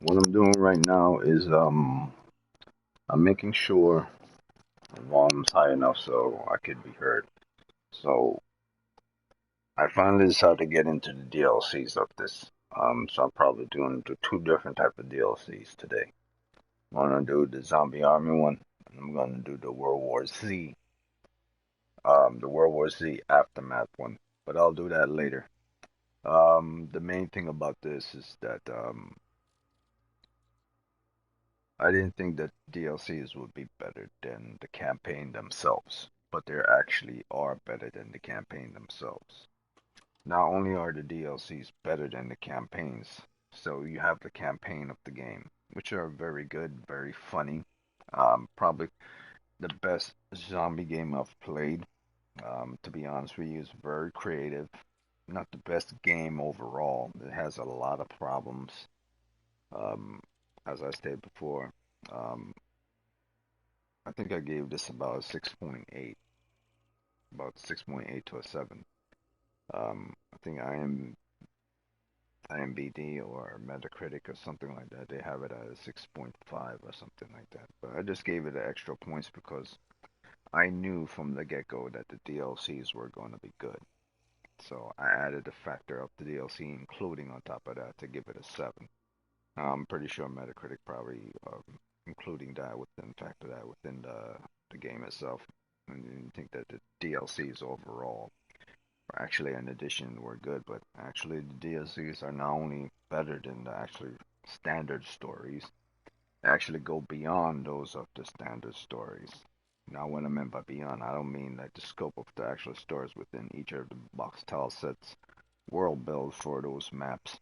What I'm doing right now is I'm making sure the volume's high enough so I could be heard. So I finally decided to get into the DLCs of this. So I'm probably doing the two different type of DLCs today. I'm gonna do the Zombie Army one, and I'm gonna do the World War Z Aftermath one. But I'll do that later. The main thing about this is that I didn't think that DLCs would be better than the campaign themselves, but they actually are better than the campaign themselves. Not only are the DLCs better than the campaigns, so you have the campaign of the game, which are very good, very funny. Probably the best zombie game I've played. To be honest with you, it's very creative. Not the best game overall. It has a lot of problems. Um, as I stated before, um, I think I gave this about a 6.8, about 6.8 to a 7. I think IMBD or Metacritic or something like that, they have it at a 6.5 or something like that. But I just gave it the extra points because I knew from the get-go that the DLCs were going to be good. So I added the factor of the DLC, including on top of that, to give it a 7. I'm pretty sure Metacritic probably including that within factor that within the game itself. And you think that the DLCs overall, or actually in addition, were good, but actually the DLCs are not only better than the actually standard stories, they actually go beyond those of the standard stories. Now, what I meant by beyond, I don't mean like the scope of the actual stories within each of the box tile sets. World build for those maps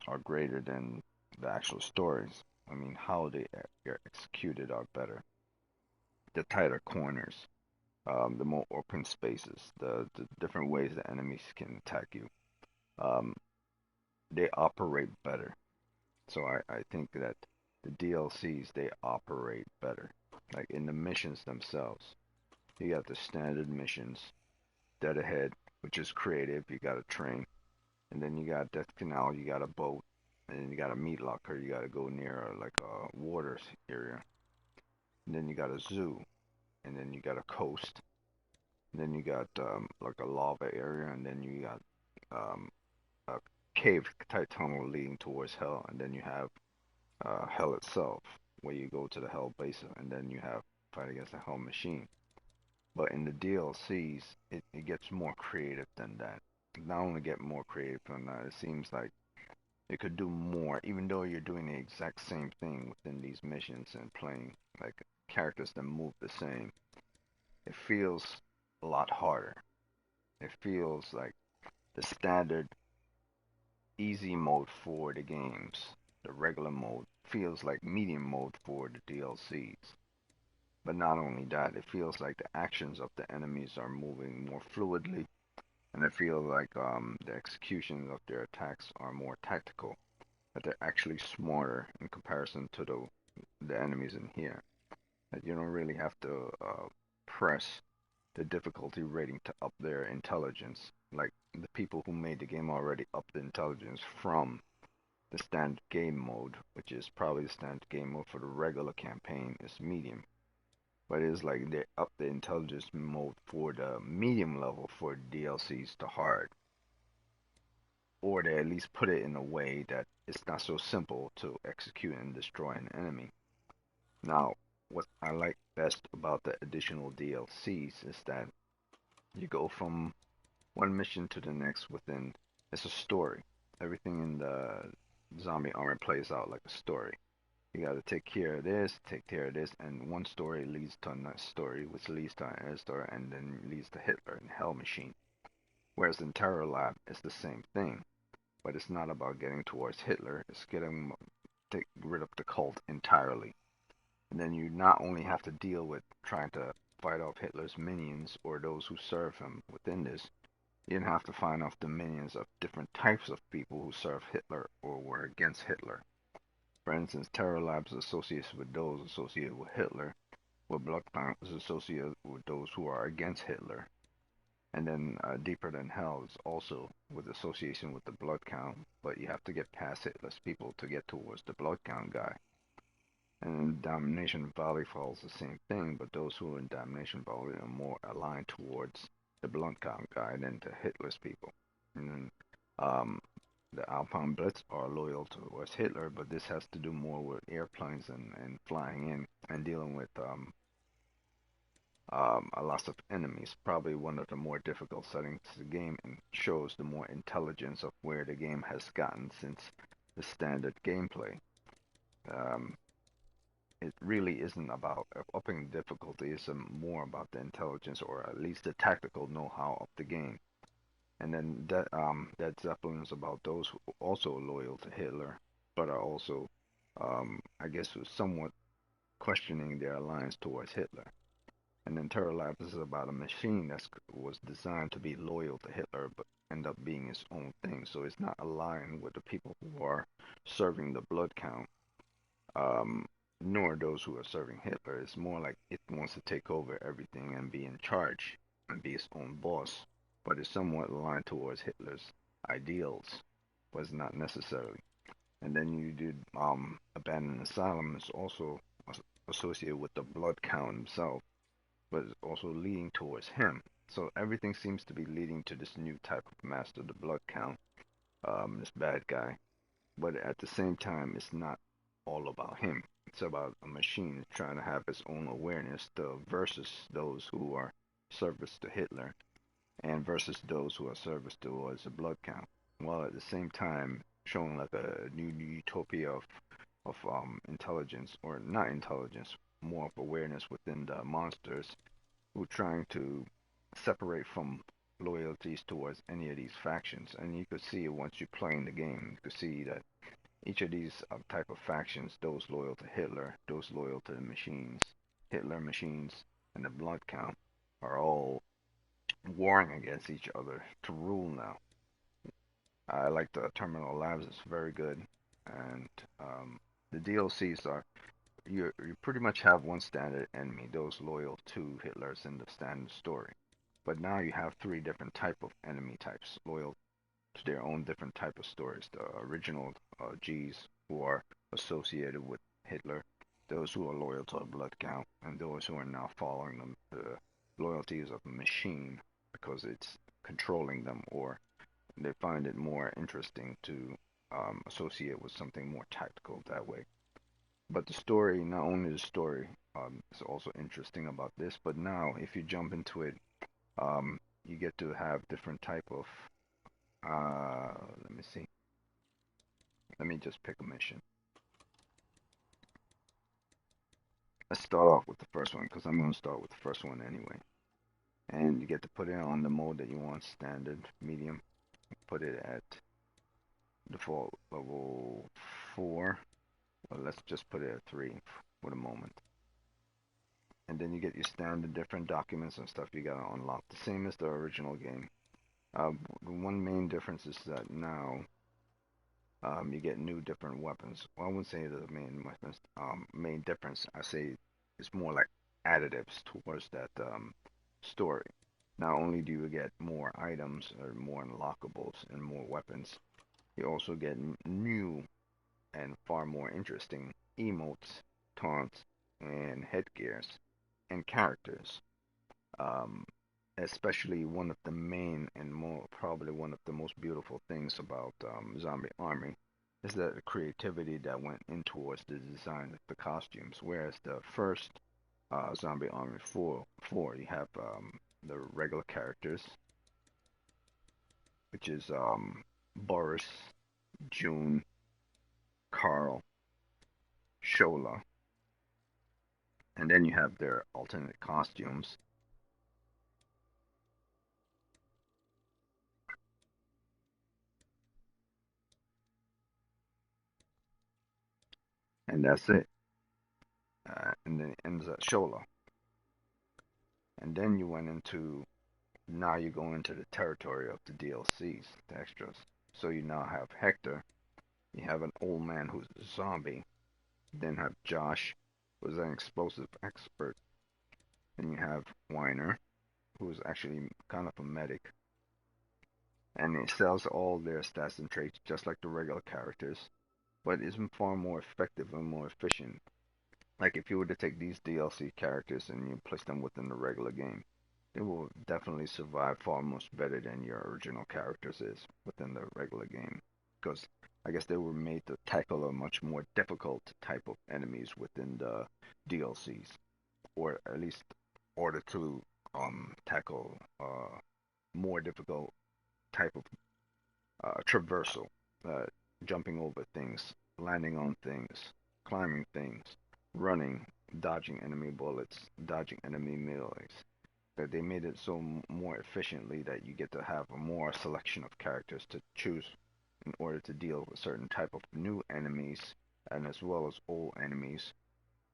are greater than the actual stories. I mean, how they are executed are better. The tighter corners, the more open spaces, the different ways the enemies can attack you, um, they operate better. So I think that the DLCs they operate better. Like in the missions themselves, you got the standard missions, dead ahead, which is creative. You got a train, and then you got Death Canal. You got a boat, and then you got a meat locker. You got to go near like a water area. And then you got a zoo, and then you got a coast. And then you got like a lava area, and then you got a cave type tunnel leading towards hell, and then you have hell itself, where you go to the hell base, and then you have fight against the hell machine. But in the DLCs, it gets more creative than that. Not only get more creative than that, it seems like it could do more, even though you're doing the exact same thing within these missions and playing like characters that move the same. It feels a lot harder. It feels like the standard easy mode for the games, the regular mode, feels like medium mode for the DLCs. But not only that, it feels like the actions of the enemies are moving more fluidly, and it feels like the executions of their attacks are more tactical, that they're actually smarter in comparison to the enemies in here. That you don't really have to press the difficulty rating to up their intelligence. Like the people who made the game already upped the intelligence from the standard game mode, which is probably the standard game mode for the regular campaign, is medium. But it's like they up the intelligence mode for the medium level for DLCs to hard, or they at least put it in a way that it's not so simple to execute and destroy an enemy. Now, what I like best about the additional DLCs is that you go from one mission to the next within it's a story. Everything in the zombie armor plays out like a story. You got to take care of this, take care of this, and one story leads to another story, which leads to another story, and then leads to Hitler and Hell Machine. Whereas in Terror Lab, it's the same thing, but it's not about getting towards Hitler. It's getting take rid of the cult entirely. And then you not only have to deal with trying to fight off Hitler's minions or those who serve him within this, you have to find off the minions of different types of people who serve Hitler or were against Hitler. For instance, Terror Labs is associated with those associated with Hitler, while Bloodbourne is associated with those who are against Hitler. And then Deeper Than Hell is also with association with the blood count, but you have to get past hitless people to get towards the blood count guy. And Domination Valley Falls the same thing, but those who are in Domination Valley are more aligned towards the blood count guy than the hitless people. And then um, the Alpine Blitz are loyal towards Hitler, but this has to do more with airplanes and flying in and dealing with a lot of enemies. Probably one of the more difficult settings of the game, and shows the more intelligence of where the game has gotten since the standard gameplay. Um, it really isn't about upping difficulty. It's more about the intelligence, or at least the tactical know-how of the game. And then that Zeppelin is about those who are also loyal to Hitler, but are also, I guess, somewhat questioning their alliance towards Hitler. And then Terror Labs is about a machine that was designed to be loyal to Hitler, but end up being its own thing. So it's not aligned with the people who are serving the blood count, um, nor those who are serving Hitler. It's more like it wants to take over everything and be in charge and be its own boss, but it's somewhat aligned towards Hitler's ideals, but it's not necessarily. And then you did Abandoned Asylum is also associated with the blood count himself, but it's also leading towards him. So everything seems to be leading to this new type of master, the blood count, this bad guy. But at the same time, it's not all about him. It's about a machine trying to have its own awareness to versus those who are service to Hitler and versus those who are service towards the blood count. While at the same time showing like a new utopia of intelligence, or not intelligence, more of awareness within the monsters who are trying to separate from loyalties towards any of these factions. And you could see it once you play in the game. You could see that each of these type of factions, those loyal to Hitler, those loyal to the machines, Hitler machines, and the blood count, are all warring against each other to rule now. I like the Terminal Labs; it's very good, and the DLCs are, you pretty much have one standard enemy, those loyal to Hitler's in the standard story. But now you have three different type of enemy types, loyal to their own different type of stories. The original G's, who are associated with Hitler, those who are loyal to a blood count, and those who are now following the loyalties of a machine because it's controlling them, or they find it more interesting to associate with something more tactical that way. But the story, not only the story, is also interesting about this, but now if you jump into it, you get to have different type of let me see. Let me just pick a mission. Let's start off with the first one because I'm going to start with the first one anyway. And you get to put it on the mode that you want, standard, medium. Put it at default level 4. Well, let's just put it at 3 for the moment. And then you get your standard different documents and stuff you got to unlock. The same as the original game. The one main difference is that now you get new different weapons. Well, I wouldn't say the main weapons, main difference. I say it's more like additives towards that story. Not only do you get more items or more unlockables and more weapons, you also get new and far more interesting emotes, taunts, and headgears and characters. Um, Especially one of the main and more probably one of the most beautiful things about Zombie Army is that the creativity that went in towards the design of the costumes. Whereas the first Zombie Army 4 you have the regular characters, which is Boris, June, Carl, Shola, and then you have their alternate costumes. And that's it. And then it ends at Shola. And then you went into, now you go into the territory of the DLCs, the extras. So you now have Hector, you have an old man who's a zombie, then have Josh, who's an explosive expert, and you have Weiner, who's actually kind of a medic, and it sells all their stats and traits just like the regular characters, but is far more effective and more efficient. Like if you were to take these DLC characters and you place them within the regular game, they will definitely survive far much better than your original characters is within the regular game. Because I guess they were made to tackle a much more difficult type of enemies within the DLCs, or at least order to tackle more difficult type of traversal, uh, jumping over things, landing on things, climbing things, running, dodging enemy bullets, dodging enemy melees. That they made it so more efficiently that you get to have a more selection of characters to choose in order to deal with certain type of new enemies and as well as old enemies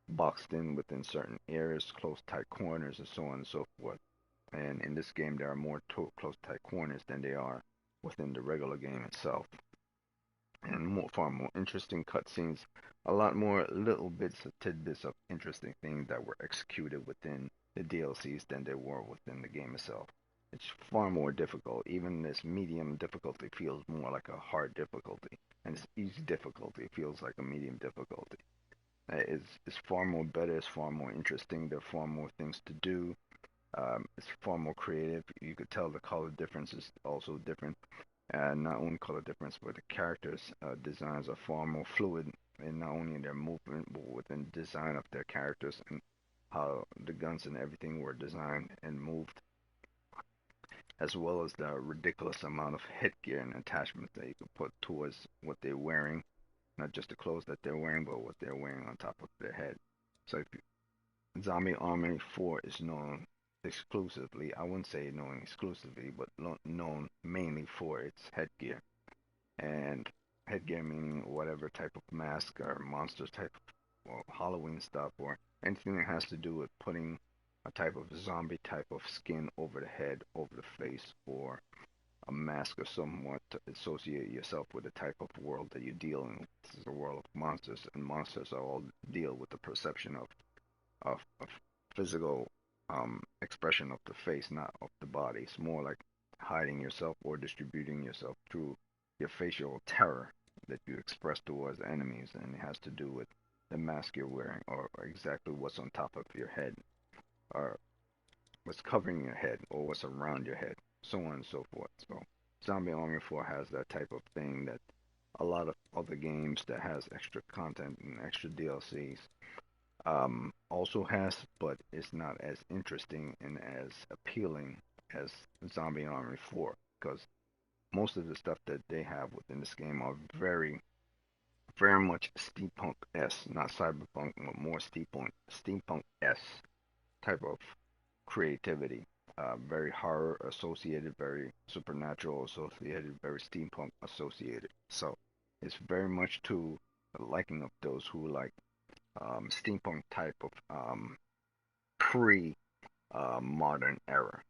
boxed in within certain areas, close tight corners, and so on and so forth. And in this game, there are more close tight corners than there are within the regular game itself, and far more interesting cutscenes, a lot more little bits of tidbits of interesting things that were executed within the DLCs than there were within the game itself. It's far more difficult. Even this medium difficulty feels more like a hard difficulty, and this easy difficulty feels like a medium difficulty. It's far more better. It's far more interesting. There are far more things to do. It's far more creative. You could tell the color difference is also different, and not only color difference, but the characters' designs are far more fluid in not only in their movement, but within the design of their characters and how the guns and everything were designed and moved, as well as the ridiculous amount of headgear and attachments that you could put towards what they're wearing, not just the clothes that they're wearing, but what they're wearing on top of their head. So if Zombie Army 4 is known exclusively, I wouldn't say known exclusively, but known mainly for its headgear. And headgear meaning whatever type of mask or monster type of or Halloween stuff or anything that has to do with putting a type of zombie type of skin over the head, over the face, or a mask or somewhat to associate yourself with the type of world that you're dealing with. This is a world of monsters, and monsters all deal with the perception of physical expression of the face, not of the body. It's more like hiding yourself or distributing yourself through your facial terror that you express towards enemies, and it has to do with the mask you're wearing or exactly what's on top of your head or what's covering your head or what's around your head, so on and so forth. So Zombie Army 4 has that type of thing that a lot of other games that has extra content and extra DLCs also has, but it's not as interesting and as appealing as Zombie Army 4 because most of the stuff that they have within this game are very much steampunk-esque, not cyberpunk, but more steampunk-esque type of creativity. Very horror associated, very supernatural associated, very steampunk associated. So it's very much to the liking of those who like steampunk type of pre modern era.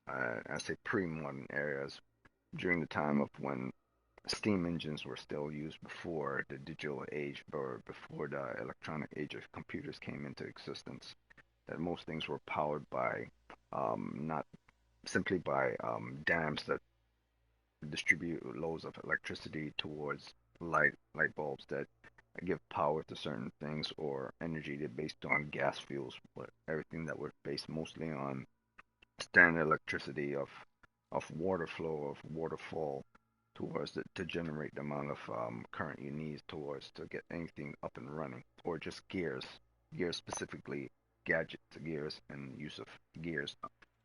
I say pre modern eras during the time of when steam engines were still used before the digital age or before the electronic age of computers came into existence. That most things were powered by not simply by dams that distribute loads of electricity towards light bulbs that give power to certain things or energy that based on gas fuels, but everything that was based mostly on standard electricity of water flow, of waterfall towards to generate the amount of current you need towards to get anything up and running, or just gears specifically, gadgets, gears, and use of gears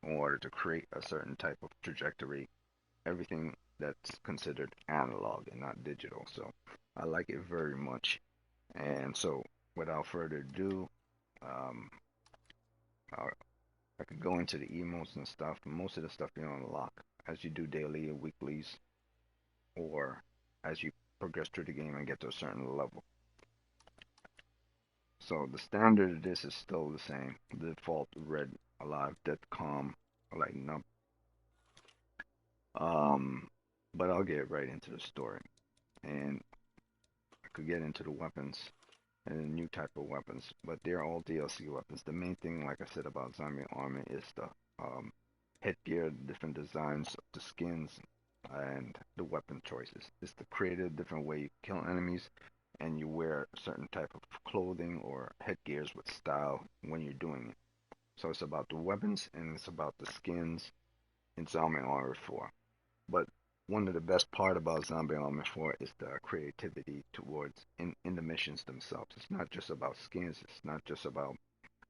in order to create a certain type of trajectory. Everything that's considered analog and not digital. So I like it very much. And so without further ado, um, I could go into the emotes and stuff. Most of the stuff you unlock as you do daily or weeklies, or as you progress through the game and get to a certain level. So the standard of this is still the same. The default red, alive, dead, calm, lighten up. Um, but I'll get right into the story, and I could get into the weapons and a new type of weapons, but they're all DLC weapons. The main thing, like I said about Zombie Army, is the headgear, different designs of the skins, and the weapon choices. It's to create a different way you kill enemies, and you wear certain type of clothing or headgears with style when you're doing it. So it's about the weapons and it's about the skins in Zombie Armor 4. But one of the best part about Zombie Armor 4 is the creativity towards in the missions themselves. It's not just about skins. It's not just about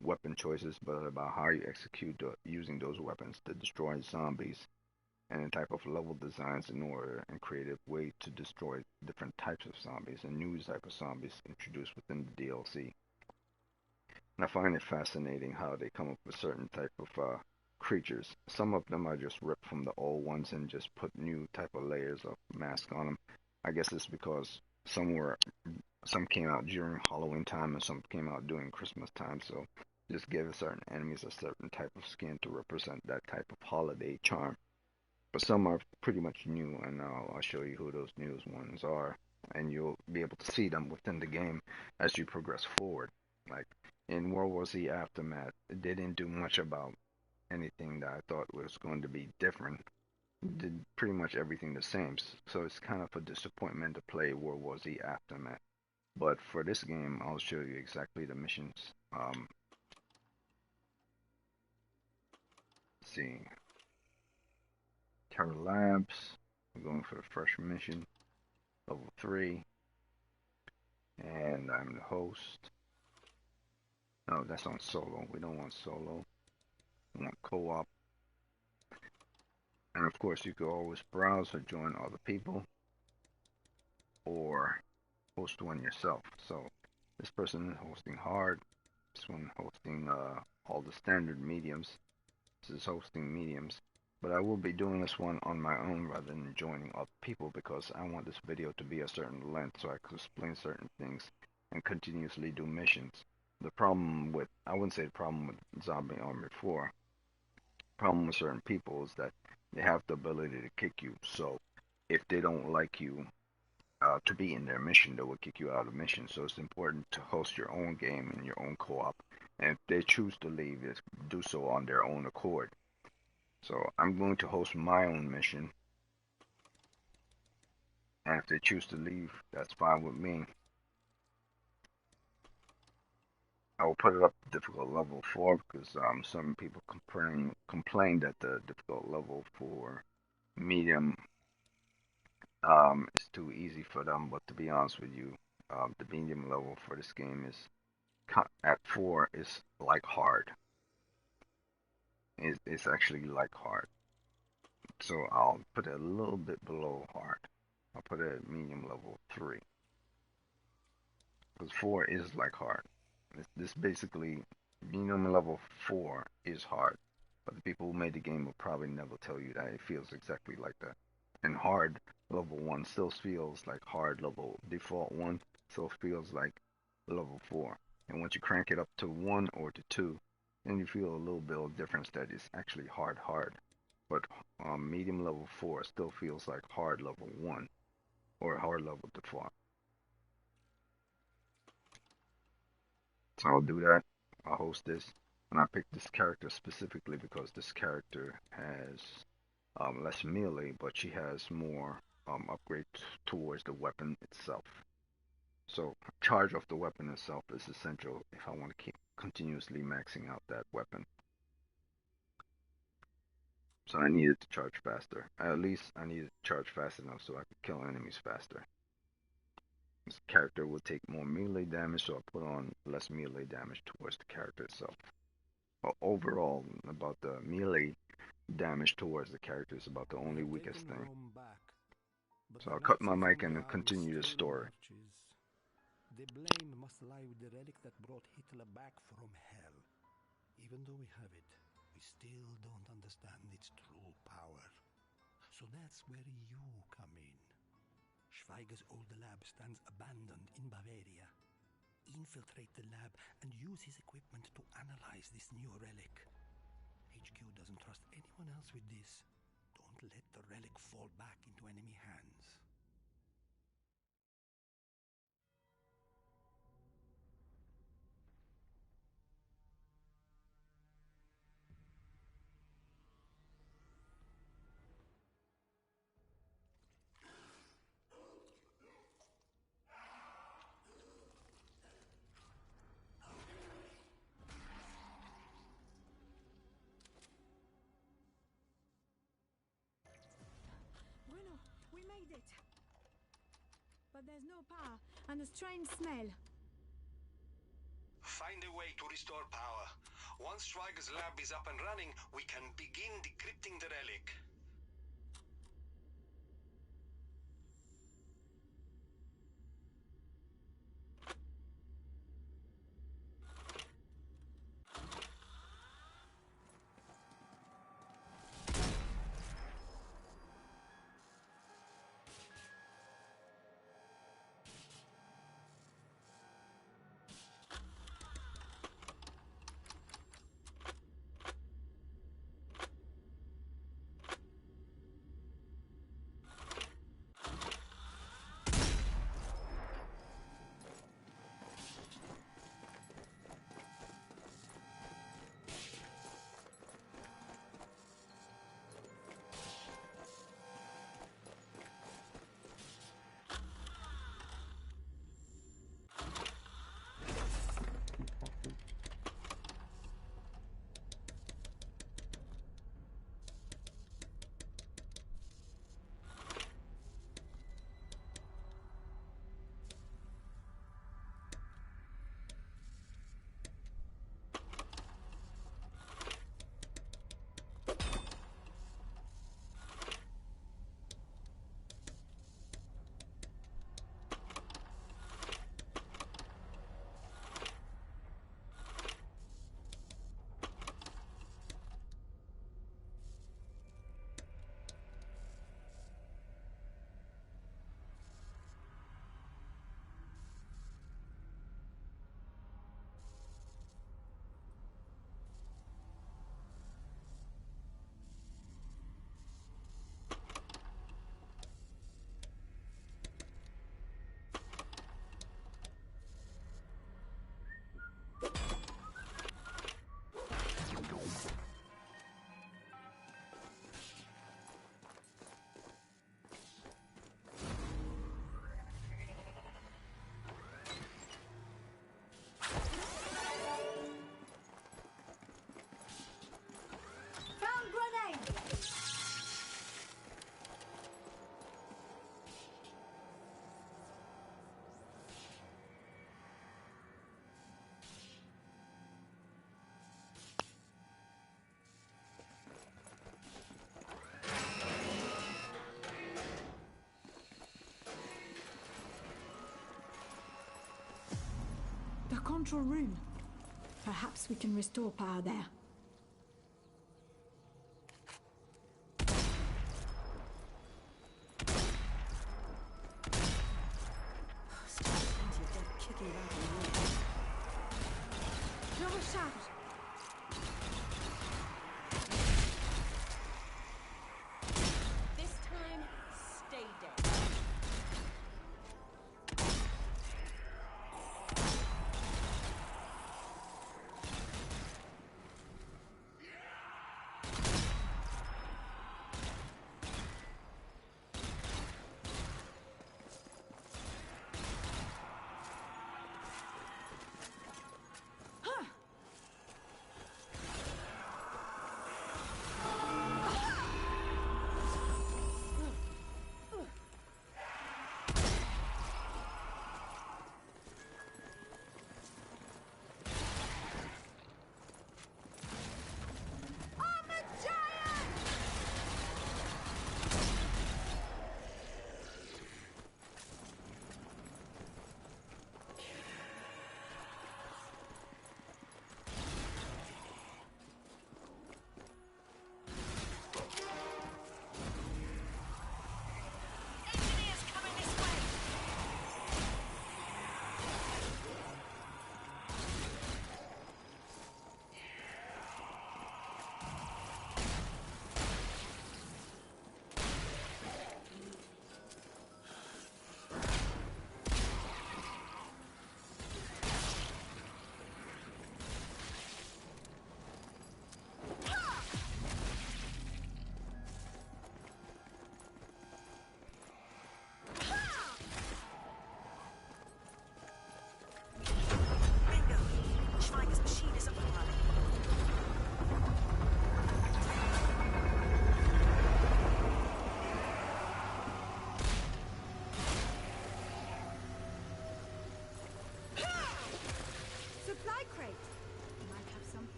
weapon choices, but about how you execute using those weapons to destroy zombies and the type of level designs in order and creative way to destroy different types of zombies and new type of zombies introduced within the DLC. And I find it fascinating how they come up with certain type of creatures. Some of them are just ripped from the old ones and just put new type of layers of mask on them. I guess it's because some came out during Halloween time and some came out during Christmas time. So just give certain enemies a certain type of skin to represent that type of holiday charm. But some are pretty much new, and I'll show you who those new ones are, and you'll be able to see them within the game as you progress forward. Like in World War Z Aftermath, they didn't do much about anything that I thought was going to be different. Did pretty much everything the same, so it's kind of a disappointment to play World War Z Aftermath. But for this game, I'll show you exactly the missions. Let's see, Terror Labs. I'm going for the first mission, level 3, and I'm the host. No, that's on solo. We don't want solo. We want co-op. And of course, you can always browse or join other people, or host one yourself. So this person is hosting hard. This one hosting all the standard mediums. This is hosting mediums. But I will be doing this one on my own rather than joining other people because I want this video to be a certain length so I can explain certain things and continuously do missions. The problem with, I wouldn't say the problem with Zombie Army 4, the problem with certain people is that they have the ability to kick you. So if they don't like you to be in their mission, they will kick you out of mission. So it's important to host your own game and your own co-op. And if they choose to leave, they do so on their own accord. So I'm going to host my own mission. And if they choose to leave, that's fine with me. I will put it up to difficult level 4 because some people complain that the difficult level for medium is too easy for them. But to be honest with you, the medium level for this game is at 4 is like hard. It's actually like hard. So I'll put it a little bit below hard. I'll put it at medium level 3. Because 4 is like hard. This basically, medium level 4 is hard. But the people who made the game will probably never tell you that it feels exactly like that. And hard level 1 still feels like hard level default 1 still feels like level 4. And once you crank it up to 1 or to 2, then you feel a little bit of difference that it's actually hard. But medium level 4 still feels like hard level 1 or hard level default. So I'll do that. I'll host this. And I picked this character specifically because this character has less melee, but she has more upgrade towards the weapon itself. So charge of the weapon itself is essential if I want to keep continuously maxing out that weapon. So I needed to charge faster. At least I needed to charge fast enough so I could kill enemies faster. This character will take more melee damage, so I put on less melee damage towards the character itself. But overall, about the melee damage towards the character is about the only weakest thing. So I'll cut my mic and continue the story. The blame must lie with the relic that brought Hitler back from hell. Even though we have it, we still don't understand its true power. So that's where you come in. Schweiger's old lab stands abandoned in Bavaria. Infiltrate the lab and use his equipment to analyze this new relic. HQ doesn't trust anyone else with this. Don't let the relic fall back into enemy hands. but there's no power, and the strange smell. Find a way to restore power. Once Schweiger's lab is up and running, we can begin decrypting the relic. The control room. Perhaps we can restore power there. This time, stay dead.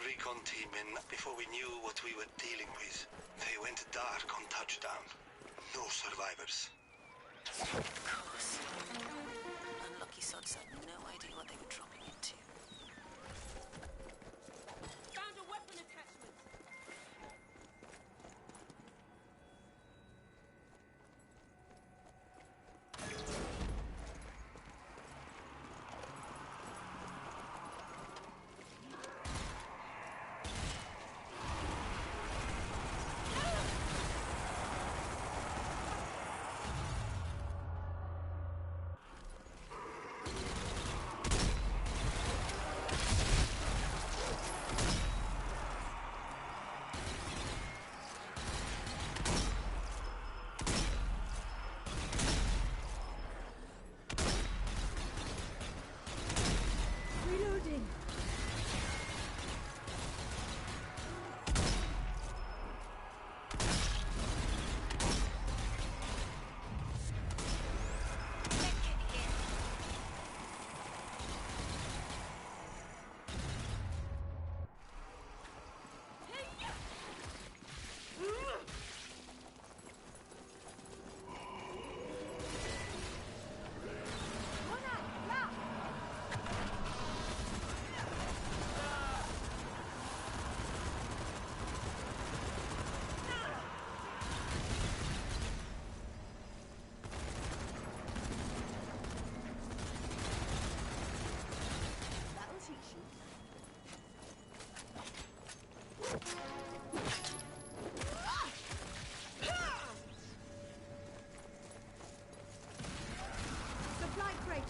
recon team in before we knew what we were dealing with. They went dark on touchdown. No survivors. Of course. Unlucky sods had no idea what they were dropping into. Found a weapon attachment. Reloading. That'll teach you. Supply crate.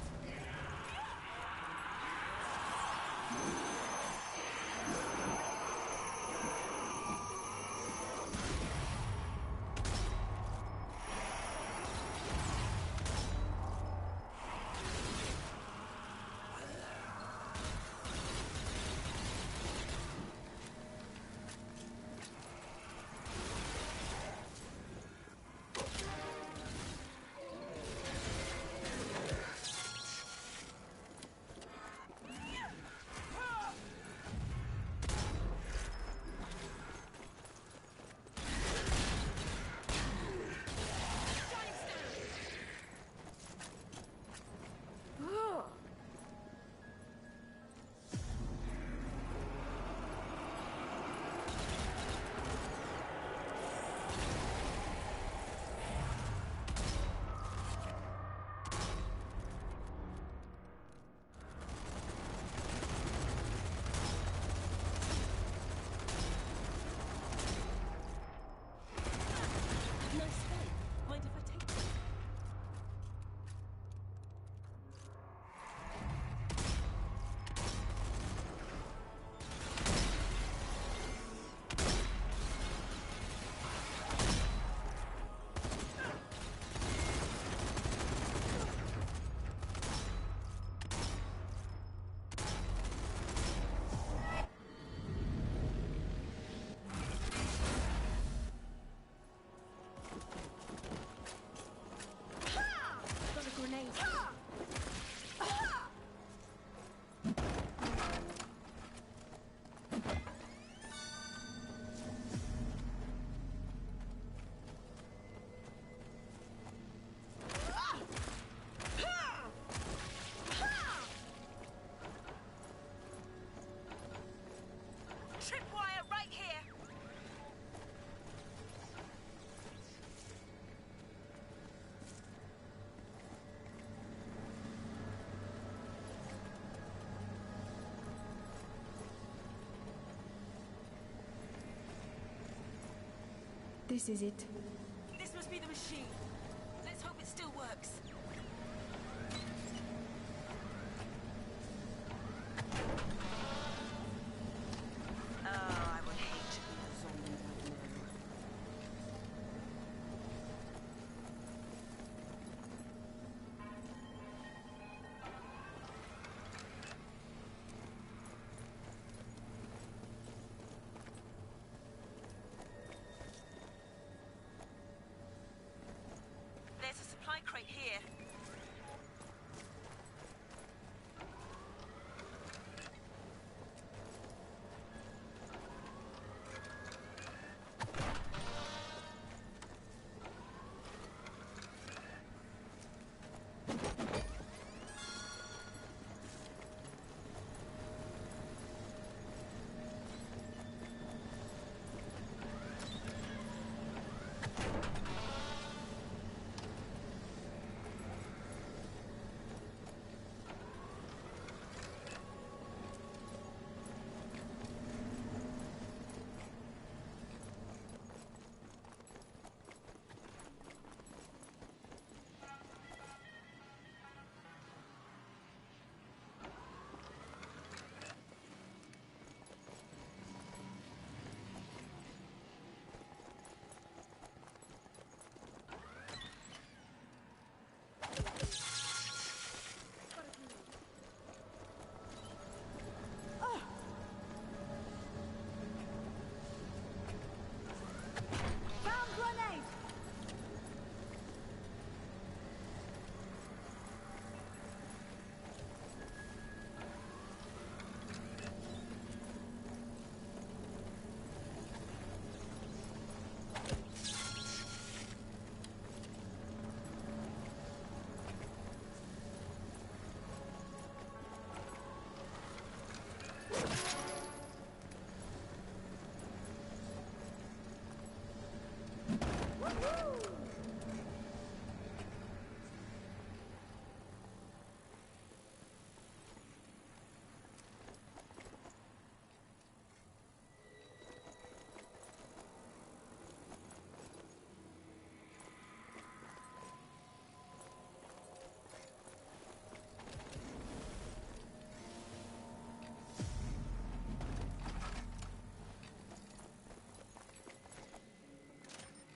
No spell. Mind if I take it? Got a grenade. Tripwire right here. This is it. This must be the machine. Let's hope it still works. Oh, I would hate to be a zombie right now. There's a supply crate here.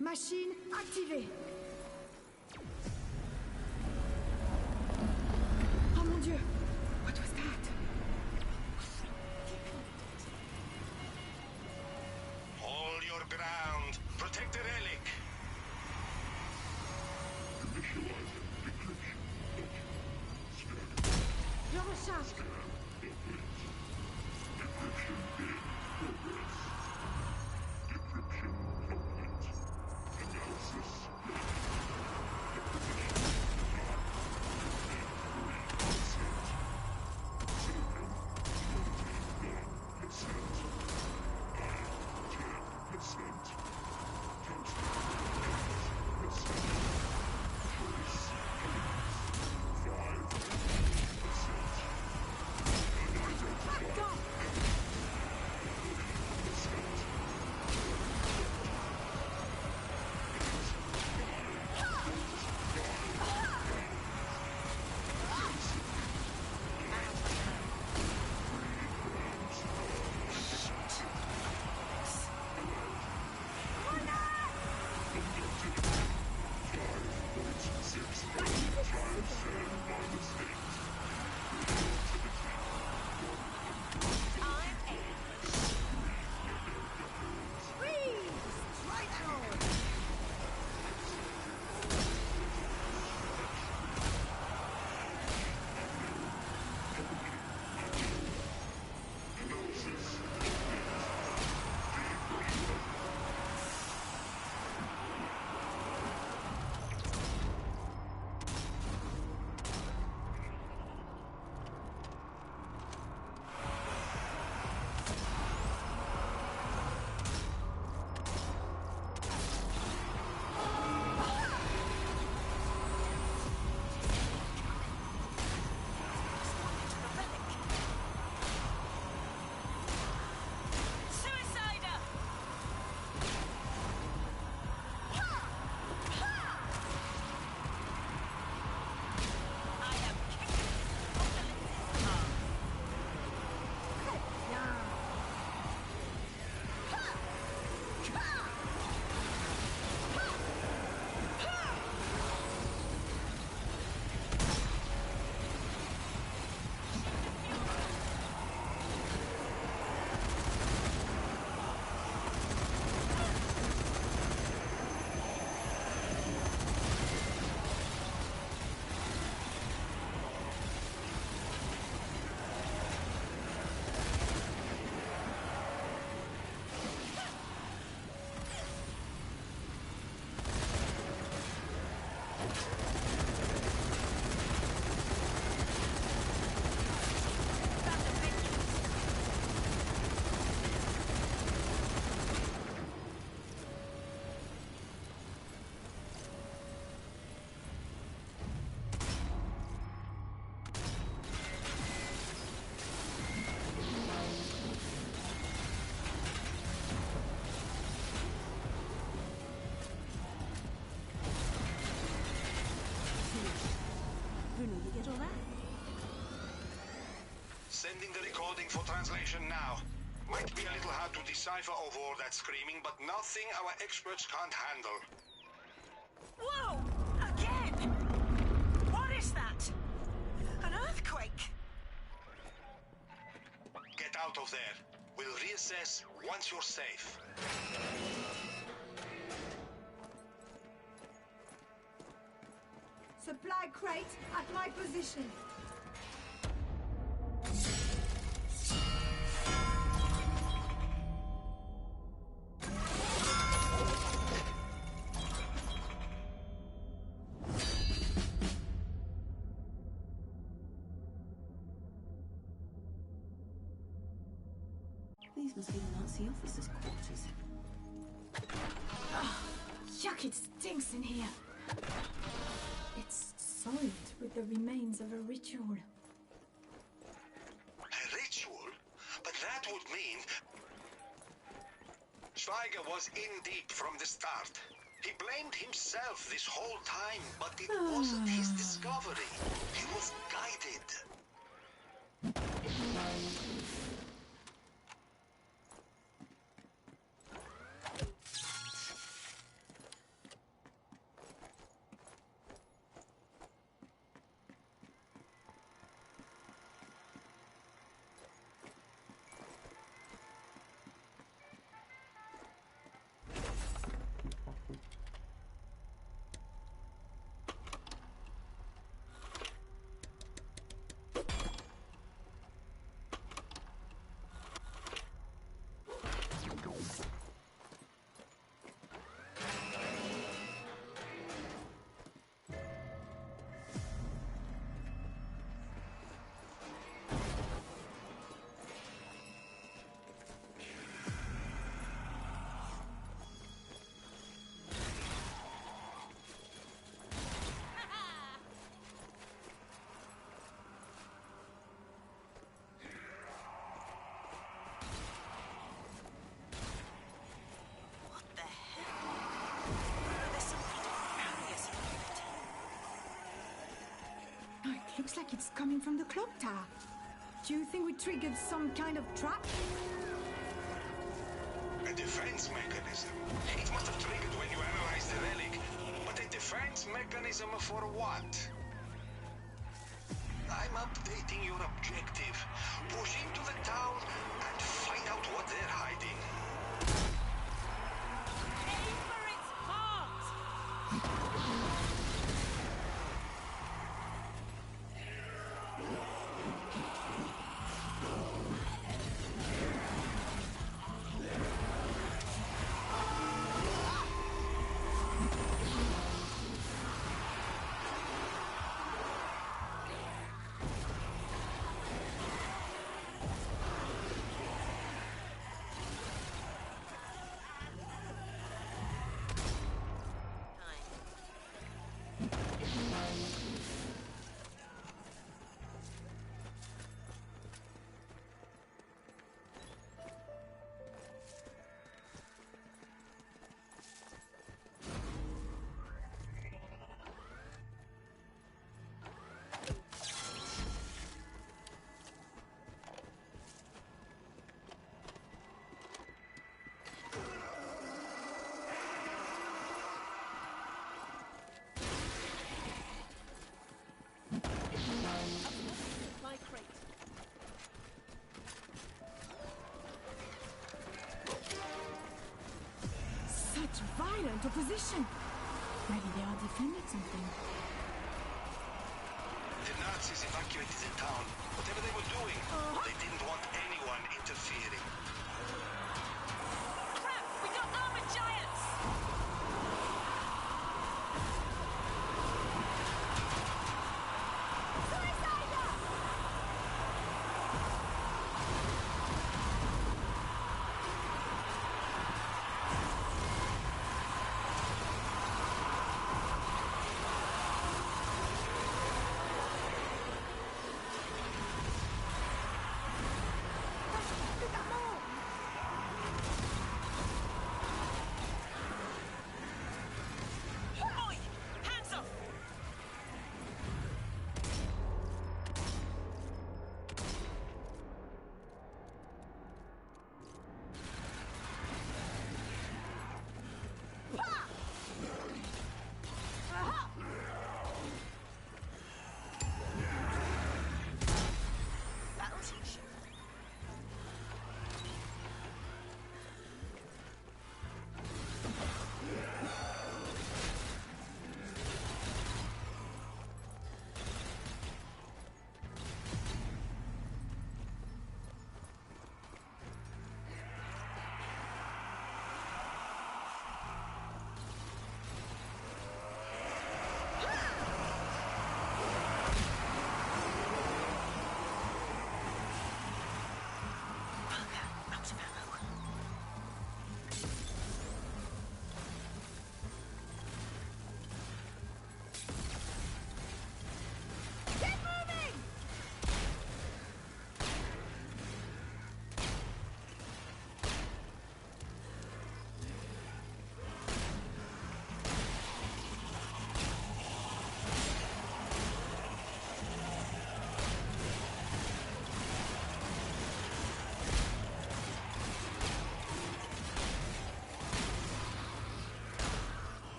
Machine activée. Oh mon Dieu! What was that? Hold your ground. Protect the relic. Je recharge. Sending the recording for translation now. Might be a little hard to decipher over all that screaming, but nothing our experts can't handle. Whoa! Again! What is that? An earthquake? Get out of there. We'll reassess once you're safe. Supply crate at my position. These must be Nazi officers' quarters. Yuck, it stinks in here. It's soiled with the remains of a ritual. A ritual? But that would mean... Schweiger was in deep from the start. He blamed himself this whole time, but it wasn't his discovery. He was guided. What the hell? There's some kind of barriers around it. Oh, it looks like it's coming from the clock tower. Do you think we triggered some kind of trap? A defense mechanism. It must have triggered when you analyzed the relic. But a defense mechanism for what? I'm updating your objective. Push into the town and find out what they're hiding. Aim for its heart! Supply crate. Such violent opposition. Maybe they are defending something. The Nazis evacuated the town. Whatever they were doing, they didn't want anyone interfering. Crap! We got armored giants!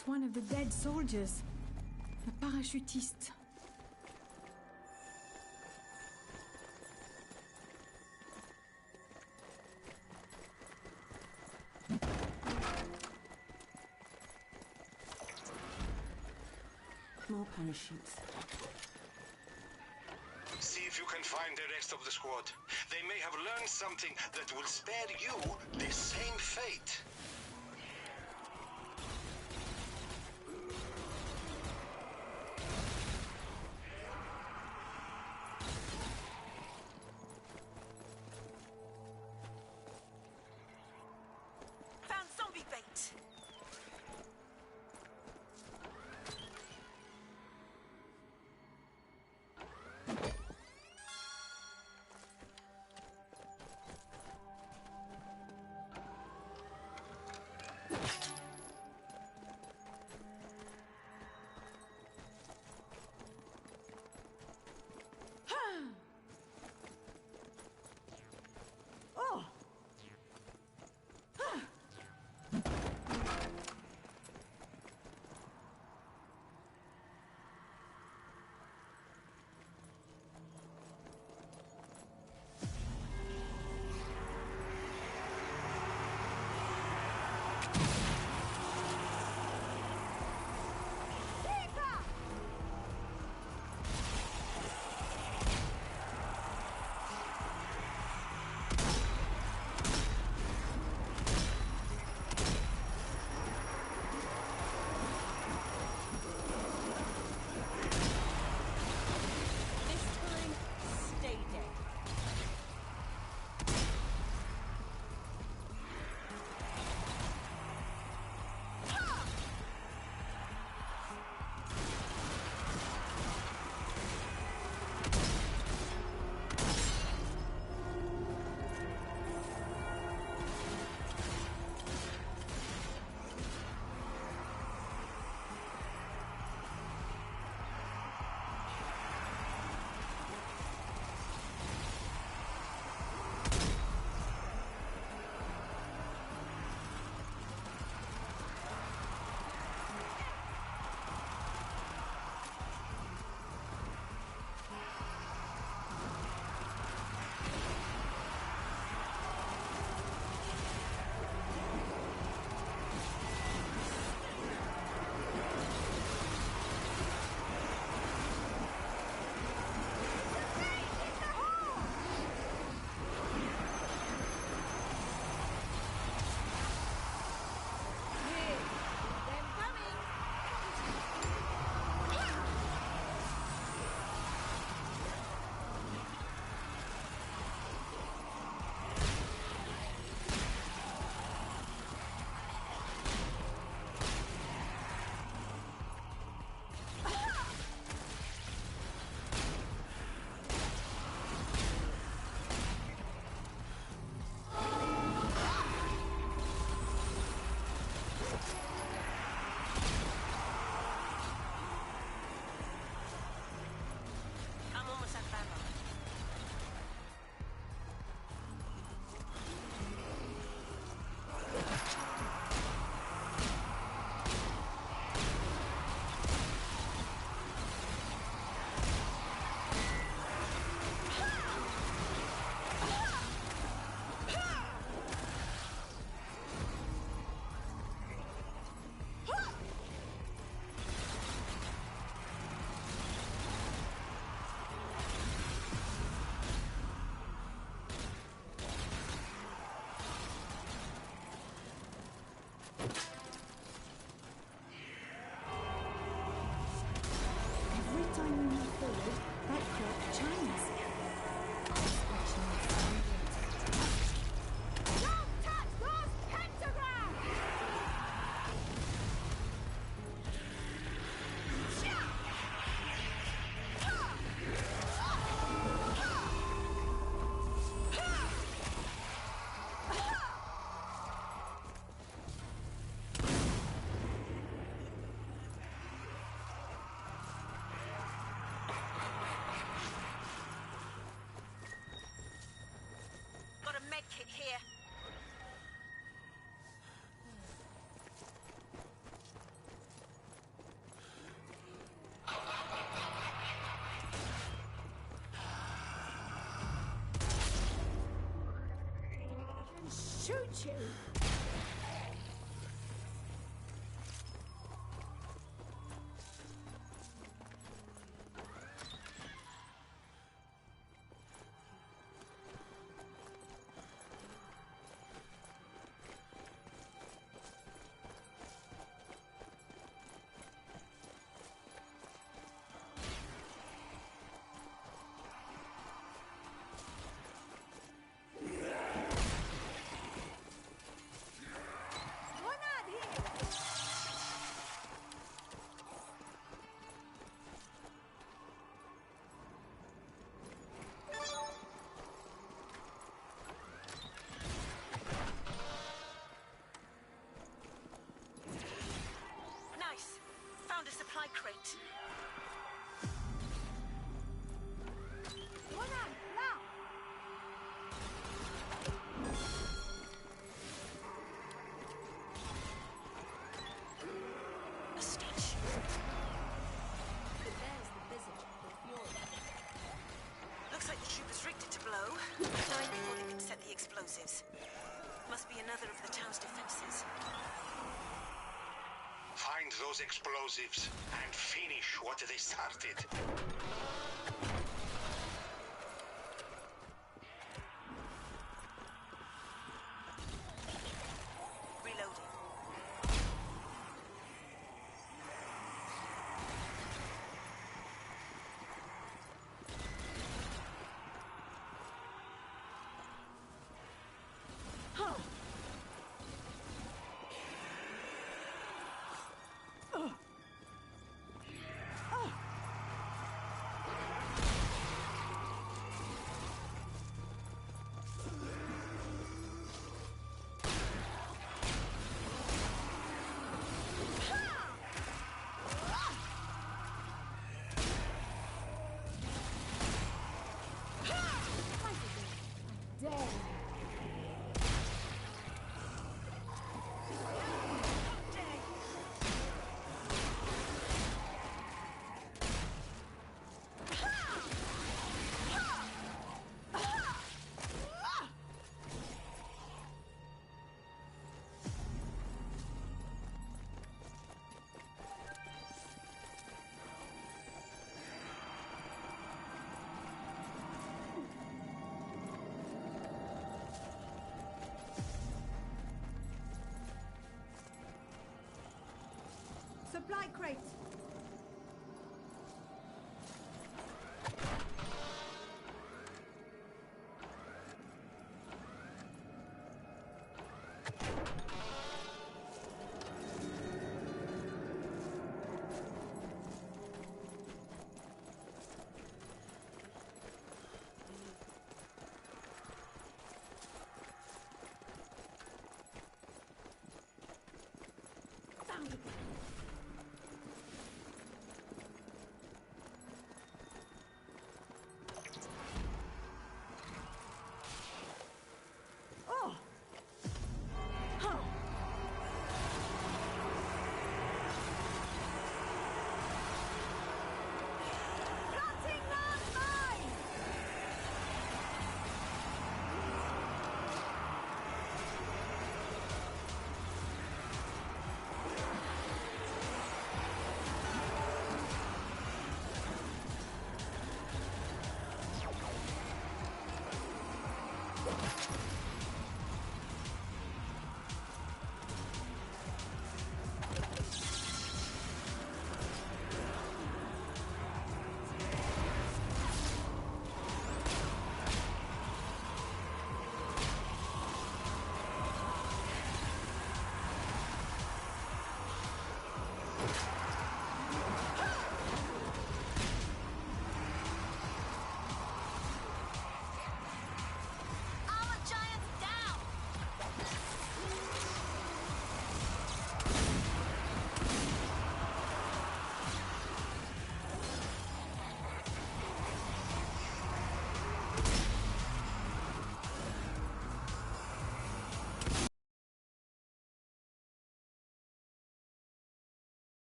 It's one of the dead soldiers. A parachutiste. More parachutes. See if you can find the rest of the squad. They may have learned something that will spare you the same fate. Found zombie bait. shoot you. Nice. Found a supply crate. A statue. There's the visage of the fury. Looks like the troopers rigged it to blow. Died before they could set the explosives. Must be another of the town's defenses. Find those explosives and finish what they started. Reloading. Supply crate. Found it.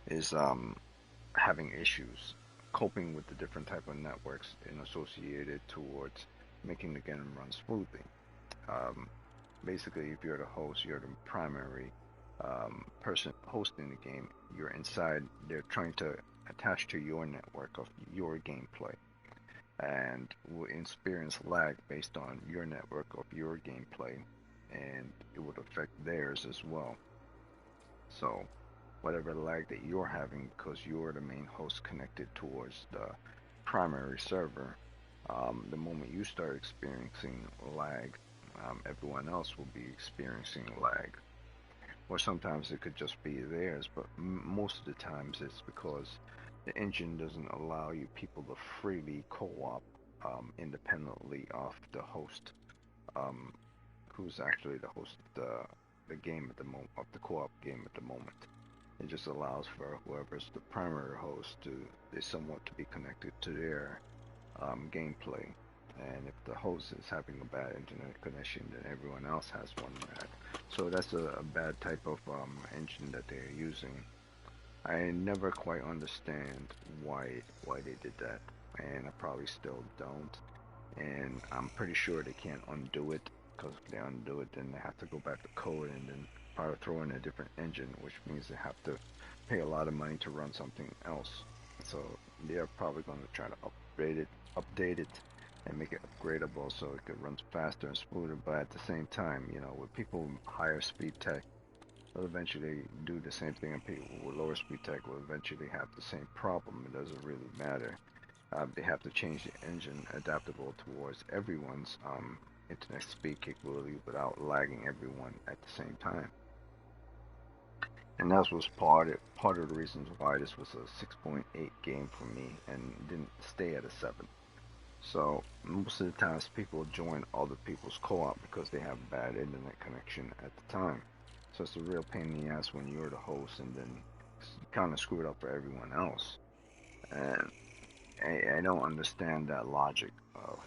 Is having issues. coping with the different type of networks and associated towards making the game run smoothly. Um, Basically, if you're the host, you're the primary person hosting the game. You're inside. They're trying to attach to your network of your gameplay, and will experience lag based on your network of your gameplay, and it would affect theirs as well. So, whatever lag that you're having because you're the main host connected towards the primary server, the moment you start experiencing lag, everyone else will be experiencing lag. Or sometimes it could just be theirs, but most of the times it's because the engine doesn't allow you people to freely co-op independently of the host, um, who's actually the host of the game at the moment, of the co-op game at the moment. It just allows for whoever's the primary host to is somewhat to be connected to their gameplay. And if the host is having a bad internet connection, then everyone else has one bad. So that's a bad type of engine that they're using. I never quite understand why they did that, and I probably still don't. And I'm pretty sure they can't undo it, because if they undo it, then they have to go back to code and then probably throw in a different engine, which means they have to pay a lot of money to run something else. So they're probably going to try to update it, and make it upgradable so it could run faster and smoother. But at the same time, with people with higher speed tech, they'll eventually do the same thing, and people with lower speed tech will eventually have the same problem. It doesn't really matter. They have to change the engine adaptable towards everyone's internet speed capability without lagging everyone at the same time. And that was part of the reasons why this was a 6.8 game for me and didn't stay at a 7. So most of the times people join other people's co-op because they have bad internet connection at the time. So it's a real pain in the ass when you're the host and then kind of screw it up for everyone else. And I don't understand that logic of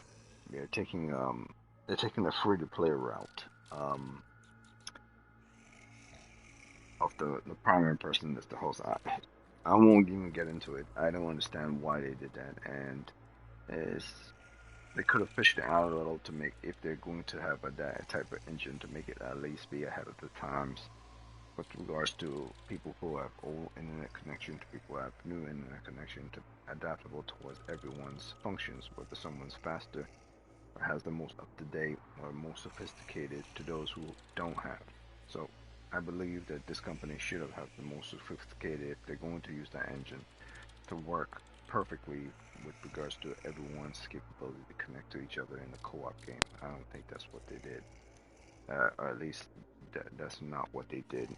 they're taking the free to play route of the primary person that's the host. I won't even get into it. I don't understand why they did that, and they could have fished it out a little to make, if they're going to have that type of engine, to make it at least be ahead of the times with regards to people who have old internet connection to people who have new internet connection, to adaptable towards everyone's functions, whether someone's faster or has the most up-to-date or most sophisticated to those who don't have. So I believe that this company should have had the most sophisticated if they're going to use that engine to work perfectly with regards to everyone's capability to connect to each other in the co-op game. I don't think that's what they did, or at least that's not what they did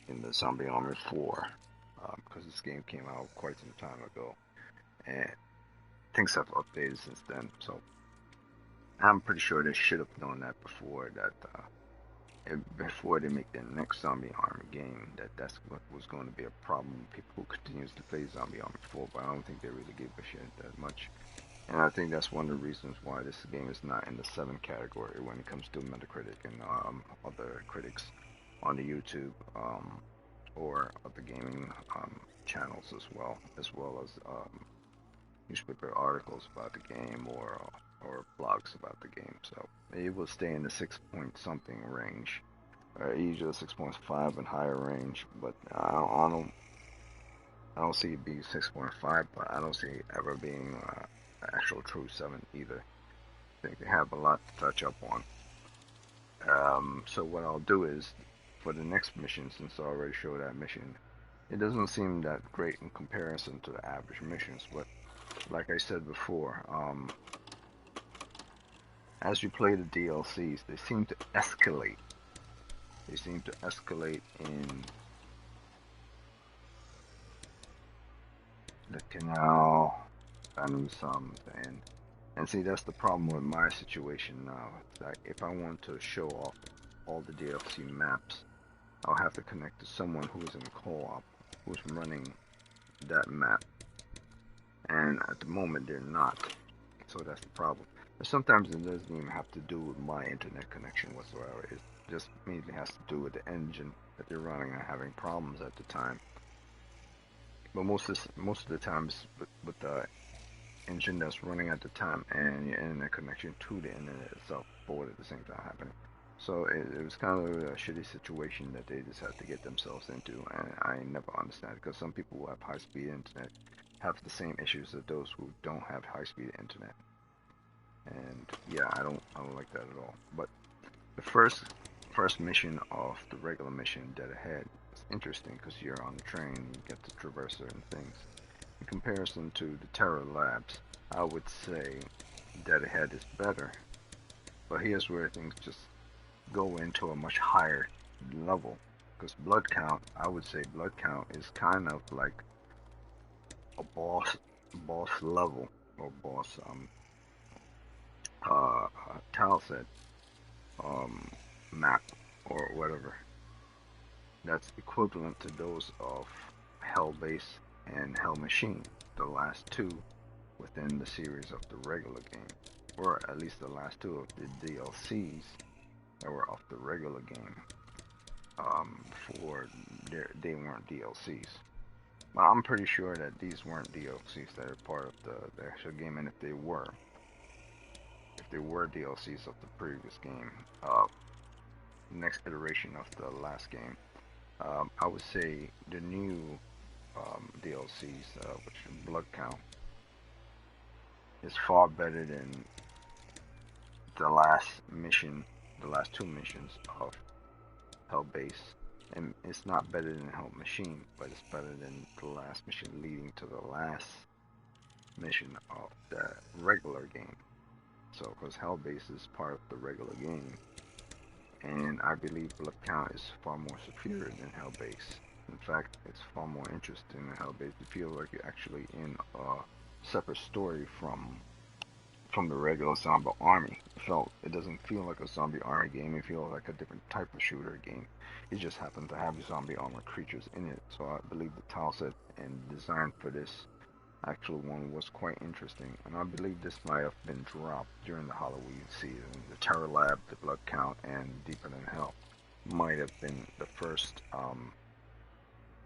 in the Zombie Army 4, because this game came out quite some time ago, and things have updated since then. So I'm pretty sure they should have known that before they make their next Zombie Army game, that's what was going to be a problem with people who continues to play Zombie Army 4, but I don't think they really gave a shit that much. And I think that's one of the reasons why this game is not in the 7 category when it comes to Metacritic and other critics on the YouTube or other gaming channels as well as newspaper articles about the game or blogs about the game. So it will stay in the 6 point something range, usually 6.5 and higher range. But I don't see it being 6.5, but I don't see it ever being an actual true 7 either. I think they have a lot to touch up on. So what I'll do is, for the next mission, since I already showed that mission, it doesn't seem that great in comparison to the average missions, but like I said before, as you play the DLCs, they seem to escalate. They seem to escalate in the canal and some, and see, that's the problem with my situation now. It's like, if I want to show off all the DLC maps, I'll have to connect to someone who is in co-op, who's running that map. And at the moment, they're not. So that's the problem. But sometimes it doesn't even have to do with my internet connection whatsoever. It just mainly has to do with the engine that they're running and having problems at the time. But most of the times with the engine that's running at the time and your internet connection to the internet itself both at the same time happening. So it was kind of a shitty situation that they just had to get themselves into, and I never understand because some people who have high-speed internet have the same issues as those who don't have high-speed internet. And yeah, I don't like that at all. But the first mission of the regular mission, Dead Ahead, is interesting because you're on the train, you get to traverse certain things. In comparison to the Terror Labs, I would say Dead Ahead is better. But here's where things just go into a much higher level. Because Blood Count, I would say Blood Count is kind of like a boss level or boss tile set map or whatever. That's equivalent to those of Hell Base and Hell Machine, the last two within the series of the regular game, or at least the last two of the DLCs that were of the regular game. For they weren't DLCs. But I'm pretty sure that these weren't DLCs that are part of the actual game, and if they were DLCs of the previous game, next iteration of the last game, I would say the new DLCs, which is Blood Count, is far better than the last two missions of Hell Base. And it's not better than Hell Machine, but it's better than the last mission leading to the last mission of the regular game. So, because Hell Base is part of the regular game, and I believe Blood Count is far more superior than Hell Base. In fact, it's far more interesting than Hell Base. You feel like you're actually in a separate story from the regular zombie army. It doesn't feel like a zombie army game. It feels like a different type of shooter game. It just happens to have zombie armor creatures in it. So I believe the tile set and design for this actual one was quite interesting. And I believe this might have been dropped during the Halloween season. The Terror Lab, the Blood Count, and Deeper Than Hell might have been the first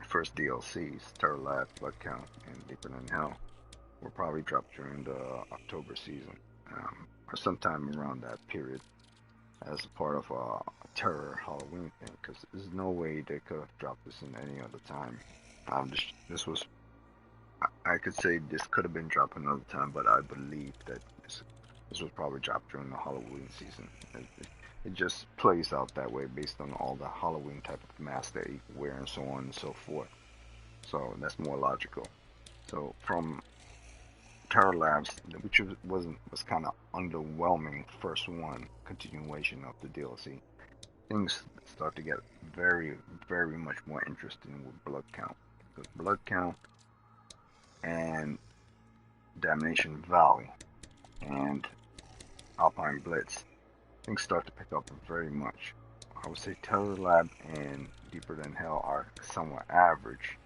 DLCs. Terror Lab, Blood Count, and Deeper Than Hell will probably drop during the October season, or sometime around that period, as a part of a terror Halloween thing. Because there's no way they could have dropped this in any other time. This was, I could say this could have been dropped another time, but I believe that this was probably dropped during the Halloween season. It just plays out that way based on all the Halloween type of masks that you wear and so on and so forth. So that's more logical. So from Terror Labs, which was kind of underwhelming first one, continuation of the DLC, things start to get very, very much more interesting with Blood Count. Because Blood Count and Damnation Valley and Alpine Blitz, things start to pick up very much. I would say Terror Lab and Deeper Than Hell are somewhat average.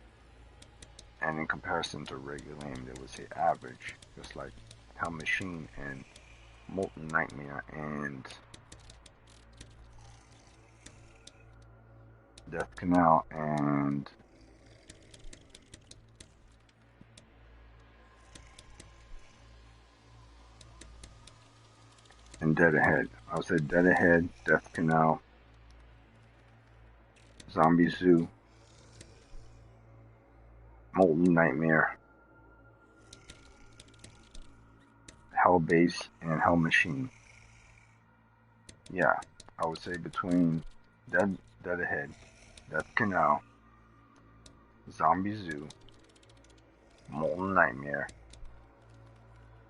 And in comparison to regular game, they would say average. Just like Hell Machine and Molten Nightmare and Death Canal and Dead Ahead. I would say Dead Ahead, Death Canal, Zombie Zoo, Molten Nightmare, Hell Base, and Hell Machine. Yeah, I would say between Dead Ahead, Death Canal, Zombie Zoo, Molten Nightmare,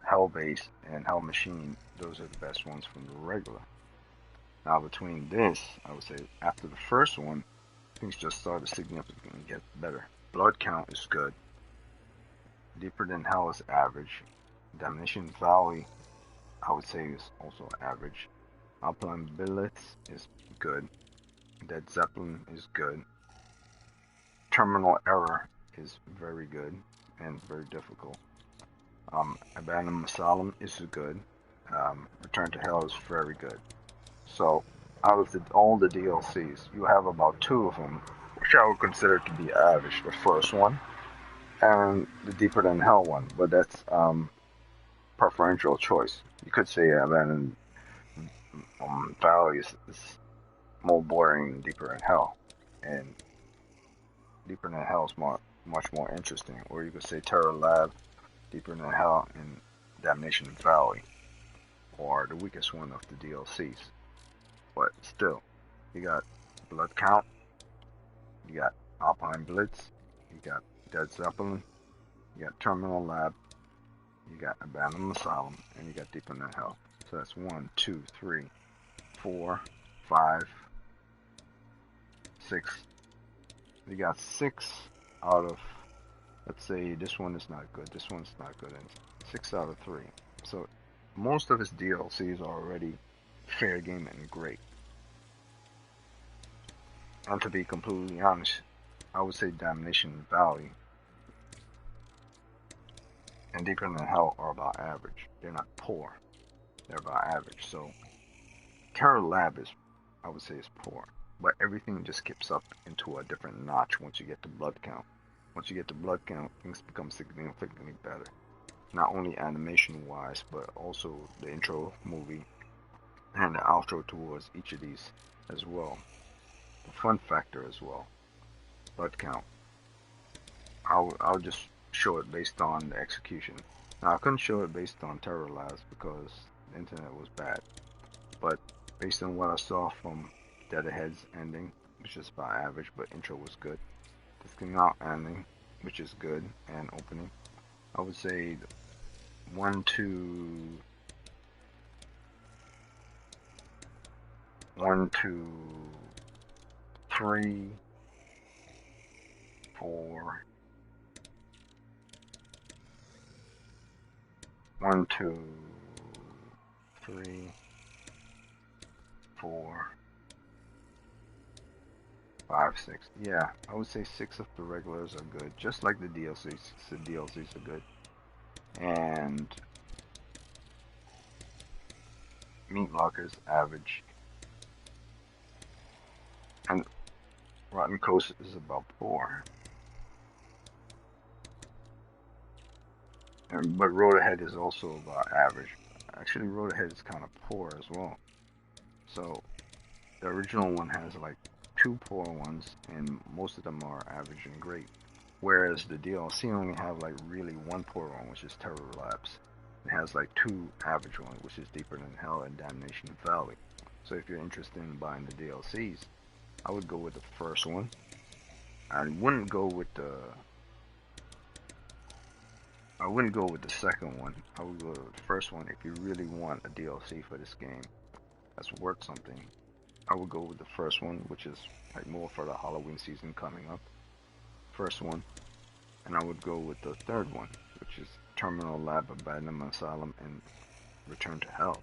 Hell Base, and Hell Machine, those are the best ones from the regular. Now between this, I would say after the first one, things just started to significantly get better. Blood Count is good. Deeper Than Hell is average. Damnation Valley, I would say, is also average. Alpine Blitz is good. Dead Zeppelin is good. Terminal Error is very good and very difficult. Abandoned Asylum is good. Return to Hell is very good. So, out of all the DLCs, you have about two of them, which I would consider to be average. The first one, and the Deeper Than Hell one, but that's preferential choice. You could say Abandoned Valley is more boring than Deeper Than Hell, and Deeper Than Hell is much more interesting. Or you could say Terror Lab, Deeper Than Hell, and Damnation Valley, or the weakest one of the DLCs. But still, you got Blood Count, you got Alpine Blitz, you got Dead Zeppelin, you got Terminal Lab, you got Abandoned Asylum, and you got Deeper Than Hell. So that's 1, 2, 3, 4, 5, 6. You got 6 out of, let's say this one is not good, this one's not good, and 6 out of 3. So most of his DLCs are already fair game and great. And to be completely honest, I would say Damnation Valley and Deeper Than Hell are about average. They're not poor. They're about average. So Terror Lab is, I would say, is poor. But everything just skips up into a different notch once you get to Blood Count. Once you get to Blood Count, things become significantly better. Not only animation-wise, but also the intro movie and the outro towards each of these as well. The fun factor as well. Blood Count. I'll just show it based on the execution. Now I couldn't show it based on Terror Labs because the internet was bad. But based on what I saw from Dead Ahead's ending, which is about average, but intro was good. The Skin Out ending, which is good, and opening, I would say 1, 2, 1, 2, 3, 4, 1, 2, 3, 4, 5, 6. Yeah, I would say 6 of the regulars are good, just like the DLCs. The DLCs are good. And Meat Locker's average. And Rotten Coast is about 4. But Road Ahead is also about average. Actually, Road Ahead is kind of poor as well. So the original one has like 2 poor ones, and most of them are average and great. Whereas the DLC only have like really 1 poor one, which is Terror Labs. It has like 2 average ones, which is Deeper Than Hell and Damnation Valley. So if you're interested in buying the DLCs, I would go with the first one. I wouldn't go with the second one. I would go with the first one if you really want a DLC for this game that's worth something. I would go with the first one, which is like more for the Halloween season coming up. First one. And I would go with the third one, which is Terminal Lab, Abandoned Asylum, and Return to Hell.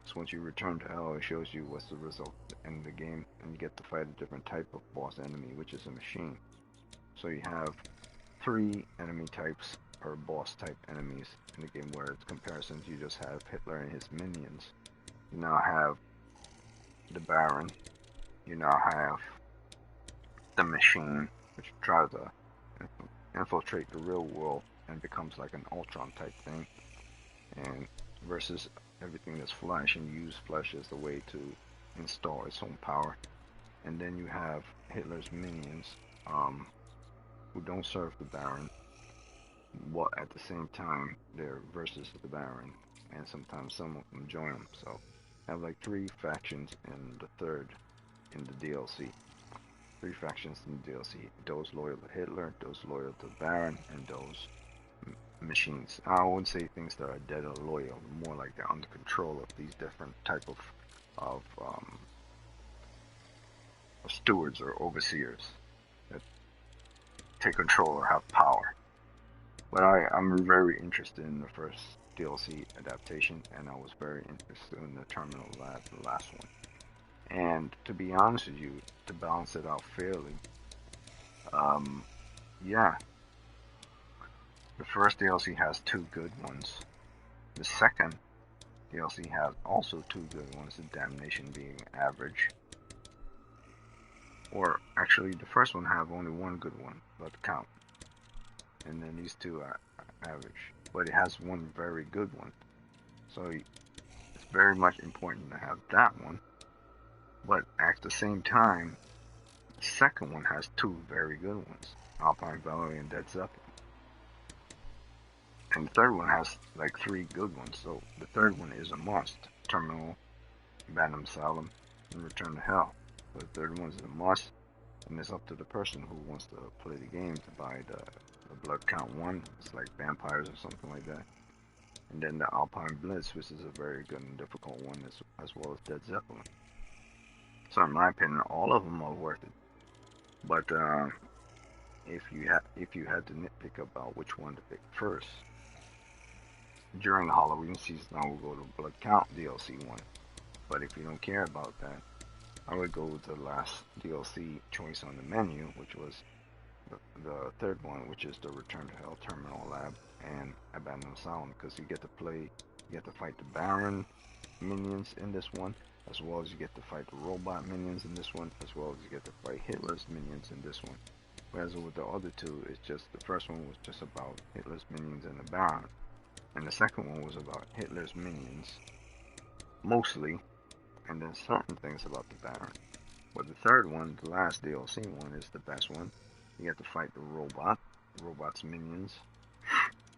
So once you return to Hell, it shows you what's the result in the game, and you get to fight a different type of boss enemy, which is a machine. So you have 3 enemy types per boss type enemies in the game, where it's comparisons you just have Hitler and his minions. You now have the Baron. You now have the machine, which tries to infiltrate the real world and becomes like an Ultron type thing, and versus everything that's flesh, and use flesh as the way to install its own power. And then you have Hitler's minions, who don't serve the Baron, but at the same time they're versus the Baron, and sometimes some of them join them. So I have like 3 factions in the third in the DLC. 3 factions in the DLC. Those loyal to Hitler, those loyal to Baron, and those machines. I wouldn't say things that are dead or loyal, more like they're under control of these different type of stewards or overseers that take control or have power. But I'm very interested in the first DLC adaptation, and I was very interested in the Terminal Lab, the last one. And to be honest with you, to balance it out fairly, yeah, the first DLC has 2 good ones. The second DLC has also 2 good ones, the Damnation being average. Or actually, the first one have only 1 good one, Blood Count. and then these two are average. But it has one very good one. So it's very much important to have that one. But at the same time, the second one has two very good ones, Alpine Valley and Dead Zeppelin. And the third one has like three good ones. So the third one is a must. Terminal, Abandoned Asylum, and Return to Hell. So the third one is a must, and it's up to the person who wants to play the game to buy the Blood Count 1. It's like vampires or something like that. And then the Alpine Blitz, which is a very good and difficult one, as well as Dead Zeppelin. So in my opinion, all of them are worth it. But if you had to nitpick about which one to pick first, during the Halloween season, I will go to Blood Count DLC 1. But if you don't care about that, I would go with the last DLC choice on the menu, which was the third one, which is the Return to Hell Terminal Lab and Abandoned Asylum, because you get to fight the Baron minions in this one, as well as you get to fight the robot minions in this one, as well as you get to fight Hitler's minions in this one. Whereas with the other two, it's just the first one was just about Hitler's minions and the Baron, and the second one was about Hitler's minions mostly, and then certain things about the Baron. But the third one, the last DLC one, is the best one. You get to fight the robot's minions,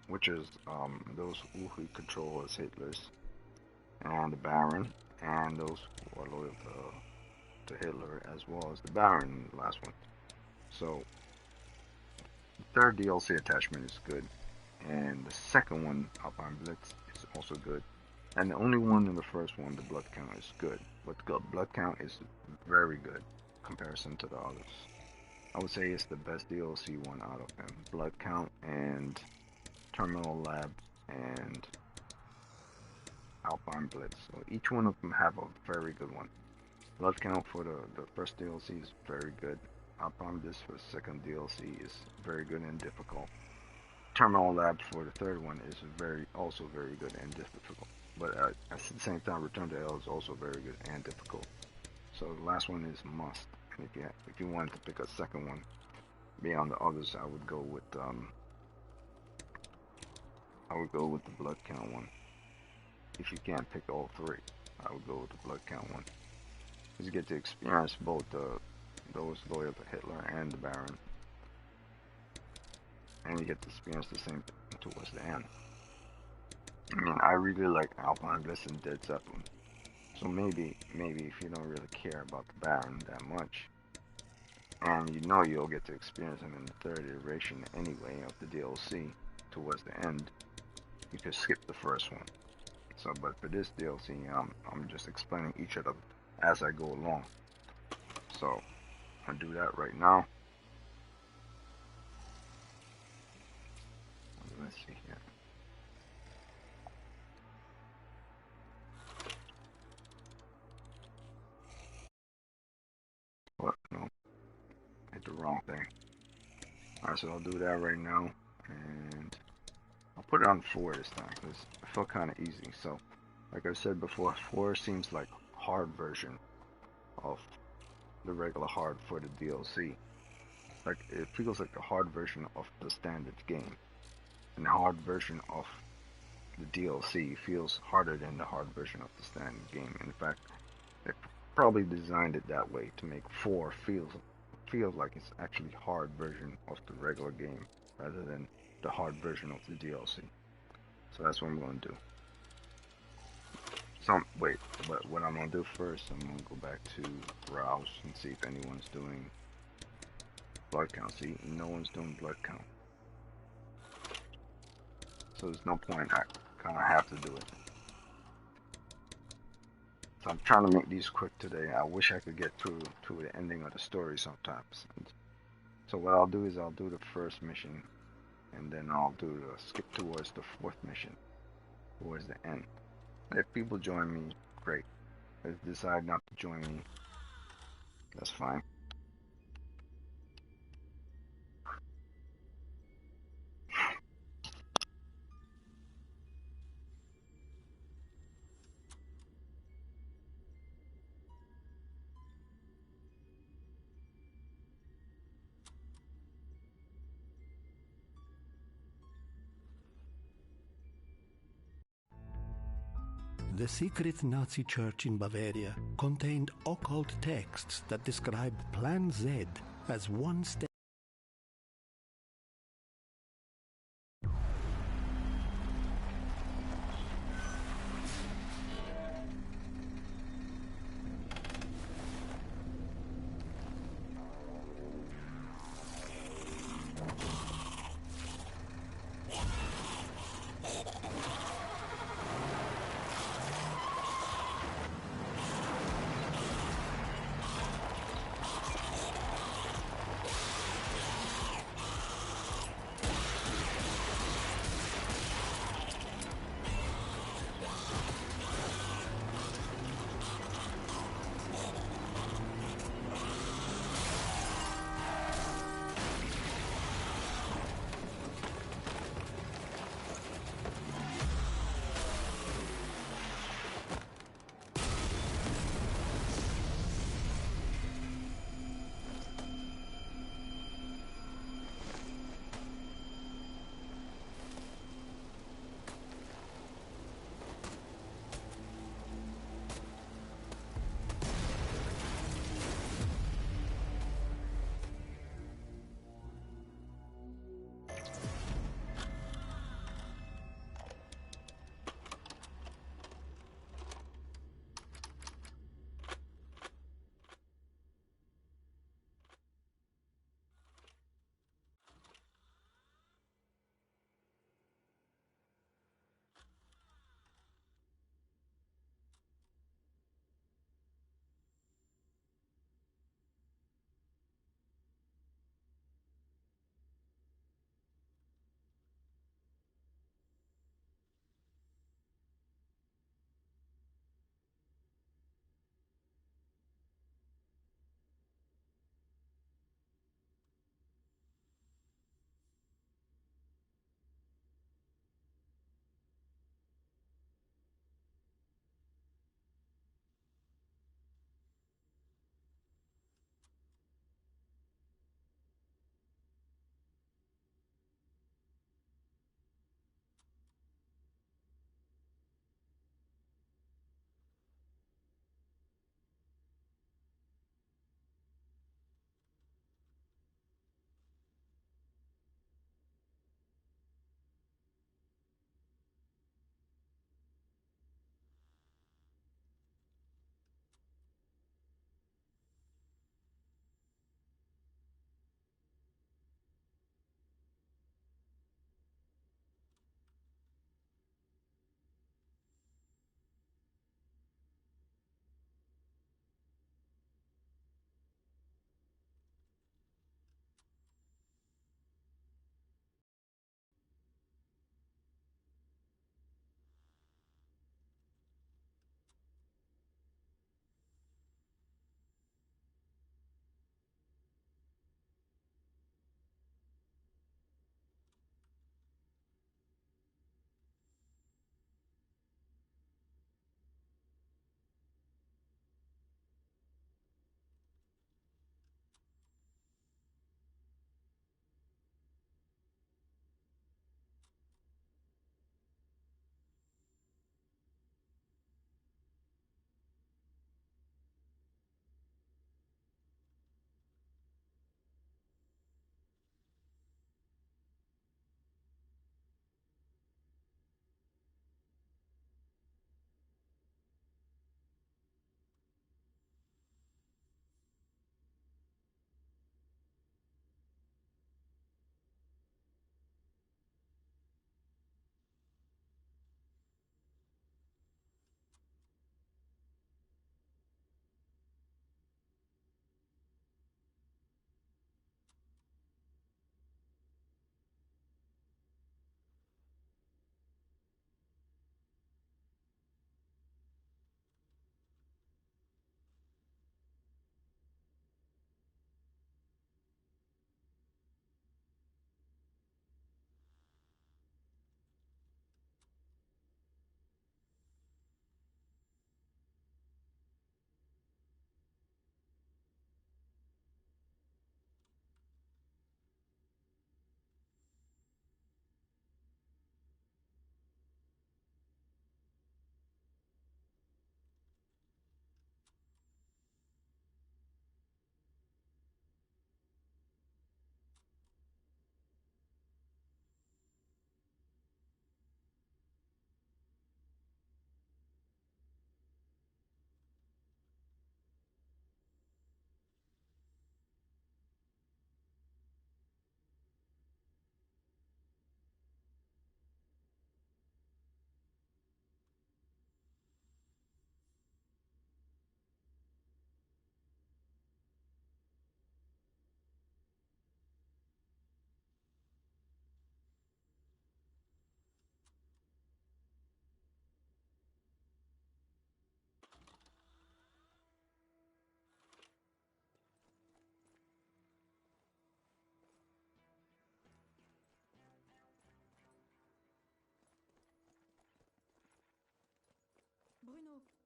which is those who control as Hitler's, and the Baron, and those who are loyal to Hitler, as well as the Baron, the last one. So the third DLC attachment is good, and the second one, Alpine Blitz, is also good. And the only one in the first one, the Blood Count, is good. But the Blood Count is very good in comparison to the others. I would say it's the best DLC one out of them. Blood Count and Terminal Lab and Alpine Blitz. So each one of them have a very good one. Blood Count for the first DLC is very good. Alpine Blitz for the second DLC is very good and difficult. Terminal Lab for the third one is also very good and difficult. But at the same time, Return to Hell is also very good and difficult. So the last one is a must. And if you wanted to pick a second one beyond the others, I would go with the Blood Count one. If you can't pick all three, I would go with the Blood Count one. Because you get to experience both those loyal to Hitler and the Baron, and you get to experience the same thing towards the end. I mean, I really like Alpine Blitz and Dead Zeppelin. So maybe if you don't really care about the Baron that much, and you know you'll get to experience him in the third iteration anyway of the DLC towards the end, you could skip the first one. So, but for this DLC, I'm just explaining each of them as I go along. So, I'll do that right now. Let's see here. What? No. Hit the wrong thing. Alright, so I'll do that right now. And I'll put it on 4 this time because it felt kind of easy. So, like I said before, 4 seems like hard version of the regular hard for the DLC. Like, it feels like the hard version of the standard game. And the hard version of the DLC feels harder than the hard version of the standard game. In fact, they probably designed it that way to make 4 feel like it's actually hard version of the regular game rather than the hard version of the DLC. So that's what I'm going to do. But what I'm going to do first, I'm going to go back to browse and see if anyone's doing blood count. See, no one's doing blood count. So there's no point, I kind of have to do it. So I'm trying to make these quick today. I wish I could get to the ending of the story sometimes. So what I'll do is I'll do the first mission, and then I'll do the skip towards the 4th mission, towards the end. If people join me, great. If they decide not to join me, that's fine. The secret Nazi church in Bavaria contained occult texts that described Plan Z as one step.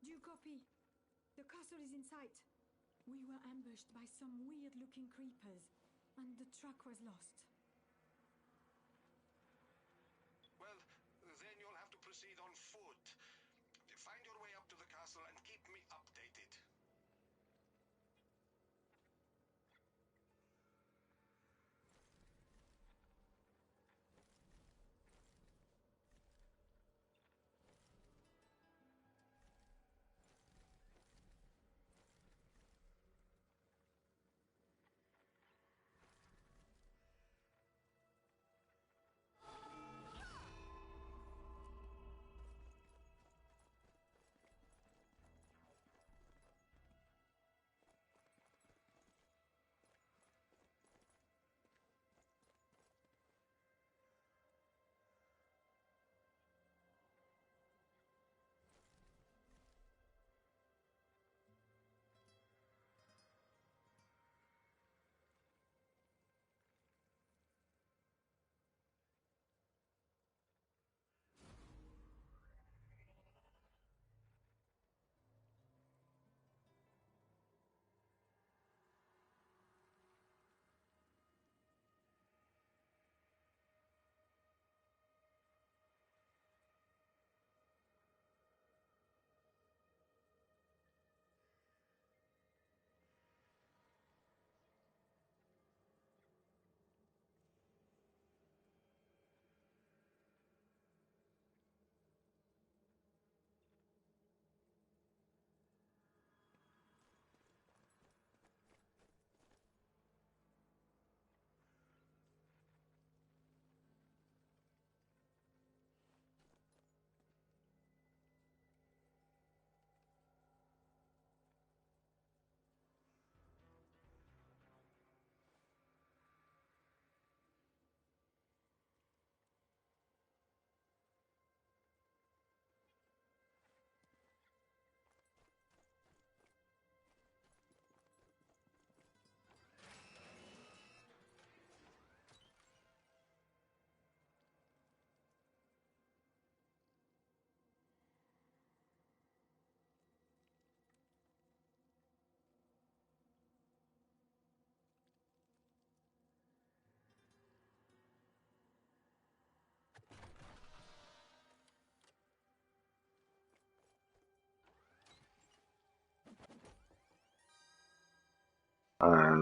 Do you copy? The castle is in sight. We were ambushed by some weird-looking creepers, and the truck was lost. Well, then you'll have to proceed on foot. Find your way up to the castle and keep me updated.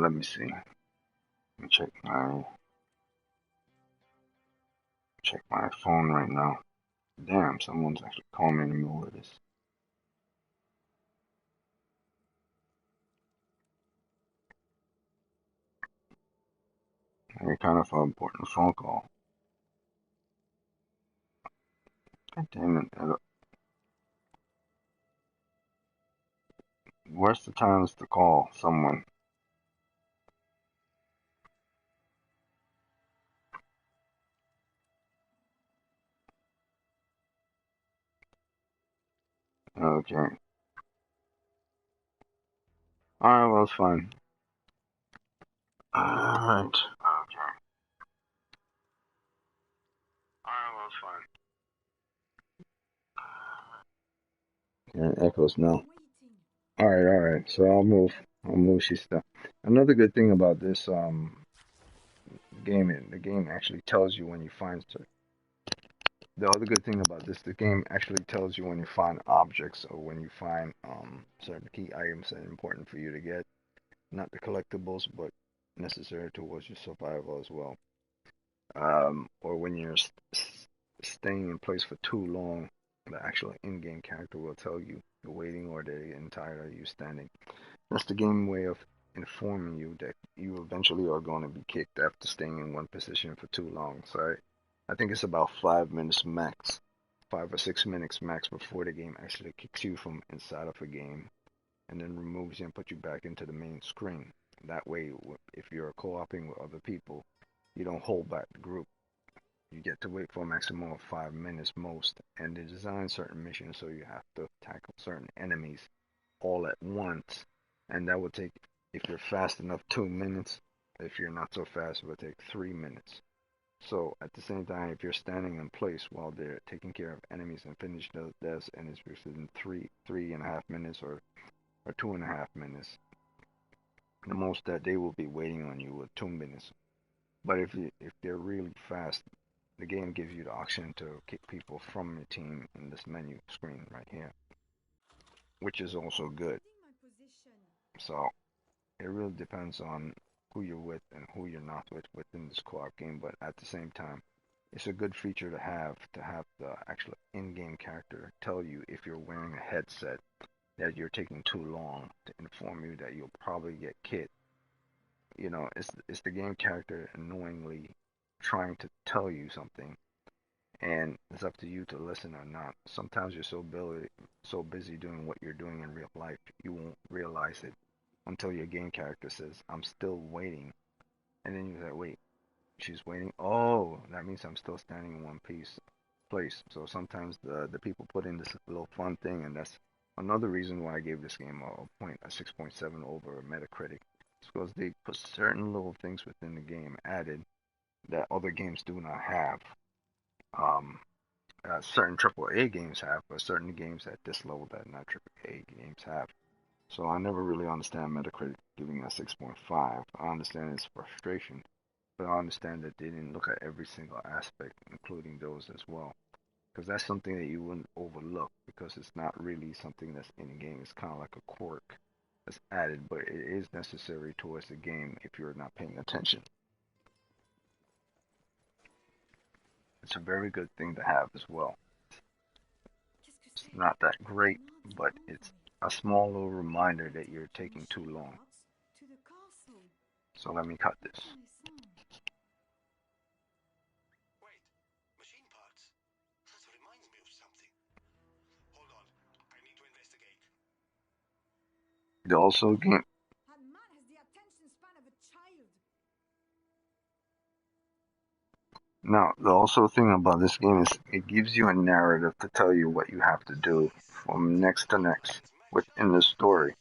Let me see. Let me check my phone right now. Damn, someone's actually calling me in the middle of this. Any kind of important phone call. God damn it. Where's the times to call someone? Okay. Alright, well, it's fine. Alright. Okay. Alright, well, it's fine. Yeah, it echoes now. Alright. So I'll move. She's still. Another good thing about this game, the game actually tells you when you find certain. The other good thing about this, the game actually tells you when you find objects or when you find certain key items that are important for you to get. Not the collectibles, but necessary towards your survival as well. Or when you're staying in place for too long, the actual in-game character will tell you you're waiting or they're getting tired of you standing. That's the game way of informing you that you eventually are going to be kicked after staying in one position for too long. So I think it's about 5 minutes max, 5 or 6 minutes max before the game actually kicks you from inside of a game and then removes you and puts you back into the main screen. That way, if you're co-oping with other people, you don't hold back the group. You get to wait for a maximum of 5 minutes most, and they design certain missions so you have to tackle certain enemies all at once, and that will take, if you're fast enough, 2 minutes. If you're not so fast, it will take 3 minutes. So at the same time, if you're standing in place while they're taking care of enemies and finish those deaths, and it's within 3.5 minutes or 2.5 minutes, the most that they will be waiting on you with 2 minutes. But if they're really fast, the game gives you the option to kick people from your team in this menu screen right here, which is also good. So it really depends on who you're with and who you're not with within this co-op game. But at the same time, it's a good feature to have the actual in-game character tell you if you're wearing a headset that you're taking too long to inform you that you'll probably get killed. You know, it's the game character knowingly trying to tell you something, and it's up to you to listen or not. Sometimes you're so busy doing what you're doing in real life, you won't realize it until your game character says, "I'm still waiting," and then you say, "Wait, she's waiting. Oh, that means I'm still standing in one place." So sometimes the people put in this little fun thing, and that's another reason why I gave this game a 6.7 over Metacritic. It's because they put certain little things within the game added that other games do not have. Um, certain AAA games have, but certain games at this level that not AAA games have. So I never really understand Metacritic giving it a 6.5. I understand its frustration, but I understand that they didn't look at every single aspect, including those as well. Because that's something that you wouldn't overlook, because it's not really something that's in the game. It's kind of like a quirk that's added, but it is necessary towards the game if you're not paying attention. It's a very good thing to have as well. It's not that great, but it's a small little reminder that you're taking too long. So let me cut this. Wait, machine parts? That reminds me of something. Hold on, I need to investigate. They also game. That man has the attention span of a child. Now, the also thing about this game is it gives you a narrative to tell you what you have to do from next to next within the story.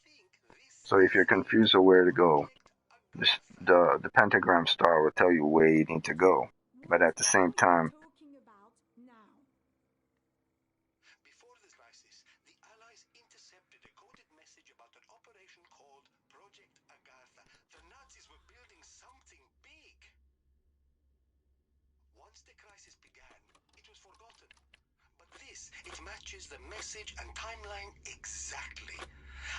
So if you're confused of where to go, the pentagram star will tell you where you need to go. But at the same time, Before this crisis, the Allies intercepted a coded message about an operation called Project Agartha. The Nazis were building something big. Once the crisis began, it was forgotten. But this, it matches the message and timeline exactly.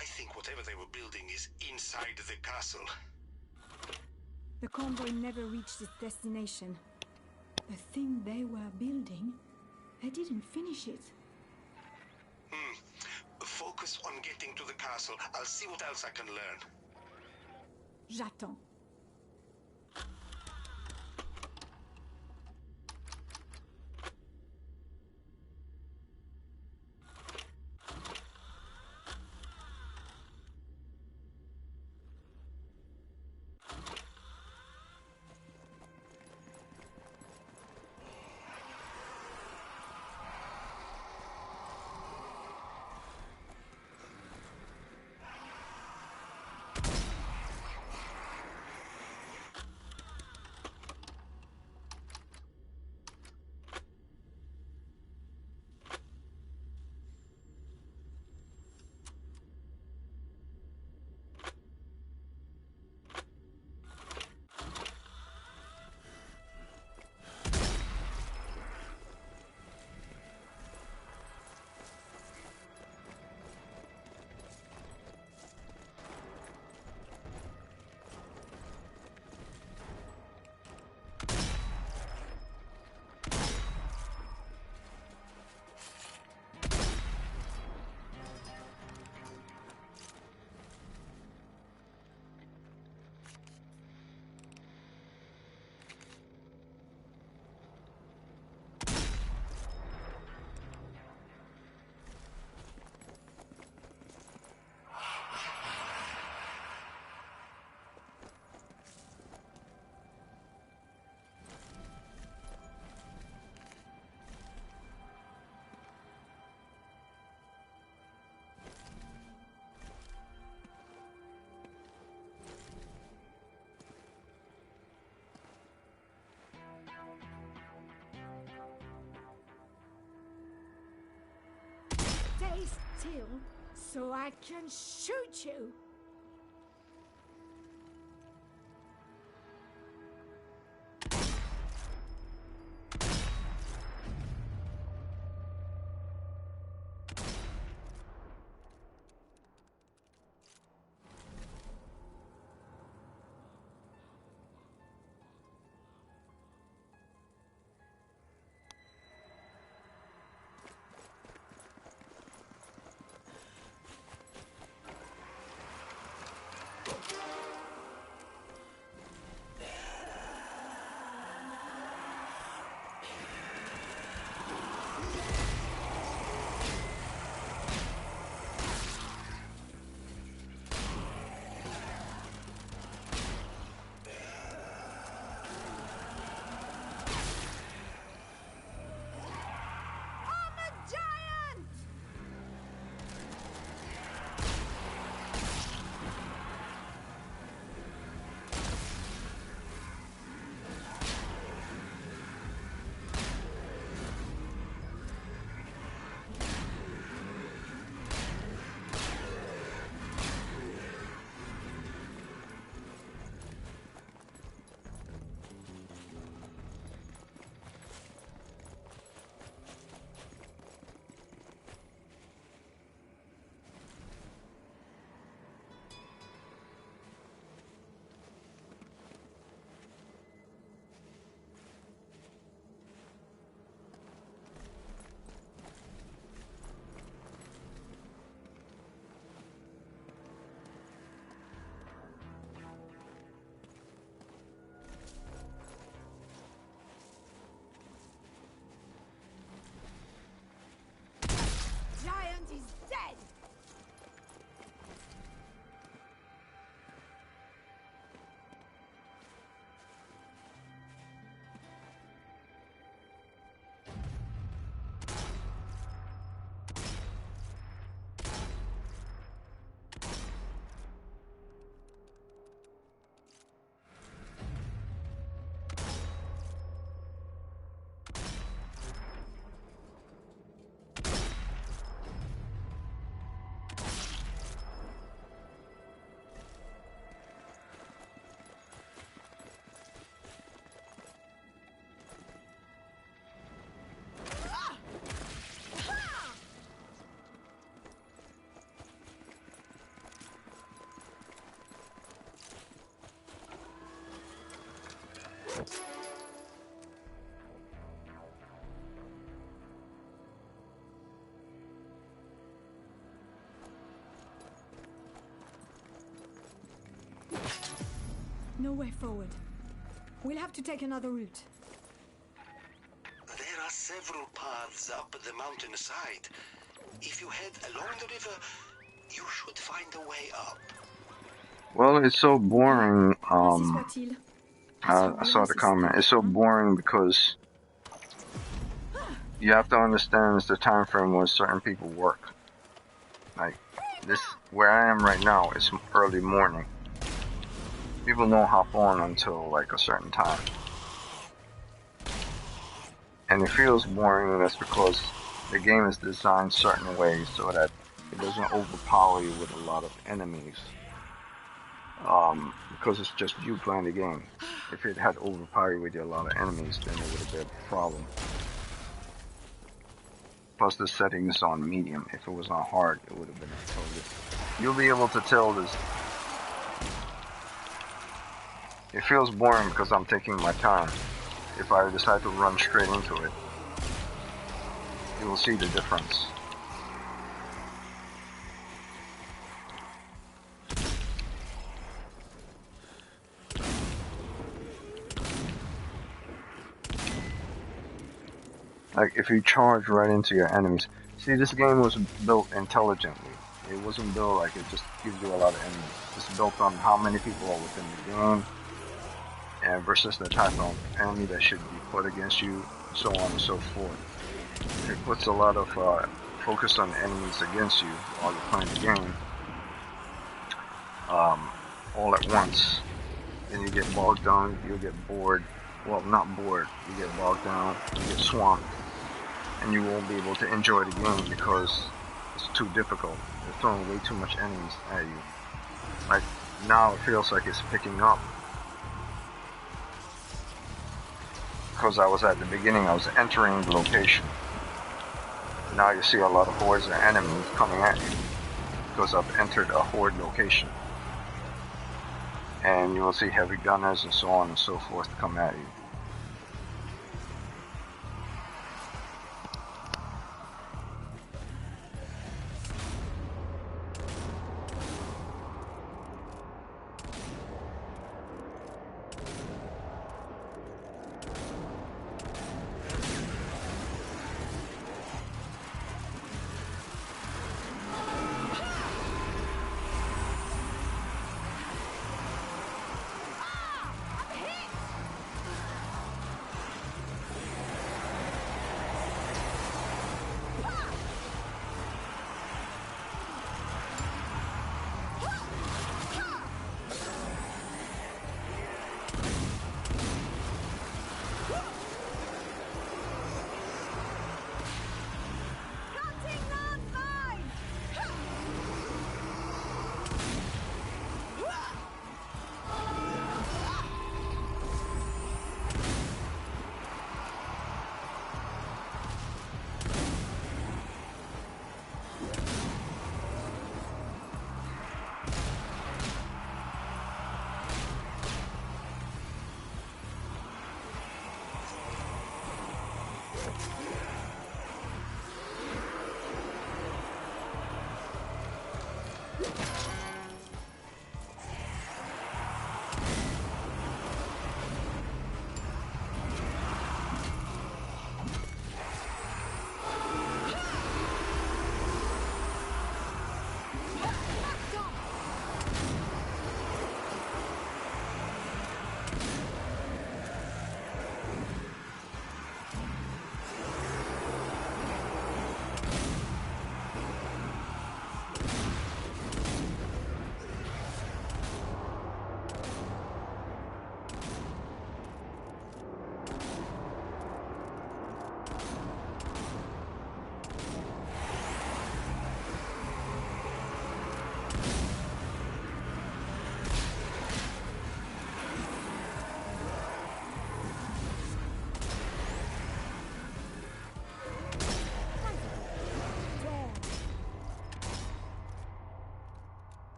I think whatever they were building is inside the castle. The convoy never reached its destination. The thing they were building, they didn't finish it. Focus on getting to the castle. I'll see what else I can learn. J'attends. Stay still so I can shoot you. Giant is dead! No way forward. We'll have to take another route. There are several paths up the mountainside. If you head along the river, you should find a way up. Well, it's so boring. Ainsi soit-il. I saw the comment. It's so boring because you have to understand it's the time frame when certain people work. Like this, where I am right now, it's early morning. People don't hop on until like a certain time. And it feels boring, and that's because the game is designed certain ways so that it doesn't overpower you with a lot of enemies. Because it's just you playing the game. If it had overpowered you with a lot of enemies, then it would have been a problem. Plus the settings on medium. If it was on hard, it would have been a totally. You'll be able to tell this. It feels boring because I'm taking my time. If I decide to run straight into it, you will see the difference. Like if you charge right into your enemies. See, this game was built intelligently. It wasn't built like it just gives you a lot of enemies. It's built on how many people are within the game, and versus the type of enemy that should be put against you, so on and so forth. It puts a lot of focus on enemies against you while you're playing the game, all at once. Then you get bogged down, you'll get bored. Well, not bored, you get bogged down, you get swamped, and you won't be able to enjoy the game because It's too difficult. They're throwing way too much enemies at you. Like, now it feels like it's picking up. Because I was at the beginning, I was entering the location. Now you see a lot of hordes of enemies coming at you. Because I've entered a horde location. And you will see heavy gunners and so on and so forth come at you.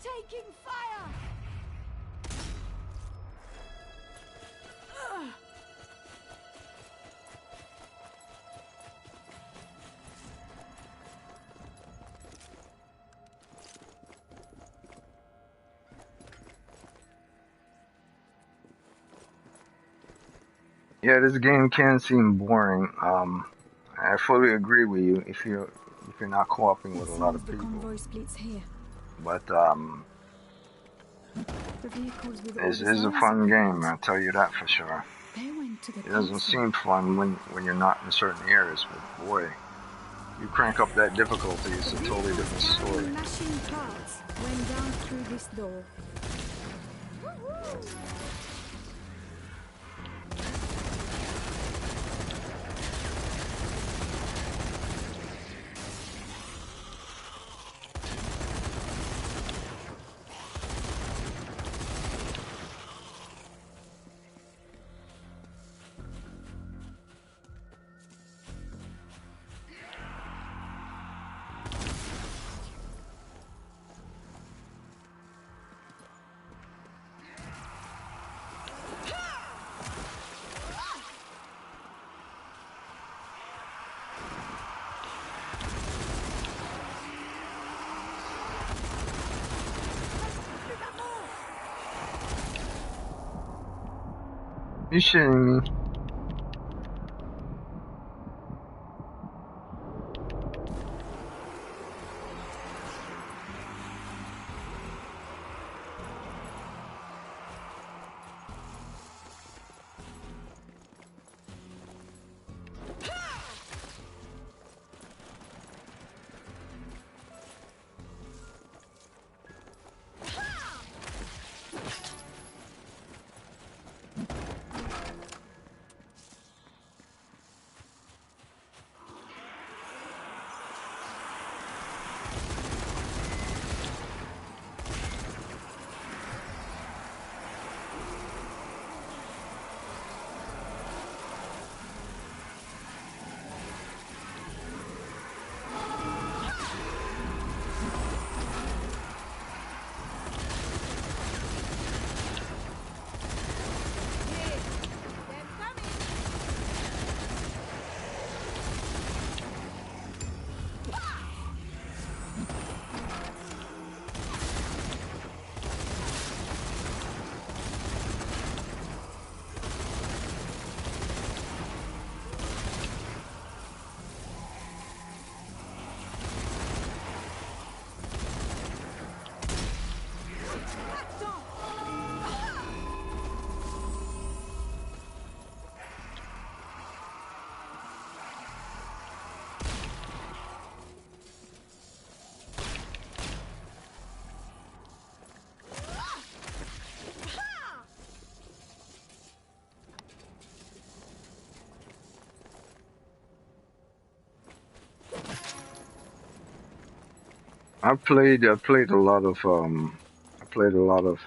Taking fire! Yeah, this game can seem boring. I fully agree with you if you're not co-oping with a lot of The people. convoy splits here. But The vehicles with all it's the a signs fun are game, different. I'll tell you that for sure. They went to the It doesn't council. seem fun when you're not in certain areas, but boy, you crank up that difficulty, it's a totally different story. Machine parts went down through this door. You shitting me? I played a lot of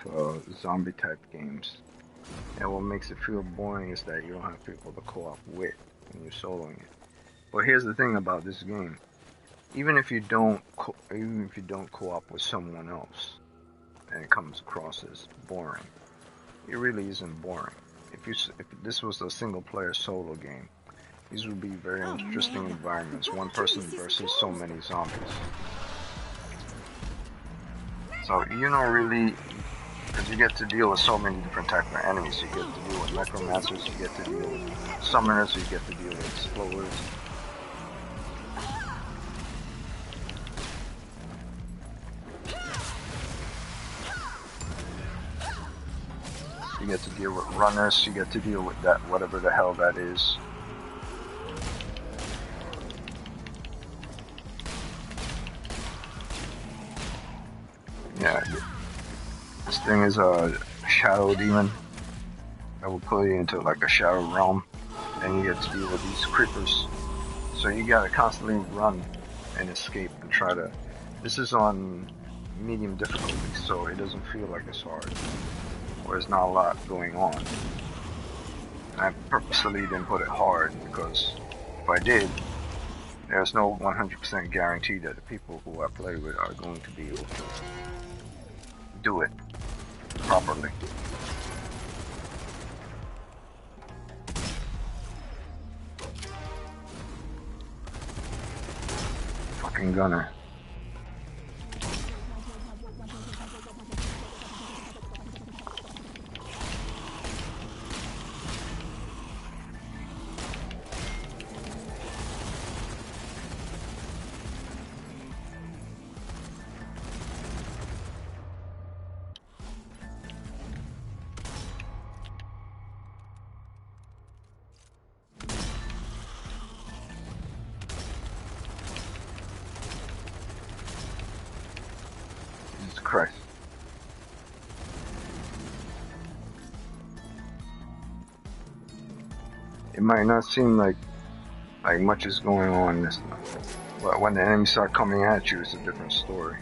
zombie type games. And what makes it feel boring is that you don't have people to co-op with when you're soloing it. But here's the thing about this game: even if you don't co-op with someone else, and it comes across as boring, it really isn't boring. If this was a single player solo game, these would be very interesting environments. One person versus so many zombies. So you don't really, because you get to deal with so many different types of enemies. You get to deal with necromancers, you get to deal with summoners, you get to deal with explorers. You get to deal with runners. You get to deal with that, whatever the hell that is. Yeah, this thing is a shadow demon that will put you into like a shadow realm, and you get to deal with these creepers. So you gotta constantly run and escape and try to. This is on medium difficulty, so it doesn't feel like it's hard, or there's not a lot going on. And I purposely didn't put it hard because if I did, there's no 100% guarantee that the people who I play with are going to be able to do it properly. Fucking gunner. Jesus Christ. It might not seem like much is going on this, but when the enemies start coming at you, it's a different story.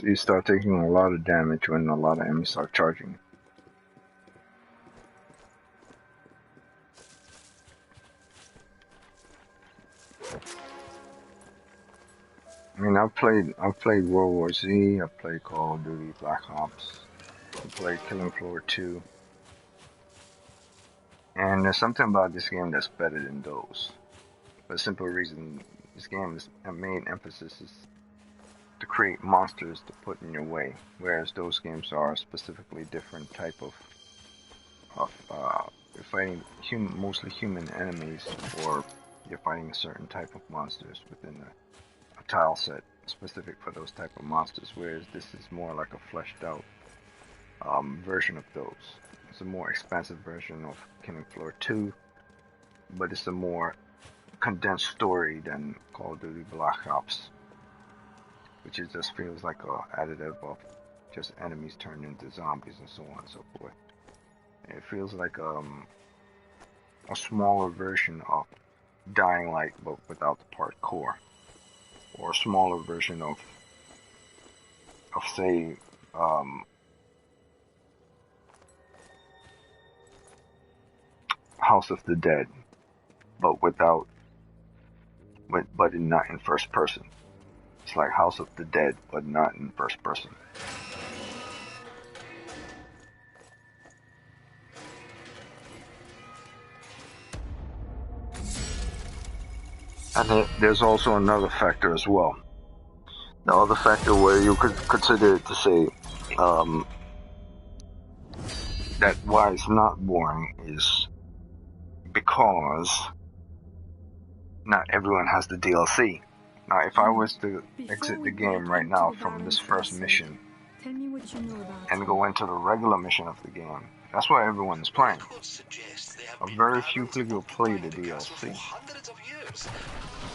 You start taking a lot of damage when a lot of enemies start charging. I mean, I've played World War Z, I've played Call of Duty, Black Ops, I've played Killing Floor 2, and there's something about this game that's better than those. For the simple reason, this game's main emphasis is to create monsters to put in your way, whereas those games are specifically different type of you're fighting mostly human enemies, or you're fighting a certain type of monsters within a tile set specific for those type of monsters, whereas this is more like a fleshed out version of those. It's a more expansive version of Killing Floor 2, but it's a more condensed story than Call of Duty Black Ops, which it just feels like a additive of just enemies turned into zombies and so on and so forth. It feels like a smaller version of Dying Light, but without the parkour, or a smaller version of say House of the Dead, but not in first person. It's like House of the Dead, but not in first person. And there's also another factor as well. The other factor where you could consider it to say that why it's not boring is because not everyone has the DLC. Now, if I was to exit the game right now from this first mission and go into the regular mission of the game, That's why everyone is playing. Could suggest they have A been very few guaranteed people play occupying the the castle for DLC. hundreds of years.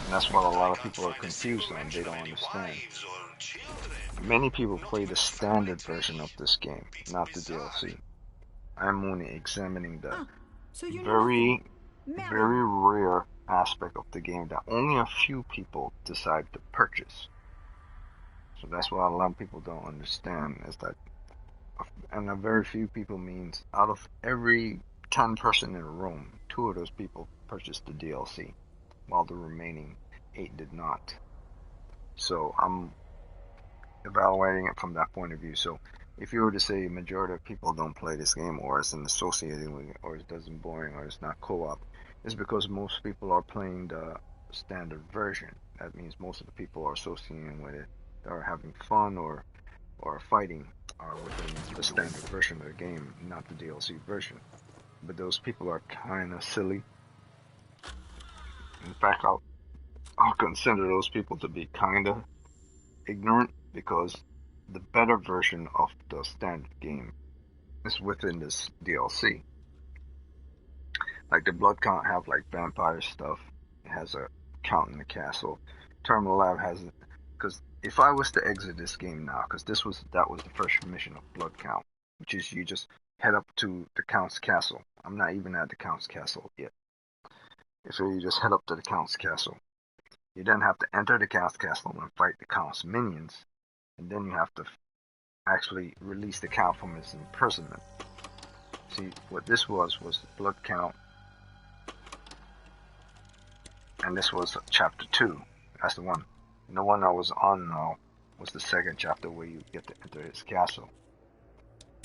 And that's what a I lot of can't people are find a single confused on. They mention of don't any understand. wives or children. Many people Not play even the a family standard tree. version of this game, It's not the bizarre. DLC. I'm only examining the Ah, so you know very, nothing. very Marry. rare aspect of the game that only a few people decide to purchase. So that's what a lot of people don't understand is that, and a very few people means out of every 10 person in a room, 2 of those people purchased the DLC, while the remaining 8 did not. So I'm evaluating it from that point of view. So if you were to say majority of people don't play this game or it's associated with it or it doesn't boring or it's not co-op, it's because most people are playing the standard version. That means most of the people are associating with it. They're having fun or fighting are within the standard version of the game, not the DLC version. But those people are kind of silly. In fact, I'll consider those people to be kind of ignorant because the better version of the standard game is within this DLC. Like the blood count have like vampire stuff. It has a count in the castle. Terminal Lab has it because if I was to exit this game now, because that was the first mission of blood count, which is you just head up to the Count's castle. I'm not even at the Count's castle yet. So you just head up to the Count's castle. You then have to enter the Count's castle and fight the Count's minions, and then you have to actually release the Count from his imprisonment. See, what this was blood count, and this was chapter 2. That's the one. And the one I was on now was the second chapter where you get to enter his castle.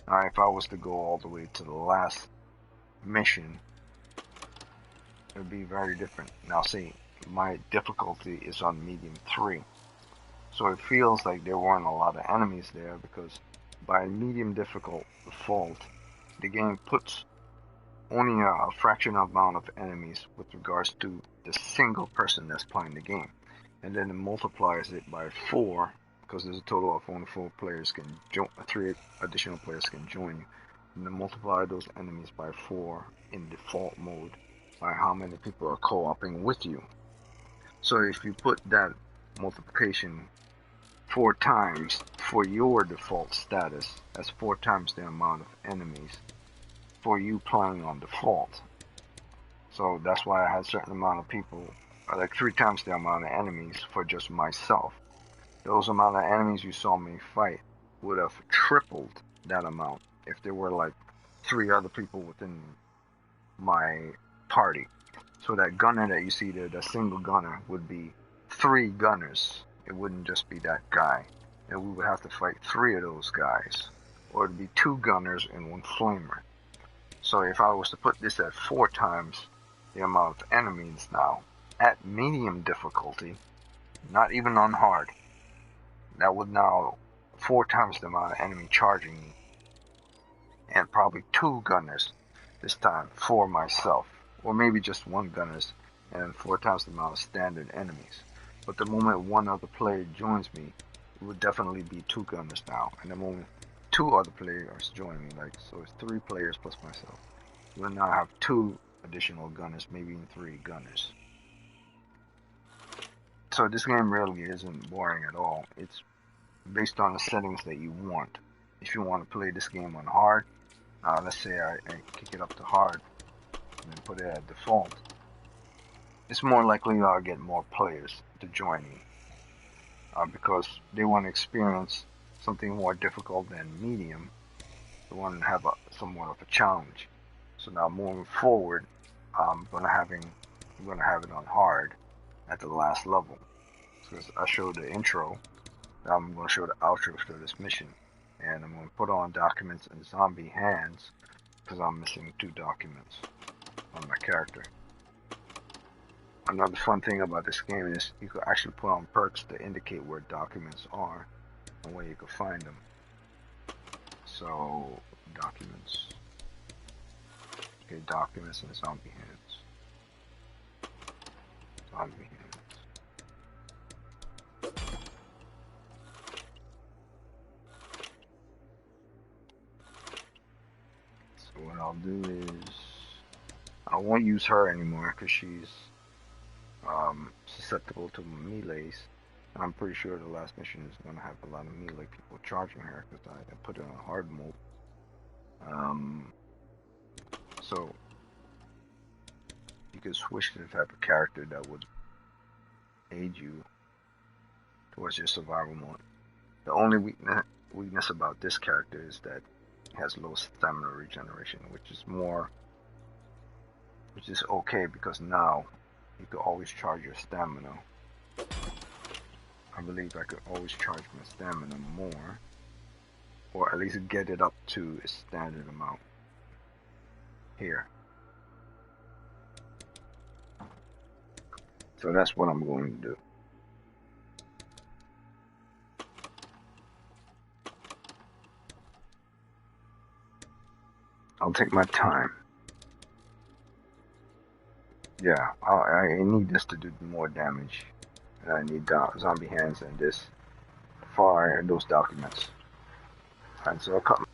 Now, if I was to go all the way to the last mission, it would be very different. Now, see, my difficulty is on medium 3. So it feels like there weren't a lot of enemies there because by medium difficult default, the game puts only a fraction amount of enemies with regards to the single person that's playing the game. And then it multiplies it by 4 because there's a total of only 4 players can join, 3 additional players can join you. And then multiply those enemies by 4 in default mode by how many people are co-oping with you. So if you put that multiplication 4 times for your default status, that's 4 times the amount of enemies for you playing on default. So that's why I had a certain amount of people, like 3 times the amount of enemies for just myself. Those amount of enemies you saw me fight would have tripled that amount if there were like 3 other people within my party. So that gunner that you see there, that single gunner, would be 3 gunners. It wouldn't just be that guy. And we would have to fight 3 of those guys. Or it'd be 2 gunners and 1 flamer. So if I was to put this at 4 times the amount of enemies now, at medium difficulty, not even on hard, that would now 4 times the amount of enemy charging me. And probably 2 gunners this time for myself. Or maybe just 1 gunners and 4 times the amount of standard enemies. But the moment 1 other player joins me, it would definitely be 2 gunners now. And the moment 2 other players join me, like, so it's 3 players plus myself. We'll now have 2 additional gunners, maybe even 3 gunners. So this game really isn't boring at all. It's based on the settings that you want. If you want to play this game on hard, let's say I kick it up to hard and then put it at default, it's more likely I'll get more players to join me because they want to experience something more difficult than medium. They want to have somewhat of a challenge. So now moving forward, I'm gonna have it on hard at the last level. Because I showed the intro, now I'm gonna show the outro for this mission, and I'm gonna put on documents and zombie hands because I'm missing 2 documents on my character. Another fun thing about this game is you can actually put on perks to indicate where documents are and where you can find them. So documents. Okay, documents and zombie hands. Zombie hands. So I'll do is I won't use her anymore because she's susceptible to melees. I'm pretty sure the last mission is gonna have a lot of melee people charging her because I put it on hard mode. So you can switch to the type of character that would aid you towards your survival mode. The only weakness about this character is that it has low stamina regeneration, which is okay because now you can always charge your stamina. I believe I could always charge my stamina more, or at least get it up to its standard amount here. So that's what I'm going to do. I'll take my time. Yeah, I need this to do more damage. And I need zombie hands and this fire and those documents. And so I'll cut.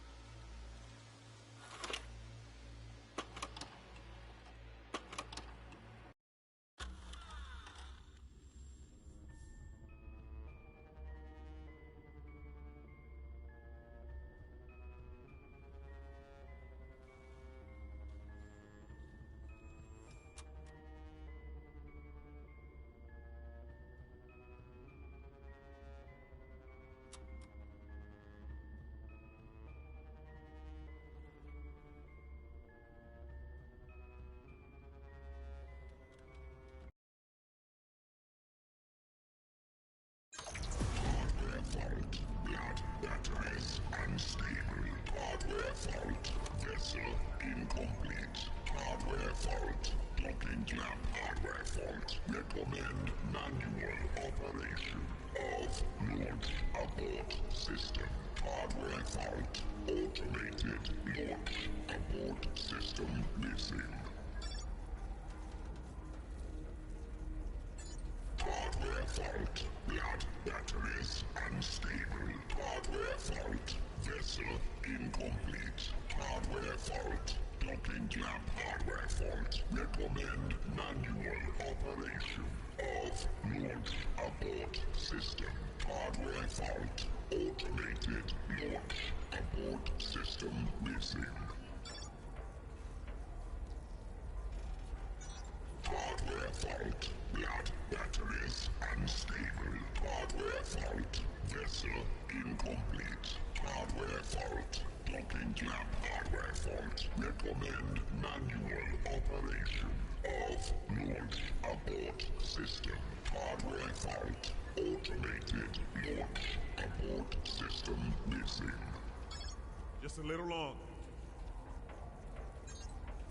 Just a little longer.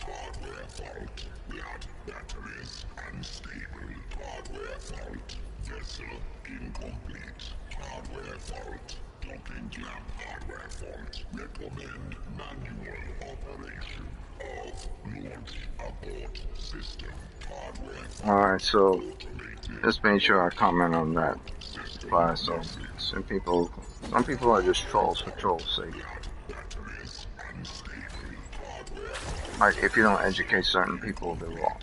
Hardware fault. Batteries unstable. Hardware fault. Vessel incomplete. Hardware fault. Docking clamp. Hardware fault. Recommend manual operation of launch abort system. Hardware fault. Alright, so just make sure I comment on that. So some people are just trolls for trolls' sake. Like, if you don't educate certain people, they will.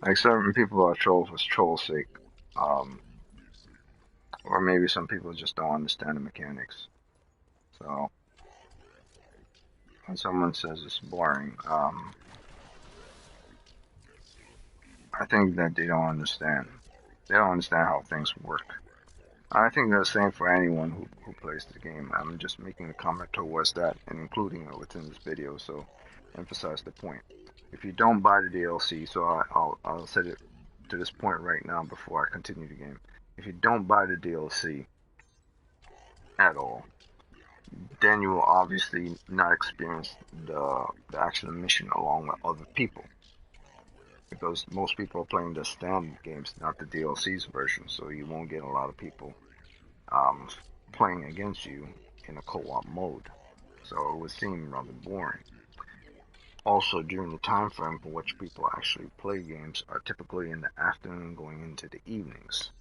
Like, certain people are trolls for trolls' sake. Or maybe some people just don't understand the mechanics. So, when someone says it's boring, I think that they don't understand. They don't understand how things work. I think that's the same for anyone who plays the game. I'm just making a comment towards that and including it within this video, so emphasize the point. If you don't buy the DLC, so I'll set it to this point right now before I continue the game. If you don't buy the DLC at all, then you will obviously not experience the actual mission along with other people. Because most people are playing the standard games, not the DLC's version, so you won't get a lot of people playing against you in a co-op mode. So it would seem rather boring. Also, during the time frame for which people actually play games are typically in the afternoon going into the evenings,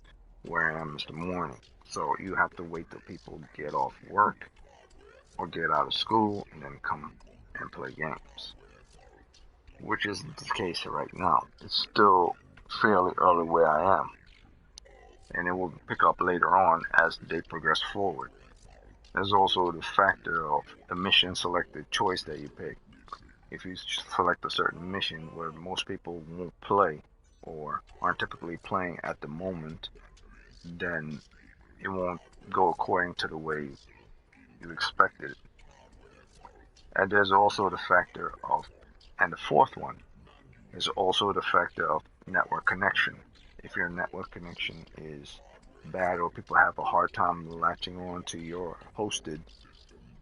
where I am is the morning. So you have to wait till people get off work or get out of school and then come and play games, which isn't the case right now. It's still fairly early where I am, and it will pick up later on as the day progresses forward. There's also the factor of the mission selected choice that you pick. If you select a certain mission where most people won't play or aren't typically playing at the moment, then it won't go according to the way you expected it. And there's also the factor of, and the fourth one is also the factor of network connection. If your network connection is bad or people have a hard time latching on to your hosted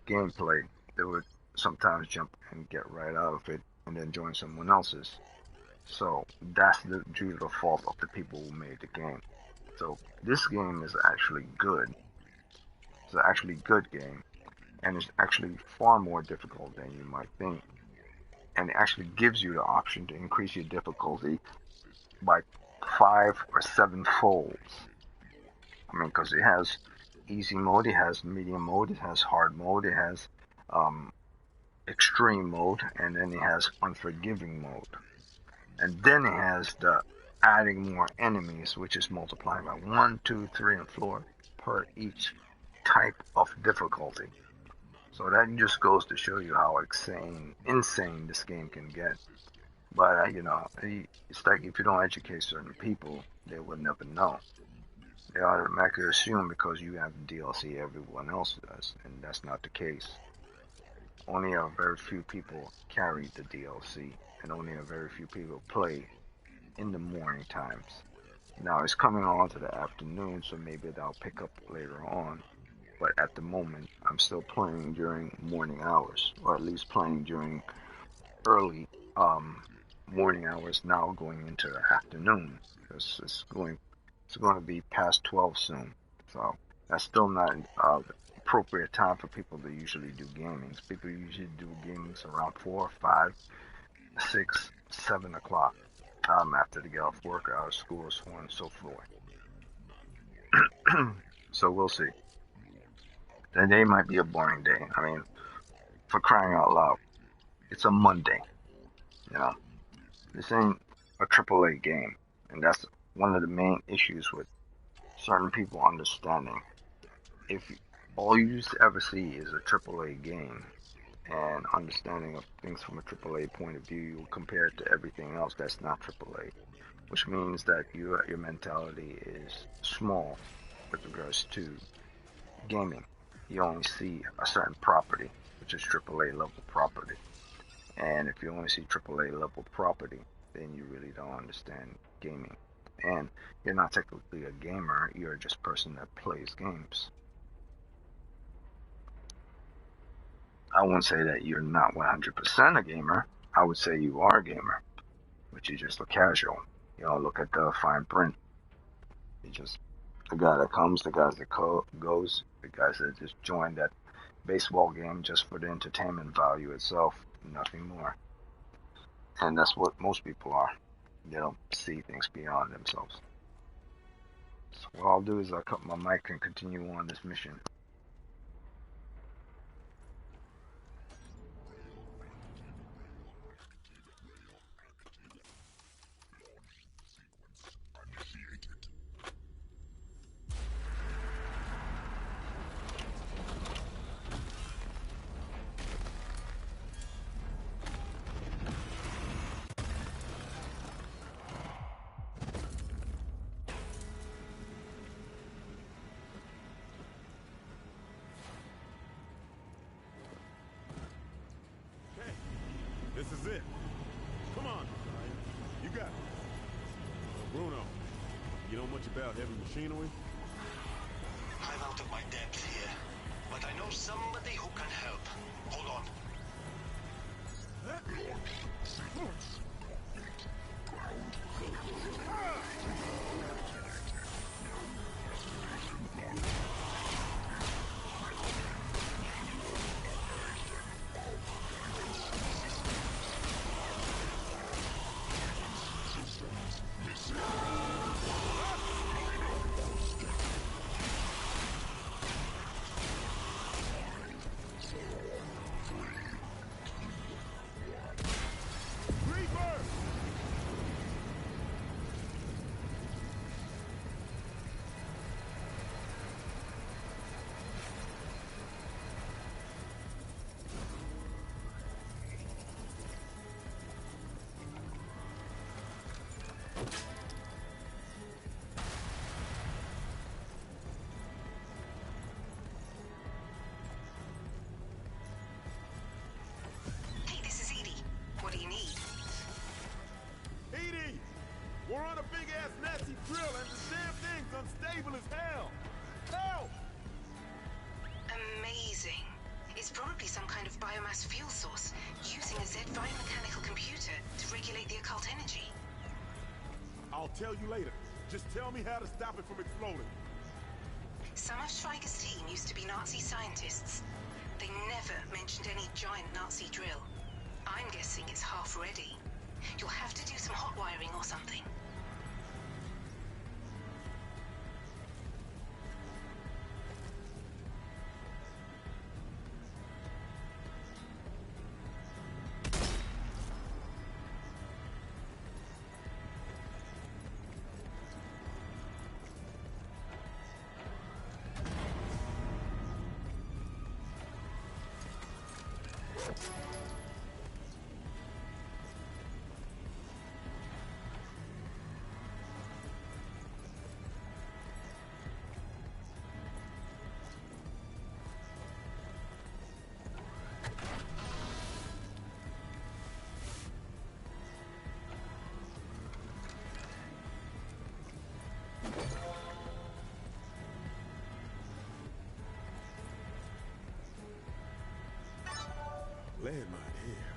gameplay, they would sometimes jump and get right out of it and then join someone else's. So that's due to the fault of the people who made the game. So this game is actually good. It's an actually good game, and it's actually far more difficult than you might think. And it actually gives you the option to increase your difficulty by 5 or 7 folds. I mean, because it has easy mode, it has medium mode, it has hard mode, it has extreme mode, and then it has unforgiving mode. And then it has the adding more enemies, which is multiplied by 1, 2, 3, and 4 per each type of difficulty. So that just goes to show you how insane this game can get. But it's like if you don't educate certain people, they will never know. They automatically assume because you have DLC, everyone else does, and that's not the case. Only a very few people carry the DLC, and only a very few people play in the morning times. Now it's coming on to the afternoon, so maybe that'll pick up later on. But at the moment, I'm still playing during morning hours, or at least playing during early morning hours. Now going into the afternoon, because it's going to be past 12 soon. So that's still not appropriate time for people to usually do gamings. People usually do gamings around 4, 5, 6, 7 o'clock after they get off work or out of school, so on and so forth. So we'll see. The day might be a boring day. I mean, for crying out loud, it's a Monday. This ain't a AAA game, and that's one of the main issues with certain people understanding. If all you ever see is a AAA game and understanding of things from a AAA point of view, you will compare it to everything else that's not AAA, which means that your mentality is small with regards to gaming. You only see a certain property, which is AAA level property. And if you only see AAA level property, then you really don't understand gaming. And you're not technically a gamer, you're just a person that plays games. I wouldn't say that you're not 100% a gamer. I would say you are a gamer, but you're just a casual. Look at the fine print. You're just the guy that comes, the guys that goes, the guys that just join that baseball game just for the entertainment value itself, nothing more. And that's what most people are. They don't see things beyond themselves. So what I'll do is I'll cut my mic and continue on this mission. This is it. Come on, you got it. Bruno, you know much about heavy machinery? I'm out of my depth here, but I know somebody who can help. Hold on. I'll tell you later. Just tell me how to stop it from exploding. Some of Schweiger's team used to be Nazi scientists. They never mentioned any giant Nazi drill. I'm guessing it's half ready. You'll have to do some hot wiring or something. Landmine here.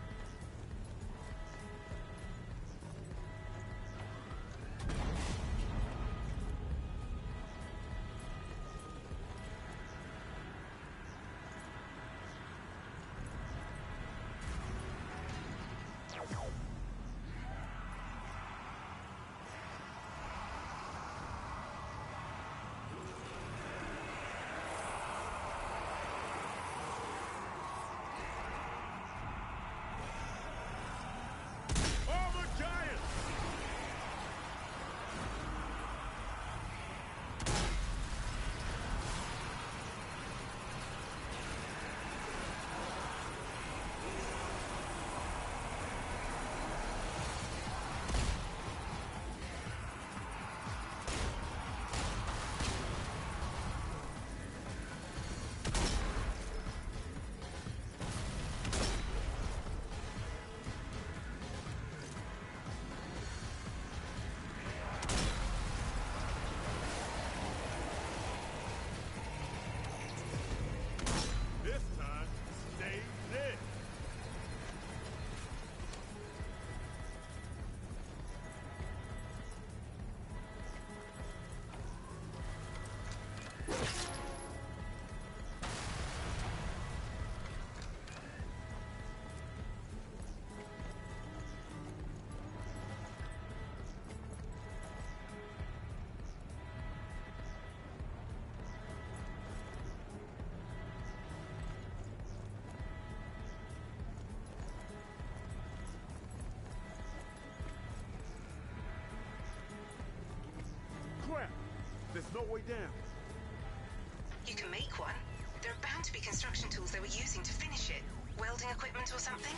Crap! There's no way down. You can make one. There are bound to be construction tools they were using to finish it. Welding equipment or something?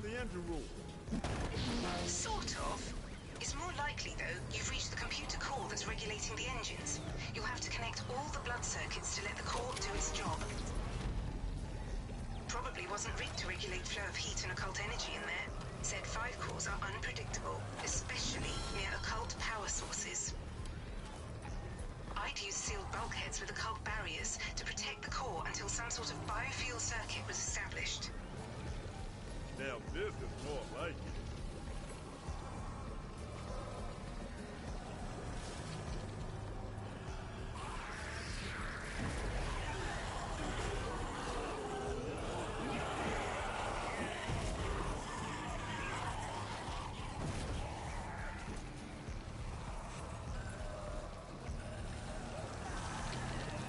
around the engine room. Sort of. It's more likely, though, you've reached the computer core that's regulating the engines. You'll have to connect all the blood circuits to let the core do its job. Probably wasn't rigged to regulate flow of heat and occult energy in there. Z5 cores are unpredictable, especially near occult power sources. I'd use sealed bulkheads with occult barriers to protect the core until some sort of biofuel circuit was established. Now this is more like it.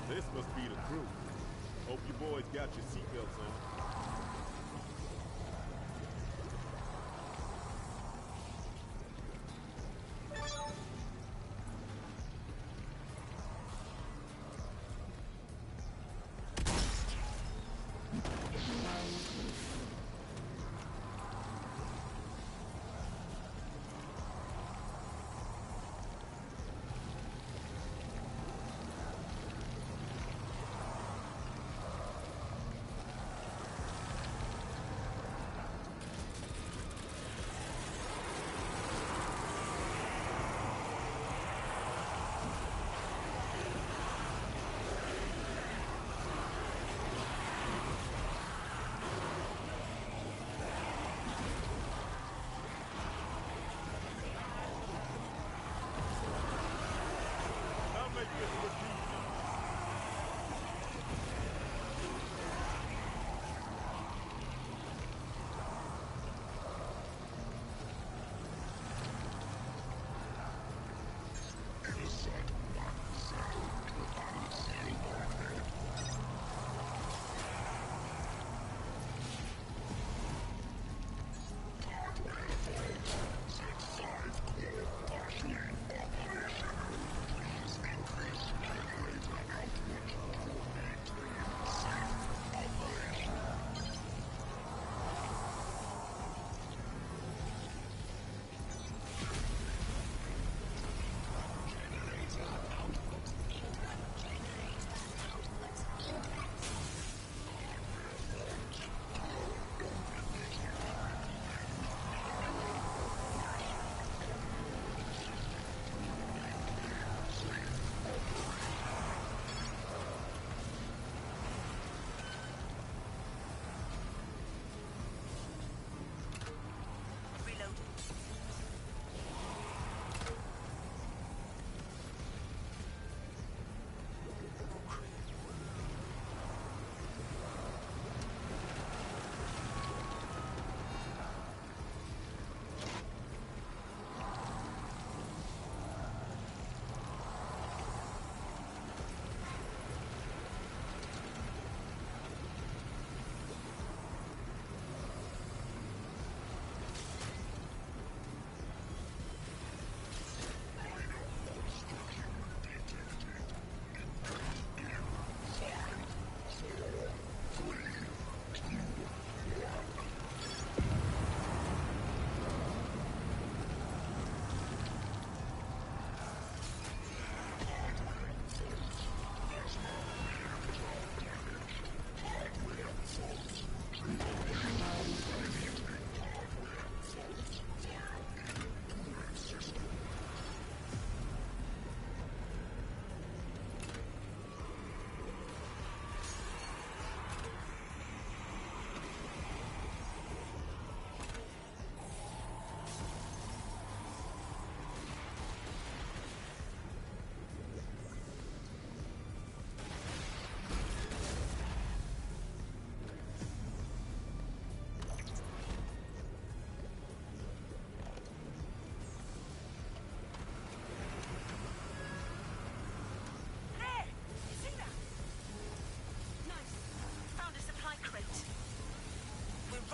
This must be the crew. Hope you boys got your seatbelts on.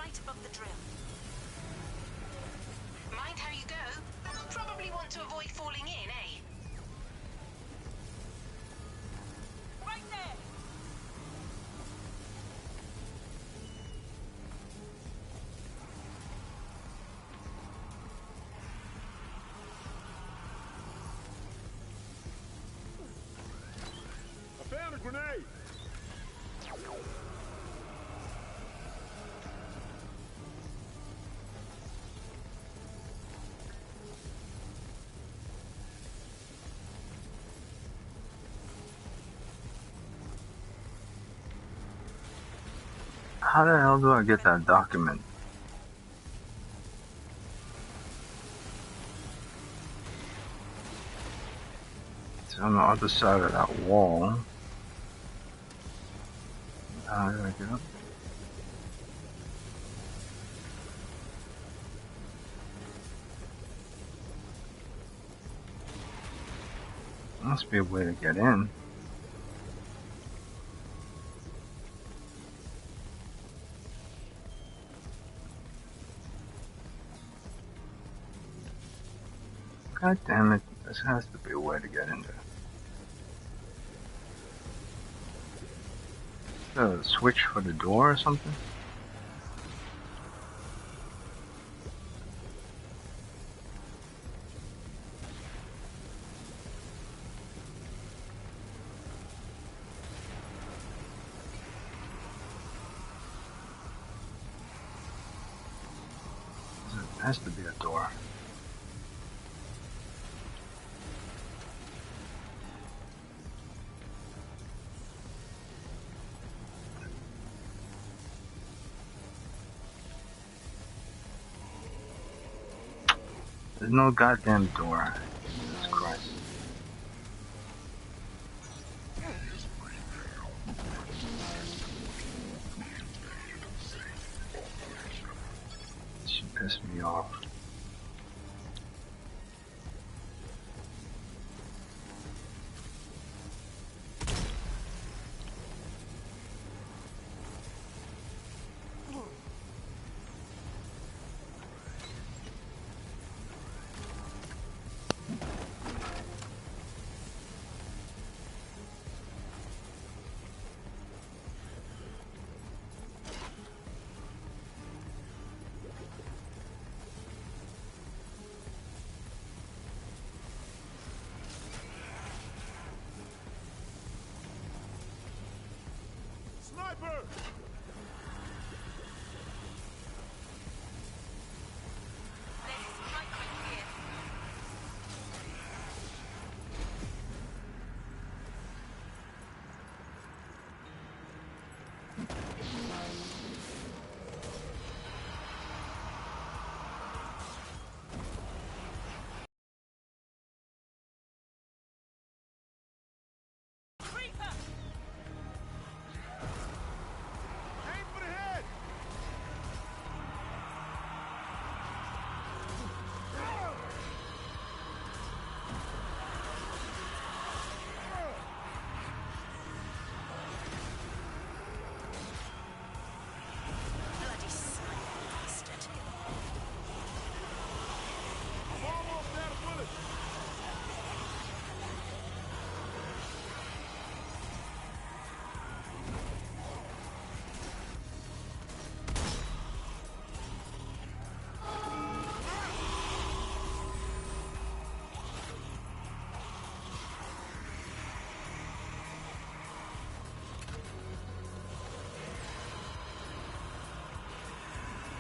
right above the drill. Mind how you go? Probably want to avoid falling in, eh? Right there! a grenade! How the hell do I get that document? It's on the other side of that wall. How do I get up? Must be a way to get in. God damn it, this has to be a way to get in there. Is there a switch for the door or something? There has to be a door. There's no goddamn door. Jesus Christ. She pissed me off. Sniper! Aim for the head! Bloody sniper bastard. I'm almost out of bullets!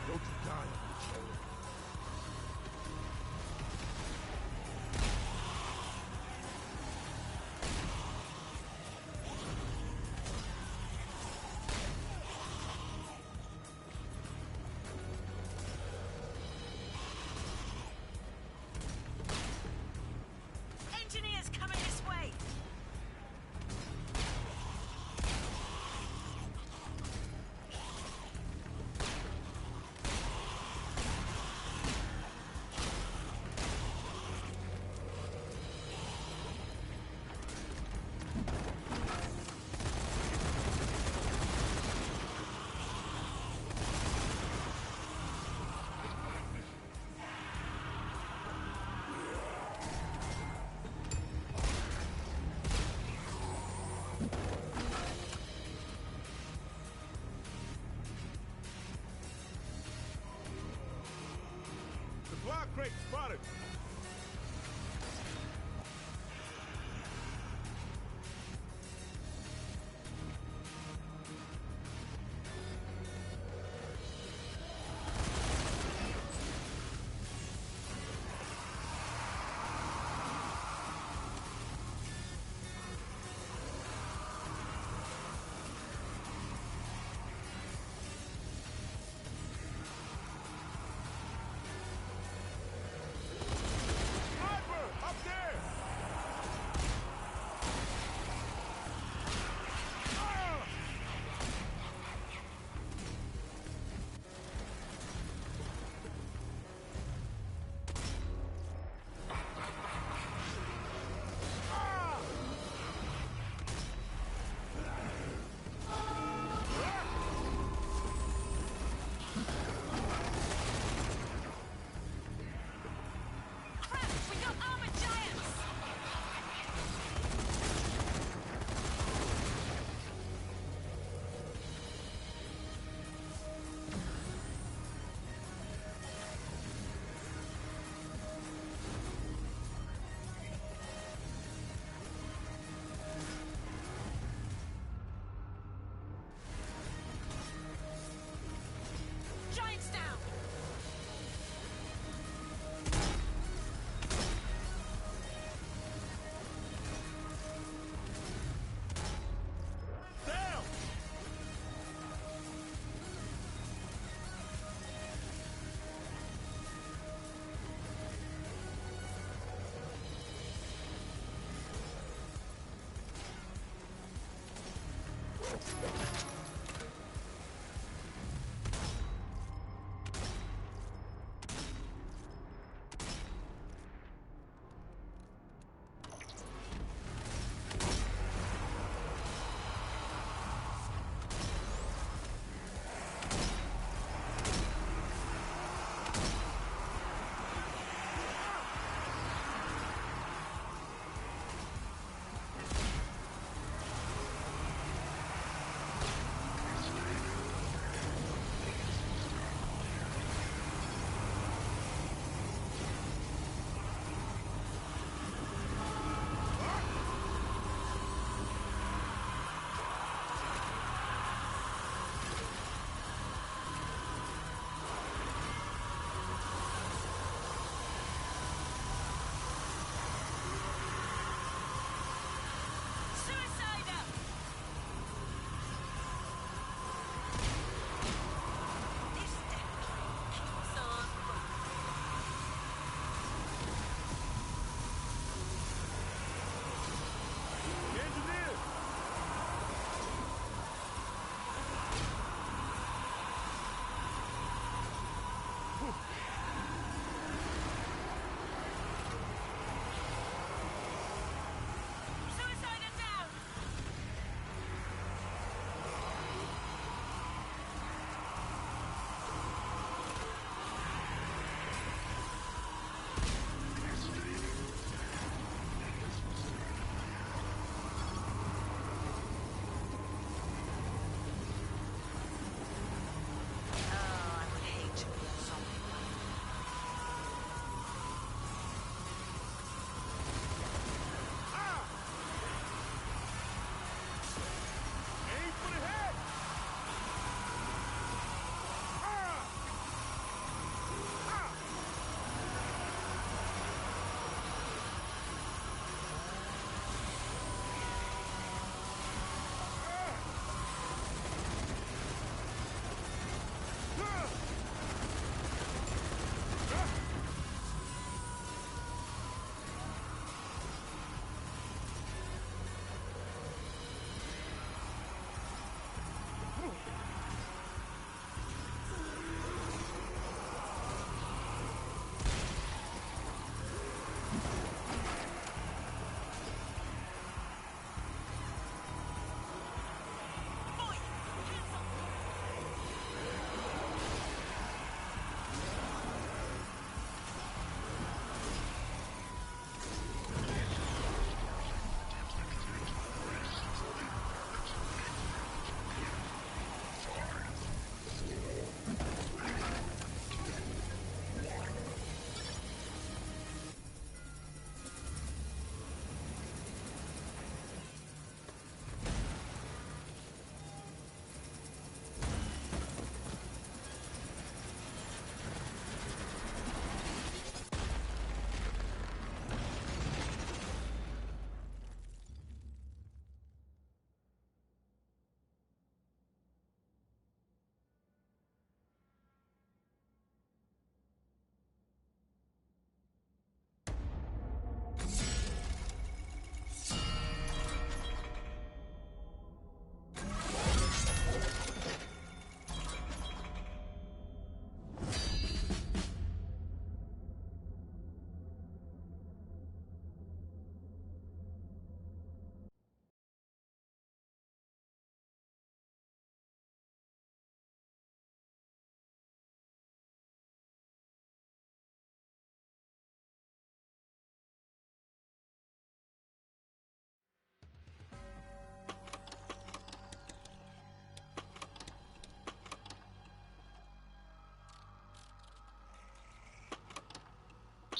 Don't you die on me, Shin. Engineers coming this way! Supply crate spotted!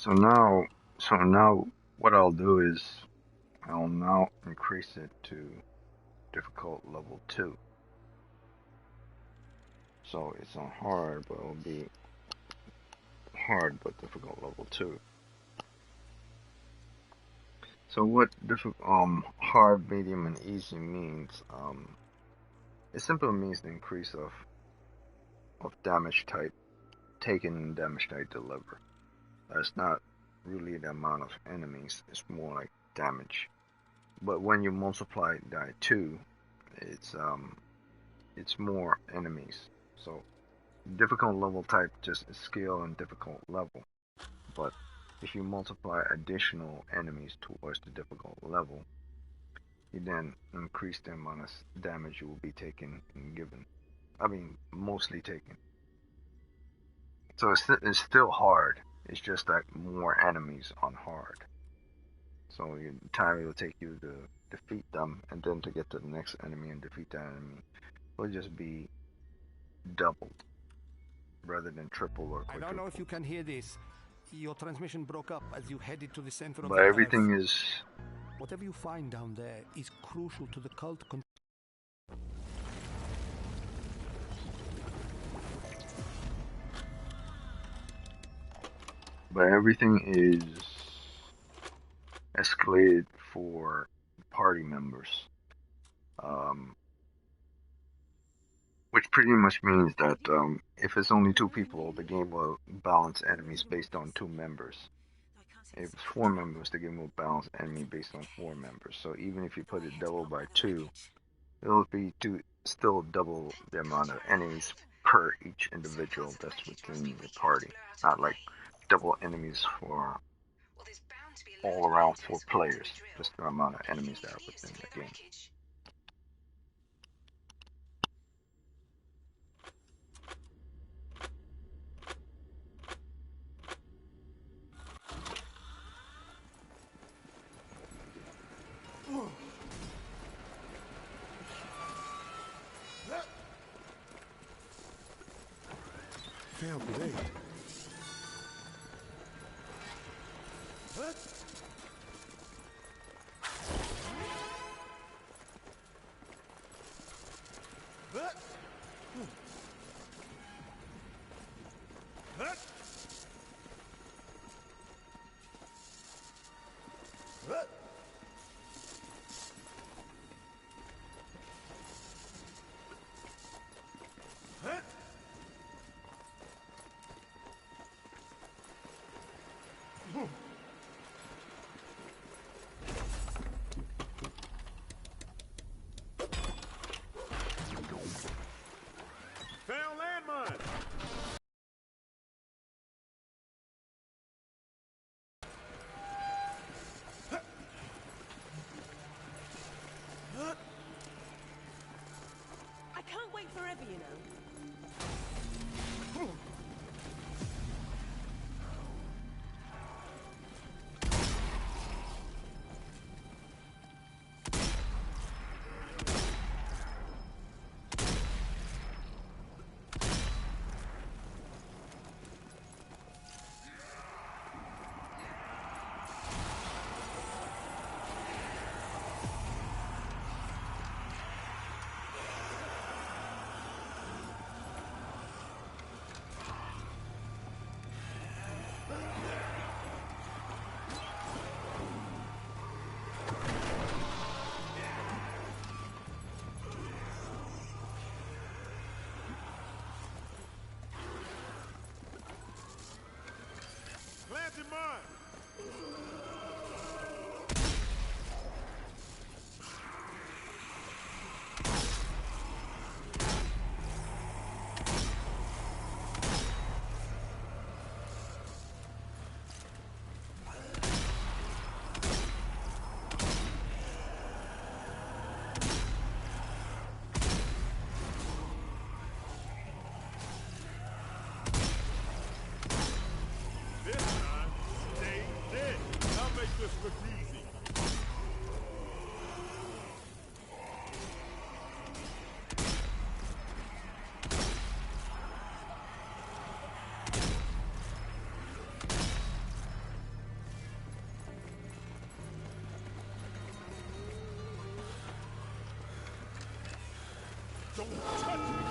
So now, what I'll do is I'll now increase it to difficult level 2. So it's on hard, but it'll be hard but difficult level 2. So what hard, medium, and easy means? It simply means the increase of damage type taken and damage type deliver. That's not really the amount of enemies, it's more like damage. But when you multiply it by 2, it's more enemies. So difficult level type just skill and difficult level. But if you multiply additional enemies towards the difficult level, you then increase the amount of damage you will be taking and given. I mean, mostly taken. So it's still hard. It's just like more enemies on hard. So the time it will take you to defeat them, and then to get to the next enemy and defeat that enemy, will just be doubled rather than triple or quadruple. I don't know if you can hear this. Your transmission broke up as you headed to the center of But the everything Earth. is. Whatever you find down there is crucial to the cult. But everything is escalated for party members. Which pretty much means that if it's only 2 people, the game will balance enemies based on 2 members. If it's 4 members, the game will balance enemy based on 4 members. So even if you put it double by 2, it'll be still double the amount of enemies per each individual that's within the party. Not like double enemies for all around 4 players, just the amount of enemies that are within the game. Failed grenade. Don't touch me!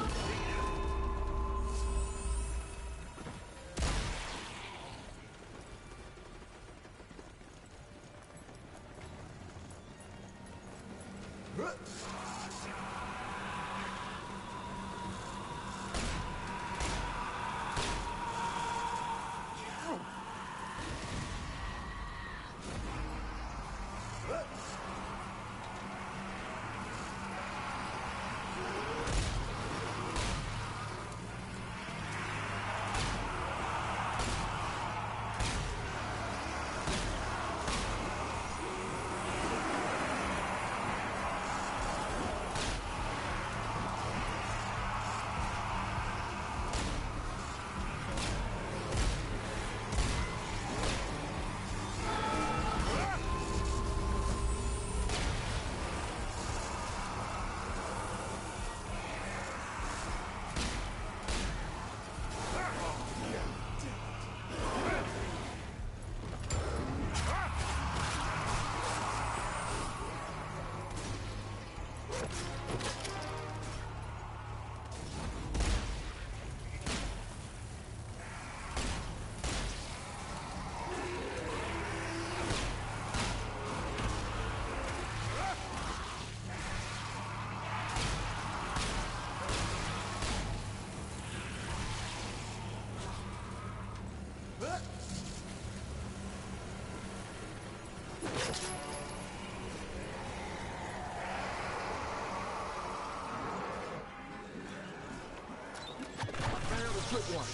Good one.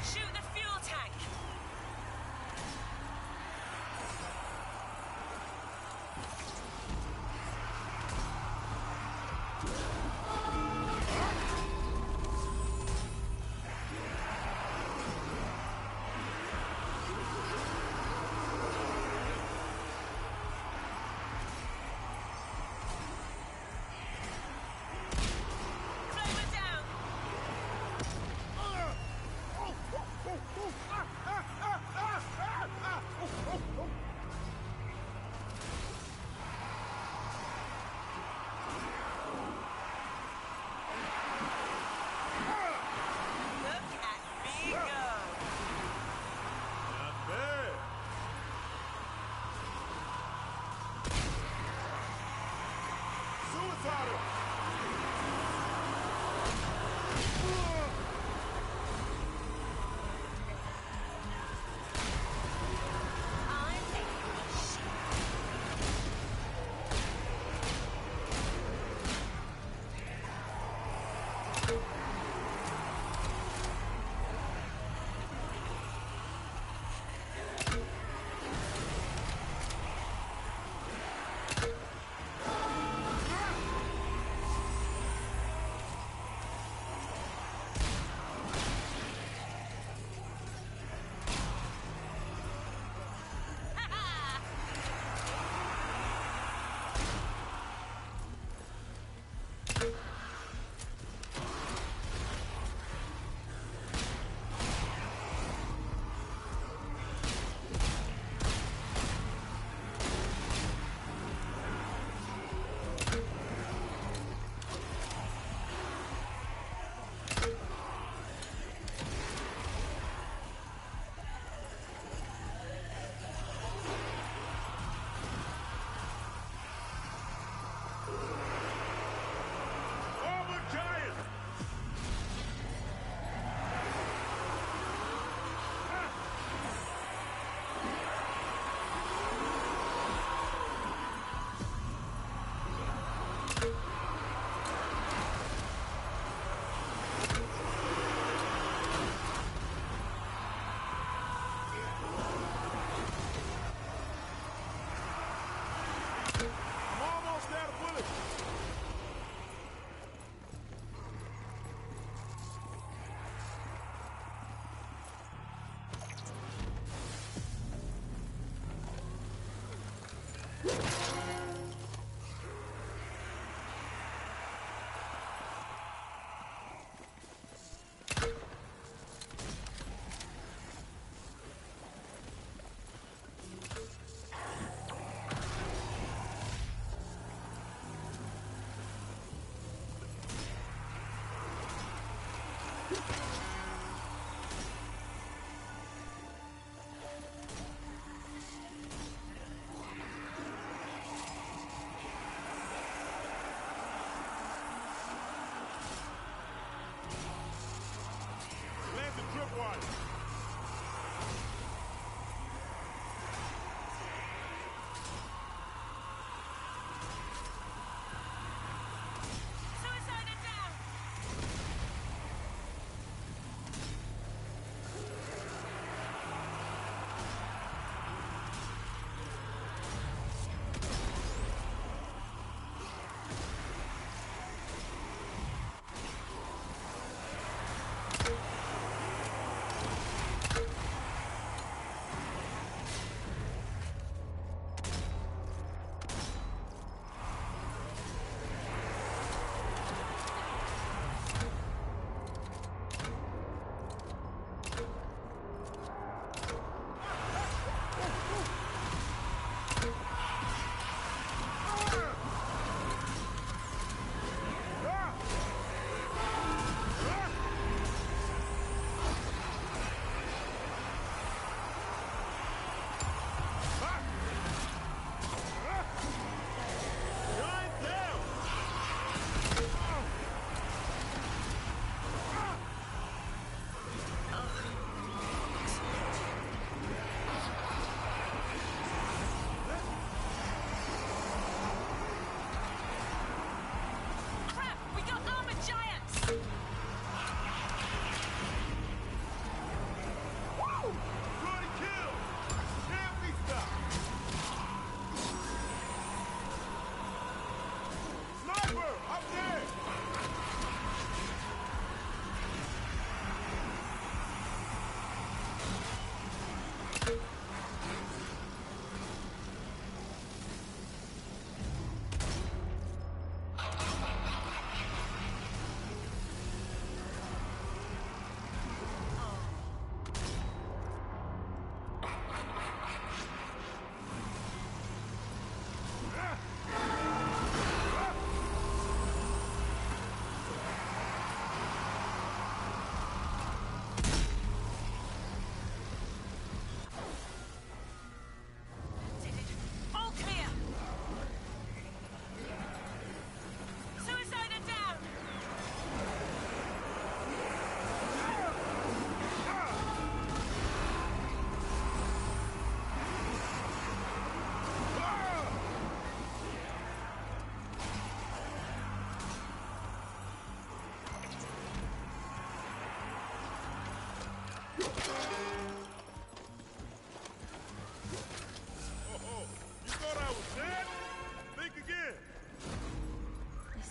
Shoot the fuel tank!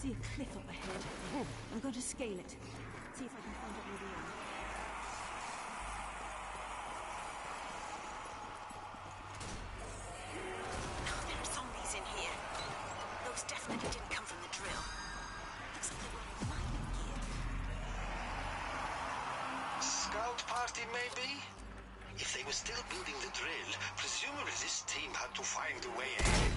see a cliff up ahead. I'm going to scale it. See if I can find out where we are. Oh, there are zombies in here. Those definitely didn't come from the drill. Looks like they were in mining gear. Scout party, maybe? If they were still building the drill, presumably this team had to find a way ahead.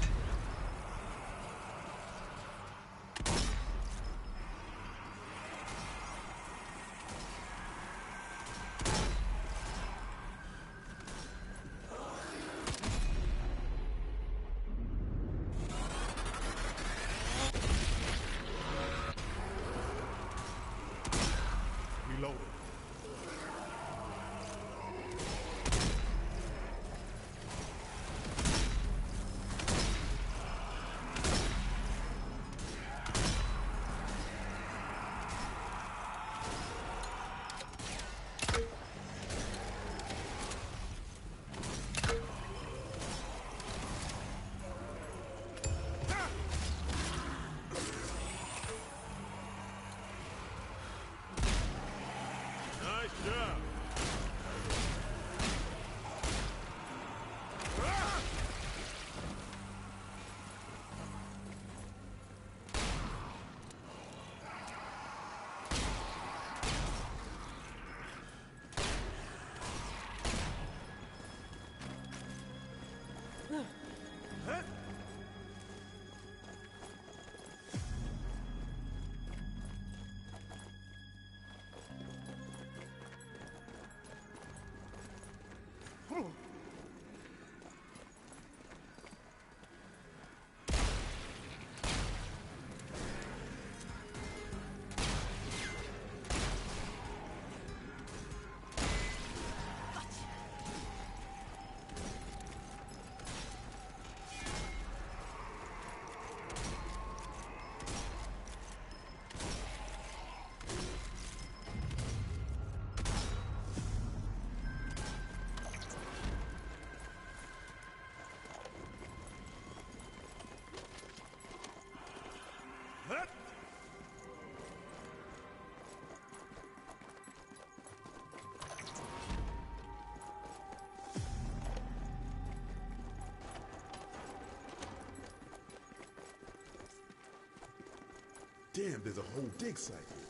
Damn, there's a whole dig site here.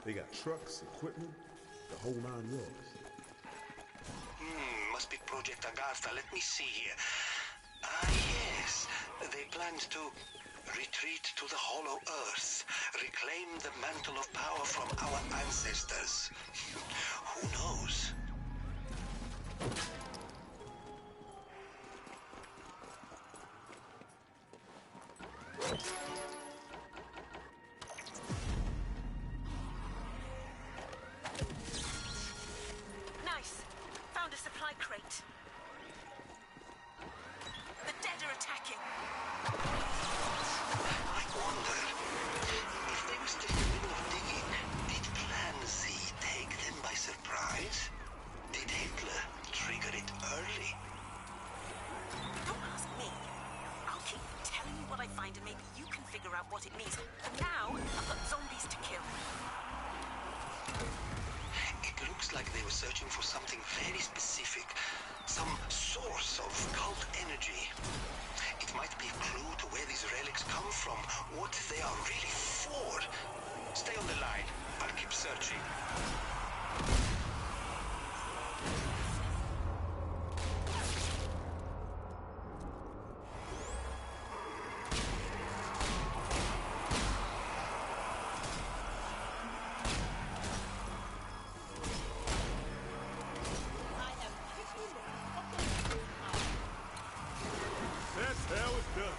They got trucks, equipment, the whole 9 yards. Must be Project Agartha. Let me see here. Yes. They planned to retreat to the Hollow Earth, reclaim the mantle of power from our ancestors. Who knows? Nice. Found a supply crate. The dead are attacking. I wonder if they were still in the middle of digging. Did Plan Z take them by surprise? Did Hitler trigger it early? Don't ask me. I'll keep telling you what I find and maybe you can figure out what it means. For now, I've got zombies to kill. It looks like they were searching for something very specific. Some source of cult energy. It might be a clue to where these relics come from, what they are really for. Stay on the line. I'll keep searching. That's how it's done.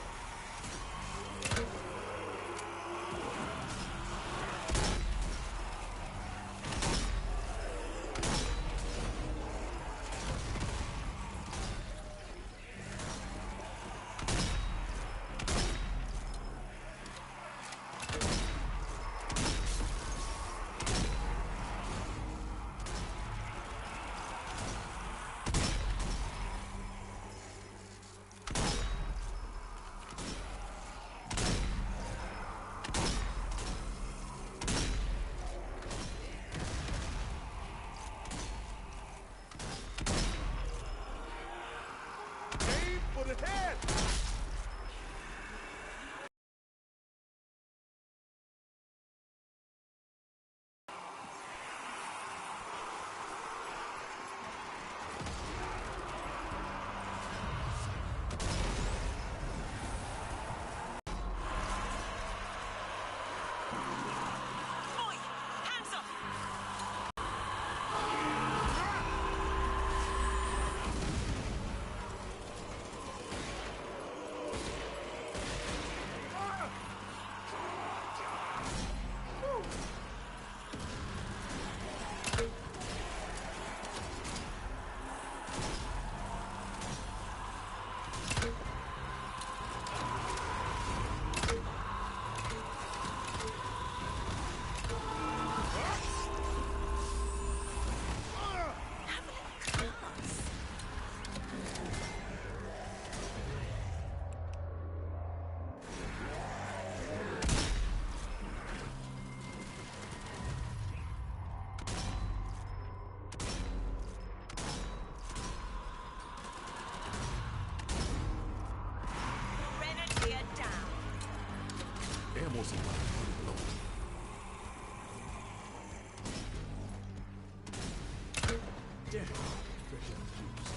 Aim for the head! Boy, hands up! Have a little class. Grenadier down. Ammo supply running low. Damn, fresh out the juice.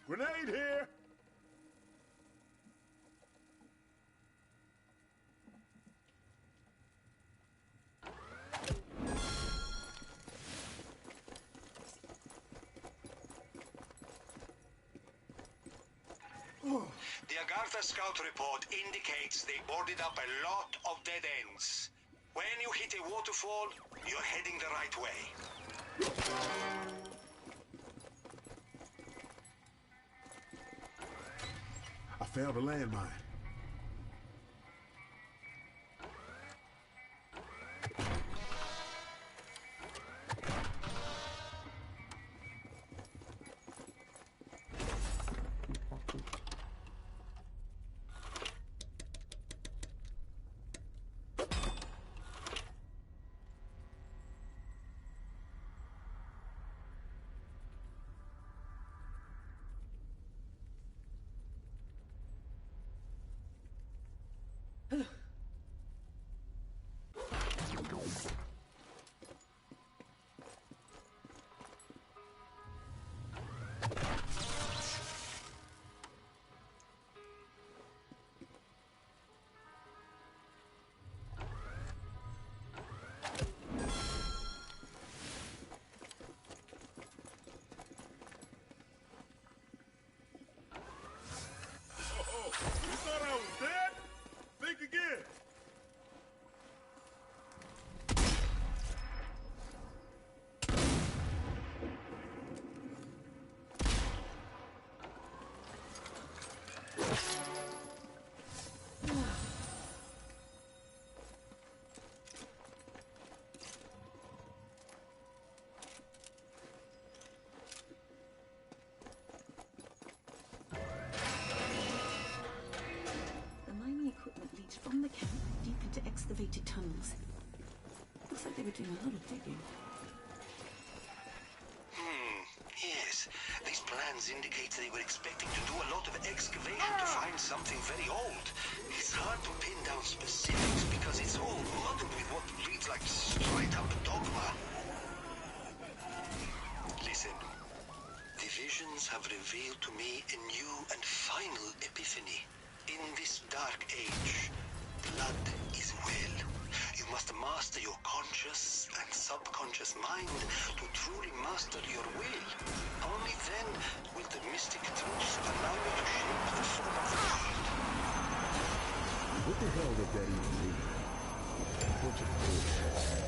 Grenade here! The Agartha scout report indicates they boarded up a lot of dead ends. When you hit a waterfall, you're heading the right way. I found a landmine. You thought I was dead? Think again. From the camp deep into excavated tunnels. Looks like they were doing a lot of digging. Yes. These plans indicate they were expecting to do a lot of excavation to find something very old. It's hard to pin down specifics because it's all muddled with what reads like straight-up dogma. Listen. The visions have revealed to me a new and final epiphany. In this dark age, blood is well. You must master your conscious and subconscious mind to truly master your will. Only then will the mystic truths allow you to shape the form of the world. What the hell did that even mean? A bunch of bullshit.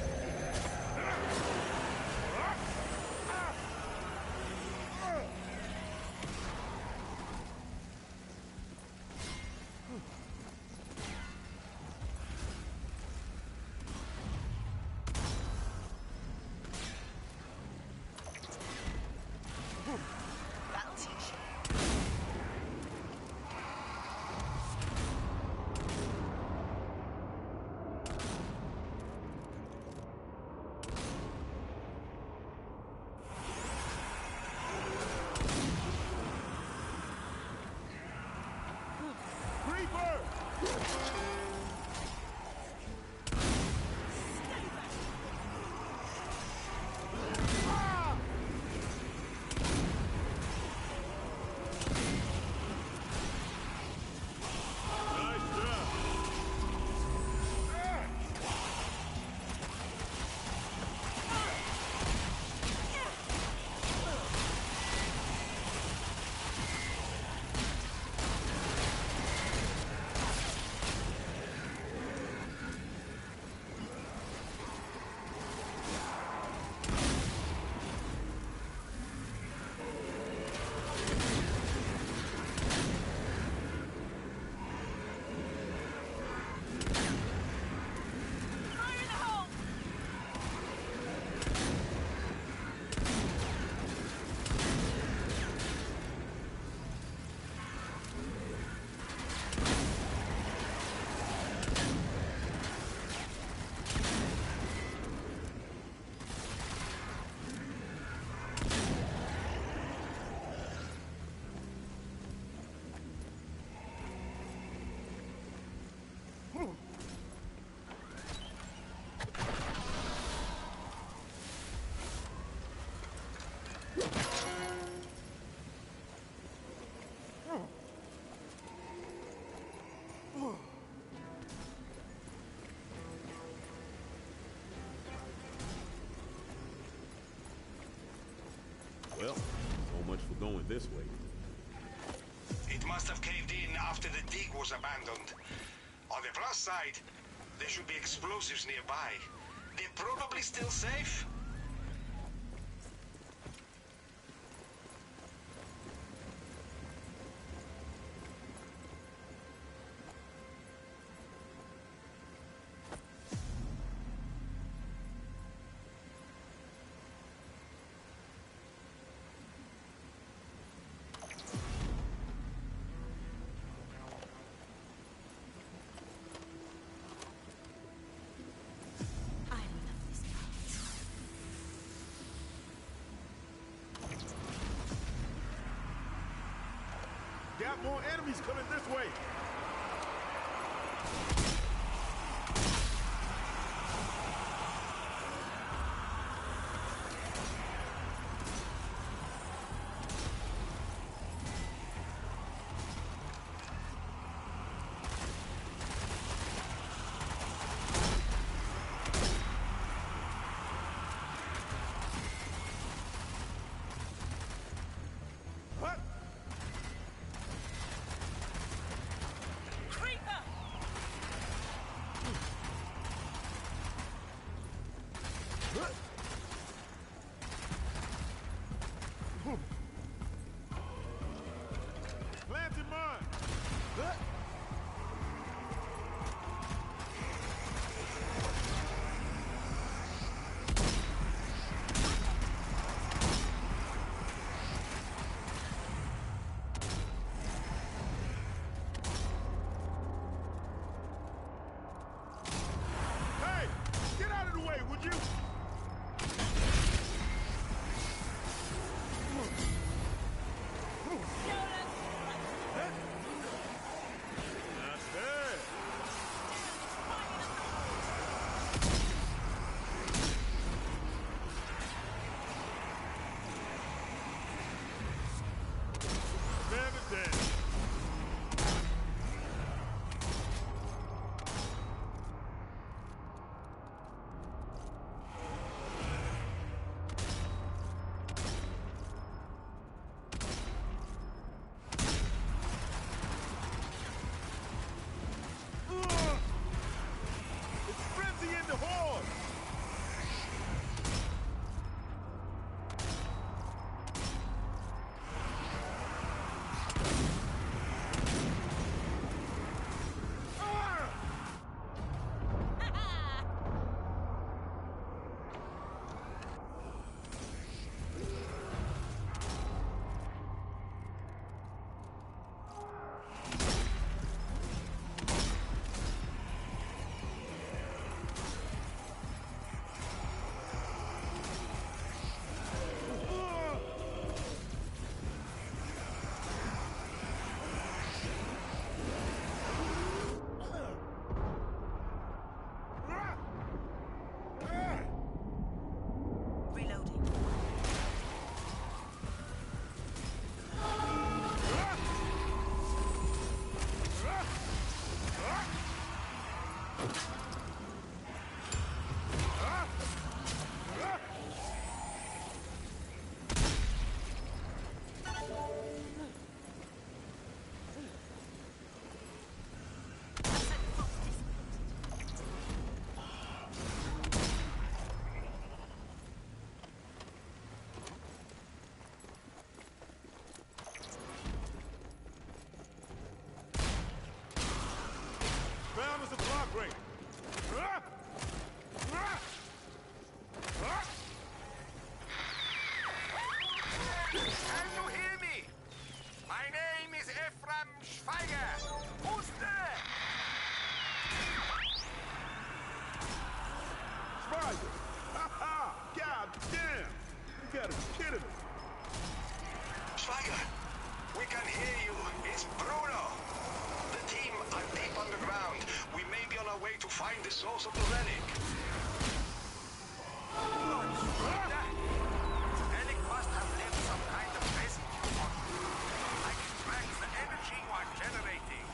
going this way. It must have caved in after the dig was abandoned. On the plus side, there should be explosives nearby. They're probably still safe. Got more enemies coming this way. What? Planting mine. Hey, get out of the way, would you? That's it. Stand it down. It's frenzy in the horde! Reloading. Found us a block break. Can you hear me? My name is Ephraim Schweiger. Who's there? Spider! Ha ha! God damn! You gotta be kidding me! Schweiger, we can hear you. It's Bruno. The team are deep underground. We may be on our way to find the source of the relic. Relic must have left some kind of residue on you. Like it tracks the energy you are generating.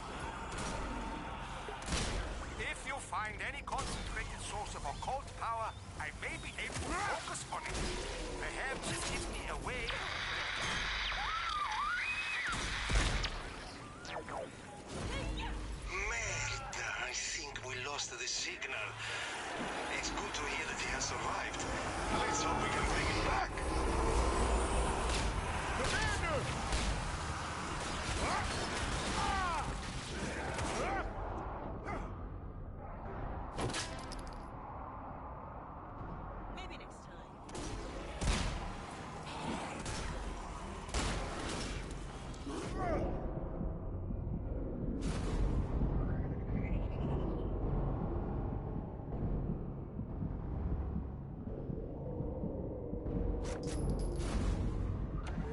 If you find any concentrated source of occult power, I may be able to focus on it. Perhaps this gives me a way. signal. It's good to hear that he has survived. Let's hope we can bring him back. Commander! Maybe next time.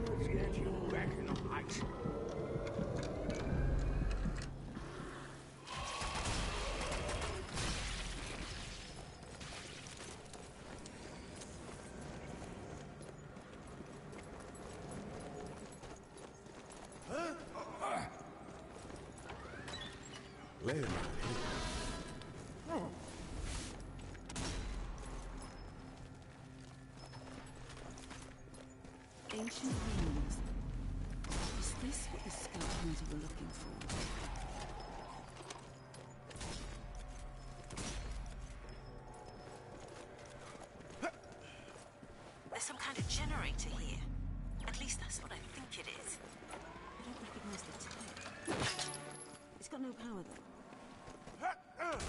Let's get you back in the fight. Lay him out here. Ancient ruins. Is this what the scout hunter were looking for? There's some kind of generator here. At least that's what I think it is. I don't recognize the tech. It's got no power though. That battle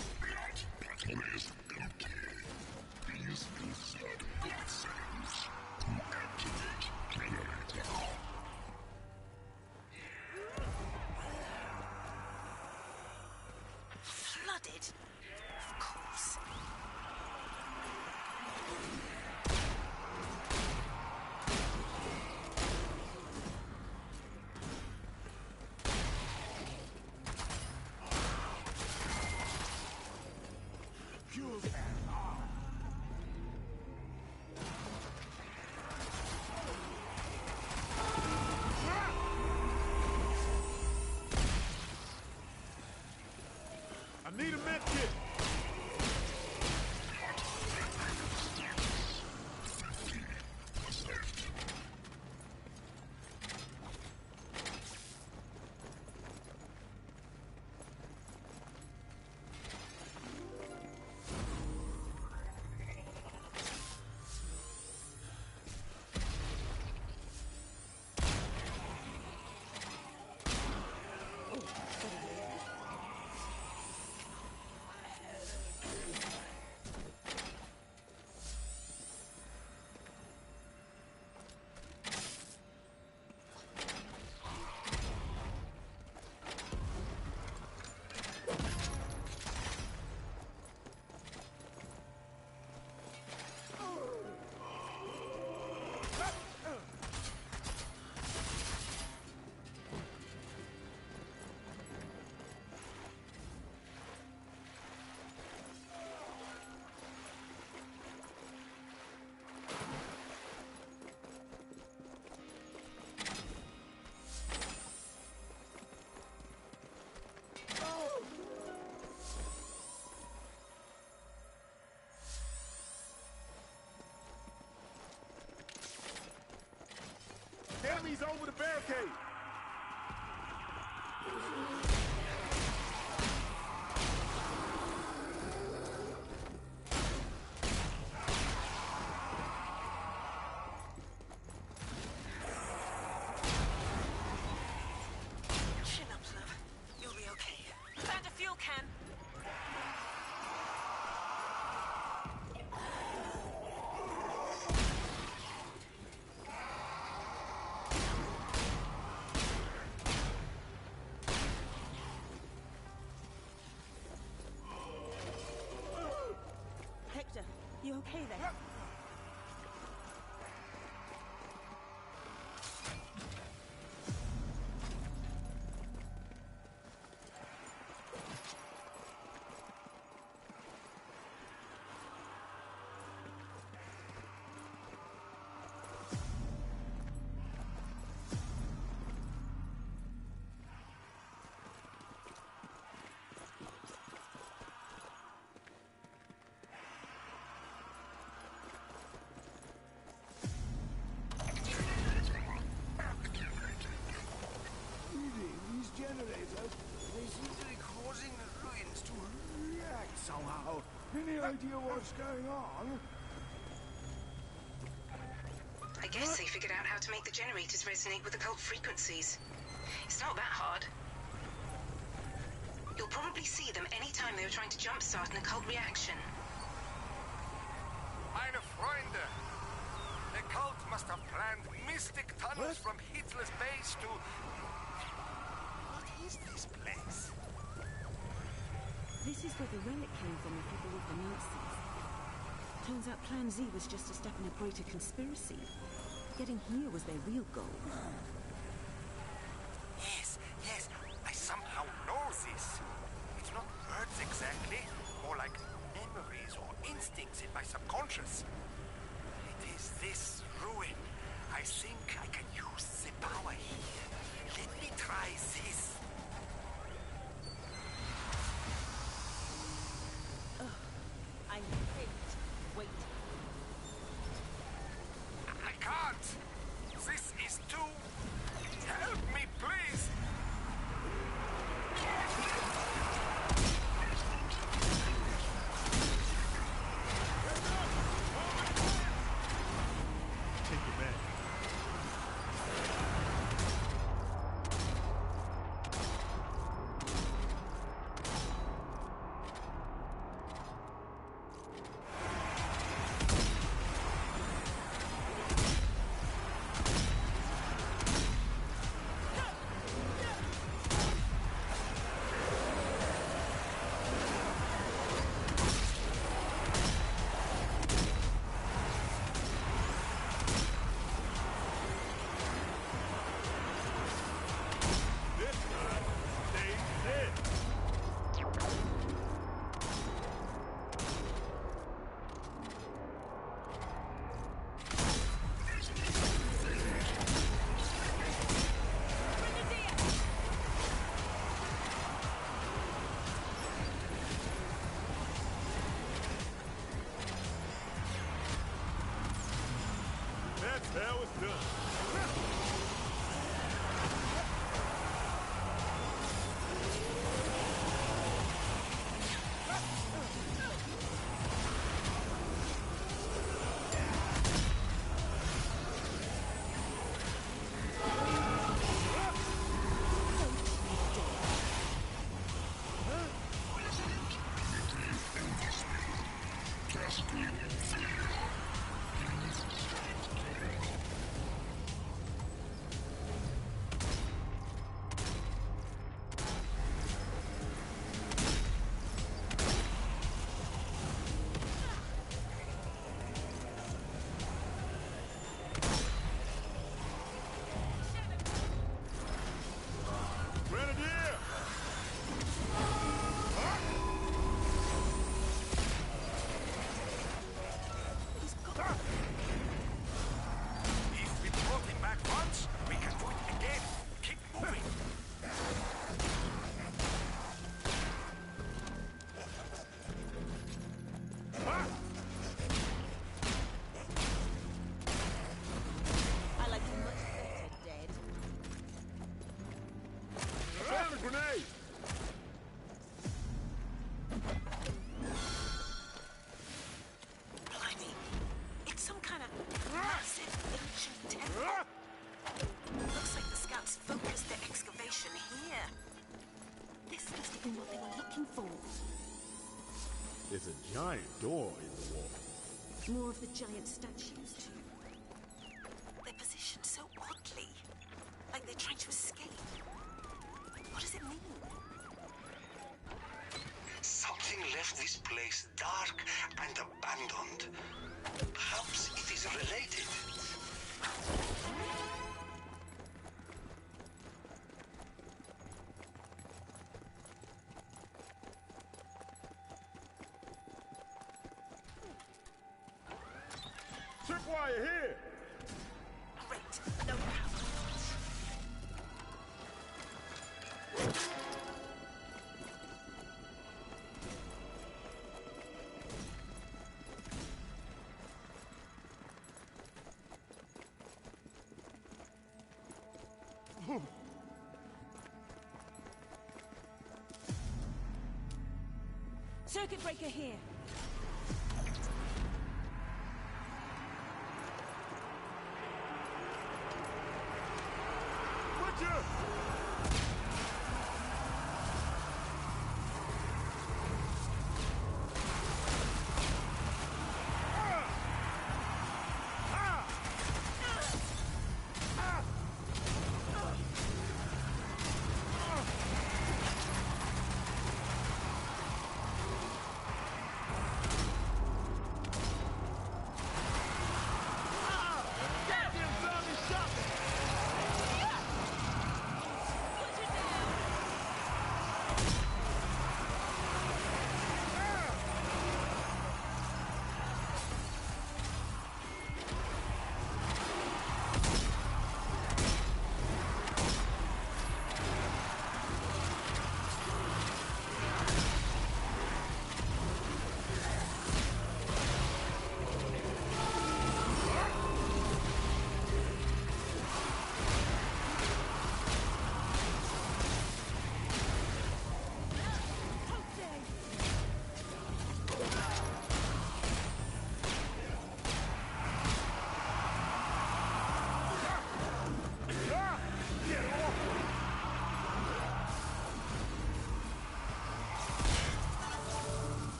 is empty. Please insert blood cells to activate generator. Flooded? Of course. Fuel that. I need a med kit. Enemies over the barricade. Chin up, love. You'll be okay. Found a fuel can. Hector, you okay there? idea what's going on? I guess they figured out how to make the generators resonate with occult frequencies. It's not that hard. You'll probably see them anytime they were trying to jumpstart an occult reaction. Meine Freunde, the cult must have planned mystic tunnels from Hitler's base to... What is this place? This is where the relic came from if you believe the Nazis. Turns out Plan Z was just a step in a greater conspiracy. Getting here was their real goal. Yes, I somehow know this. It's not words exactly, more like memories or instincts in my subconscious. It is this ruin. I think I can use the power here. Let me try this. I hate waiting. I can't. This is too... Help me, please. Take it back. Hell is done. Grenade! Blimey. It's some kind of massive ancient temple. Looks like the scouts focused their excavation here. This must have been what they were looking for. There's a giant door in the wall. More of the giant statues, too. They're positioned so oddly. Like they're trying to escape. What does it mean? Something left this place dark and abandoned. Perhaps it is related. Tripwire here! Great. No power. Circuit breaker here.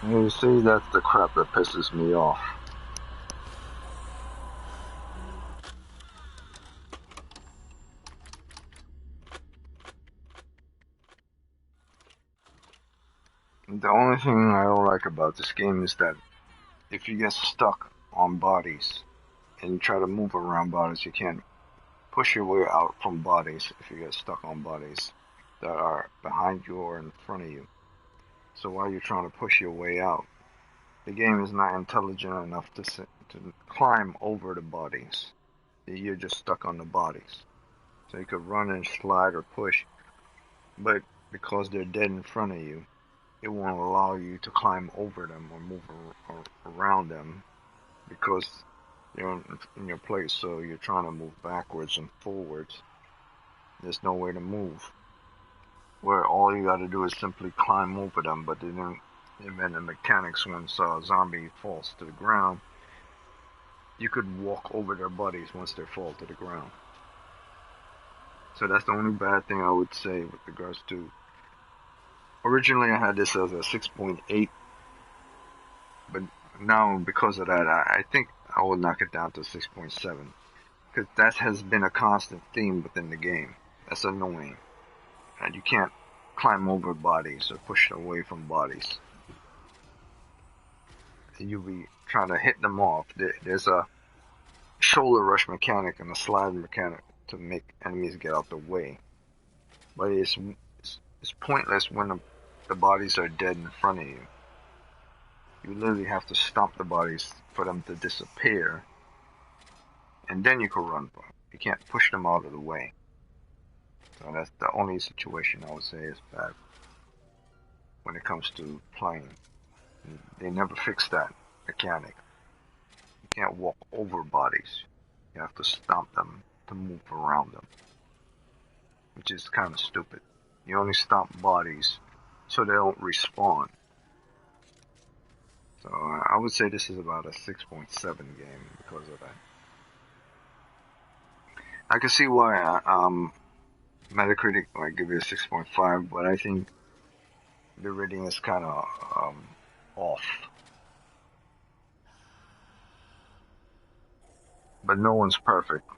You see, that's the crap that pisses me off. The only thing I don't like about this game is that if you get stuck on bodies and you try to move around bodies, you can't push your way out from bodies if you get stuck on bodies that are behind you or in front of you. So while you're trying to push your way out, the game is not intelligent enough to climb over the bodies. You're just stuck on the bodies. So you could run and slide or push, but because they're dead in front of you, it won't allow you to climb over them or move around them because you're in your place. So you're trying to move backwards and forwards. There's no way to move. Where all you got to do is simply climb over them, but then the mechanics, once a zombie falls to the ground, you could walk over their bodies once they fall to the ground. So that's the only bad thing I would say with regards to. Originally I had this as a 6.8, but now because of that, I think I will knock it down to 6.7, because that has been a constant theme within the game. That's annoying, and you can't climb over bodies or push away from bodies. You'll be trying to hit them off. There's a shoulder rush mechanic and a slide mechanic to make enemies get out the way, but it's pointless when the bodies are dead in front of you. You literally have to stop the bodies for them to disappear, and then you can run for them. You can't push them out of the way. So that's the only situation I would say is bad when it comes to playing. They never fixed that mechanic. You can't walk over bodies. You have to stop them to move around them, which is kind of stupid. You only stop bodies so they don't respawn. So I would say this is about a 6.7 game because of that. I can see why Metacritic might give it a 6.5, but I think the rating is kind of off. But no one's perfect.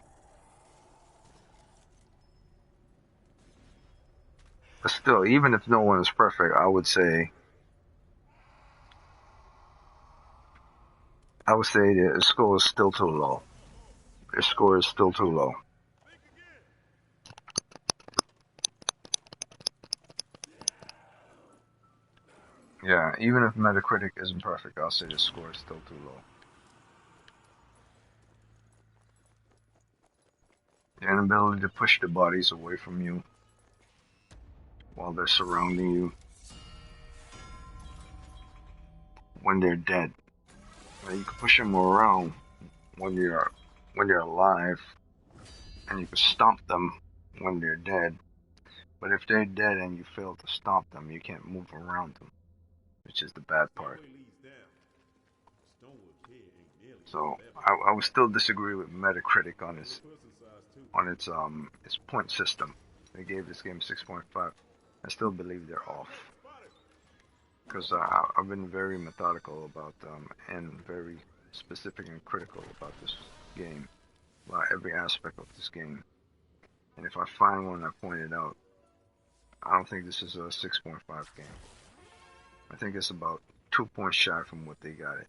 But still, even if no one is perfect, I would say the score is still too low. The score is still too low. Yeah, even if Metacritic isn't perfect, I'll say the score is still too low. The inability to push the bodies away from you while they're surrounding you when they're dead. You can push them around when you're alive, and you can stomp them when they're dead. But if they're dead and you fail to stomp them, you can't move around them, which is the bad part. So I would still disagree with Metacritic on its point system. They gave this game 6.5. I still believe they're off, because I've been very methodical about and very specific and critical about this game, about every aspect of this game. And if I find one I pointed out, I don't think this is a 6.5 game. I think it's about 2 points shy from what they got it.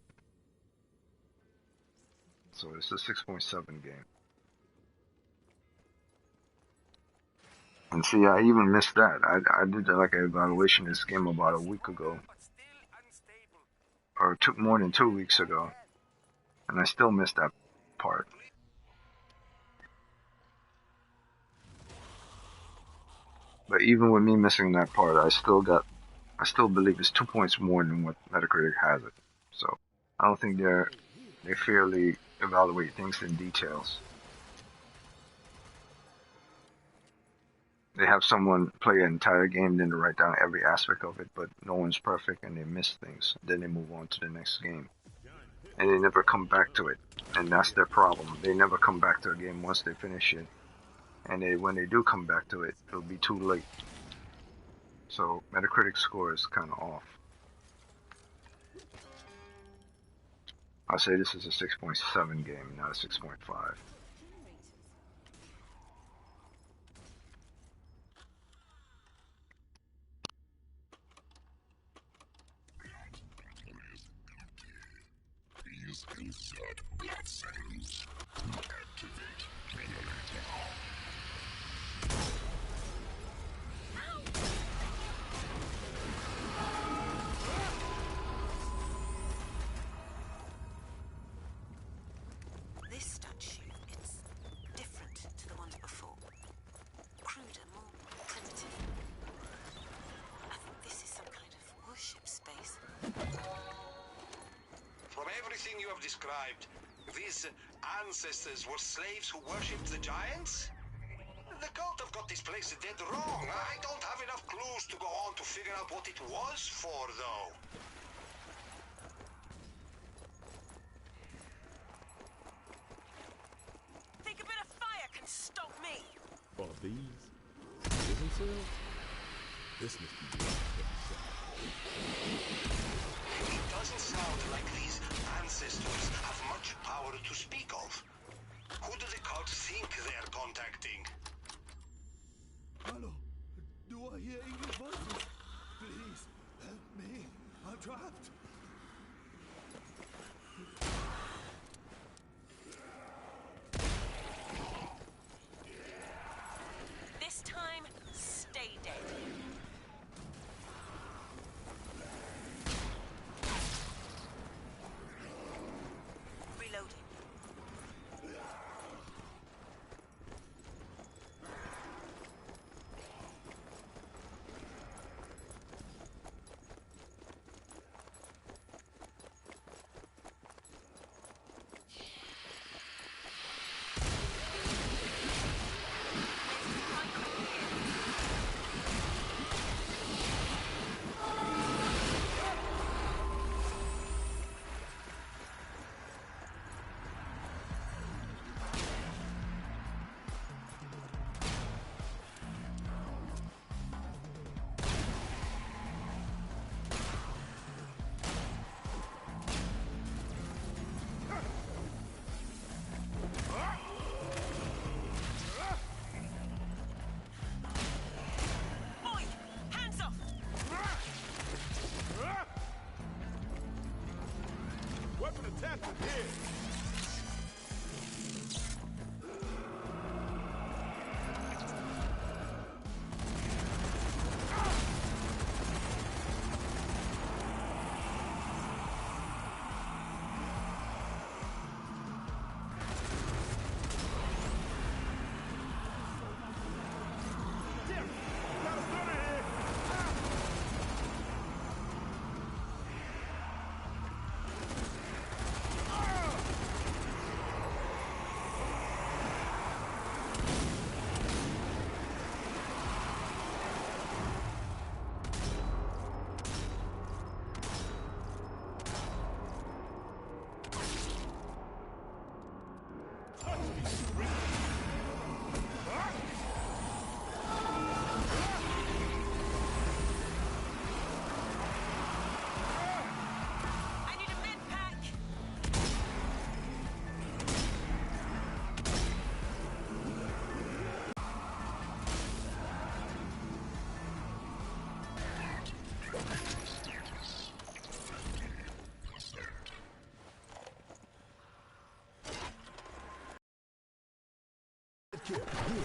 So it's a 6.7 game. And see, I even missed that. I did like an evaluation of this game about a week ago, or took more than 2 weeks ago, and I still missed that part. But even with me missing that part, I still believe it's 2 points more than what Metacritic has it. So I don't think they fairly evaluate things in details. They have someone play an entire game, then they write down every aspect of it, but no one's perfect and they miss things. Then they move on to the next game. And they never come back to it. And that's their problem. They never come back to a game once they finish it. And when they do come back to it, it'll be too late. So Metacritic score is kind of off. I'll say this is a 6.7 game, not a 6.5. Please insert blood cells to activate generator. This statue, it's different to the ones before. Cruder, more primitive. I think this is some kind of worship space. From everything you have described, these ancestors were slaves who worshipped the giants? The cult have got this place dead wrong. I don't have enough clues to go on to figure out what it was for, though. Think a bit of fire can stop me? Are these prison cells? This must be the It doesn't sound like these ancestors have much power to speak of. Who do the cult think they're contacting? Hello, do I hear English voices? Please, help me. I'm trapped. This time, stay dead. Reloading. Boy, hands off! weapon attachment here. I need a med pack! Here.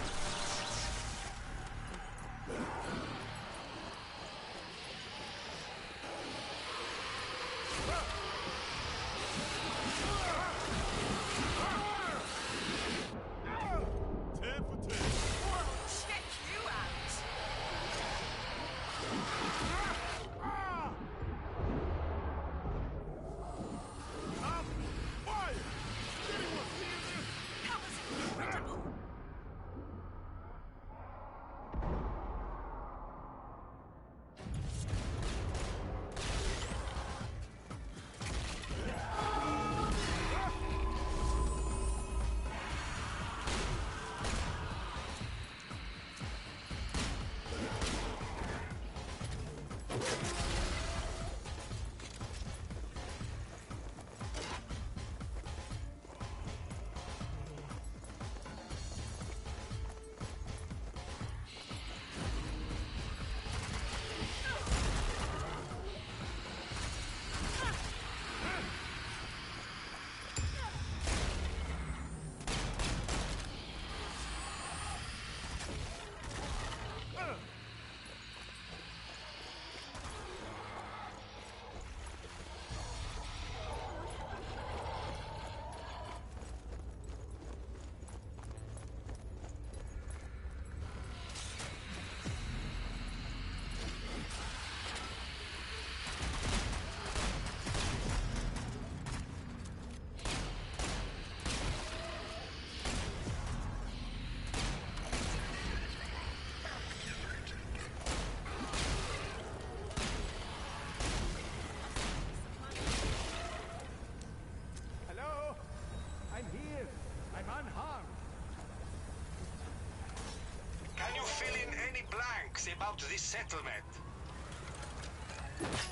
about this settlement?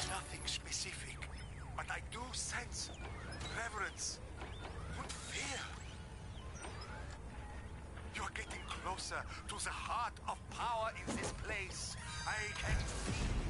Nothing specific, but I do sense reverence and fear. You're getting closer to the heart of power in this place. I can feel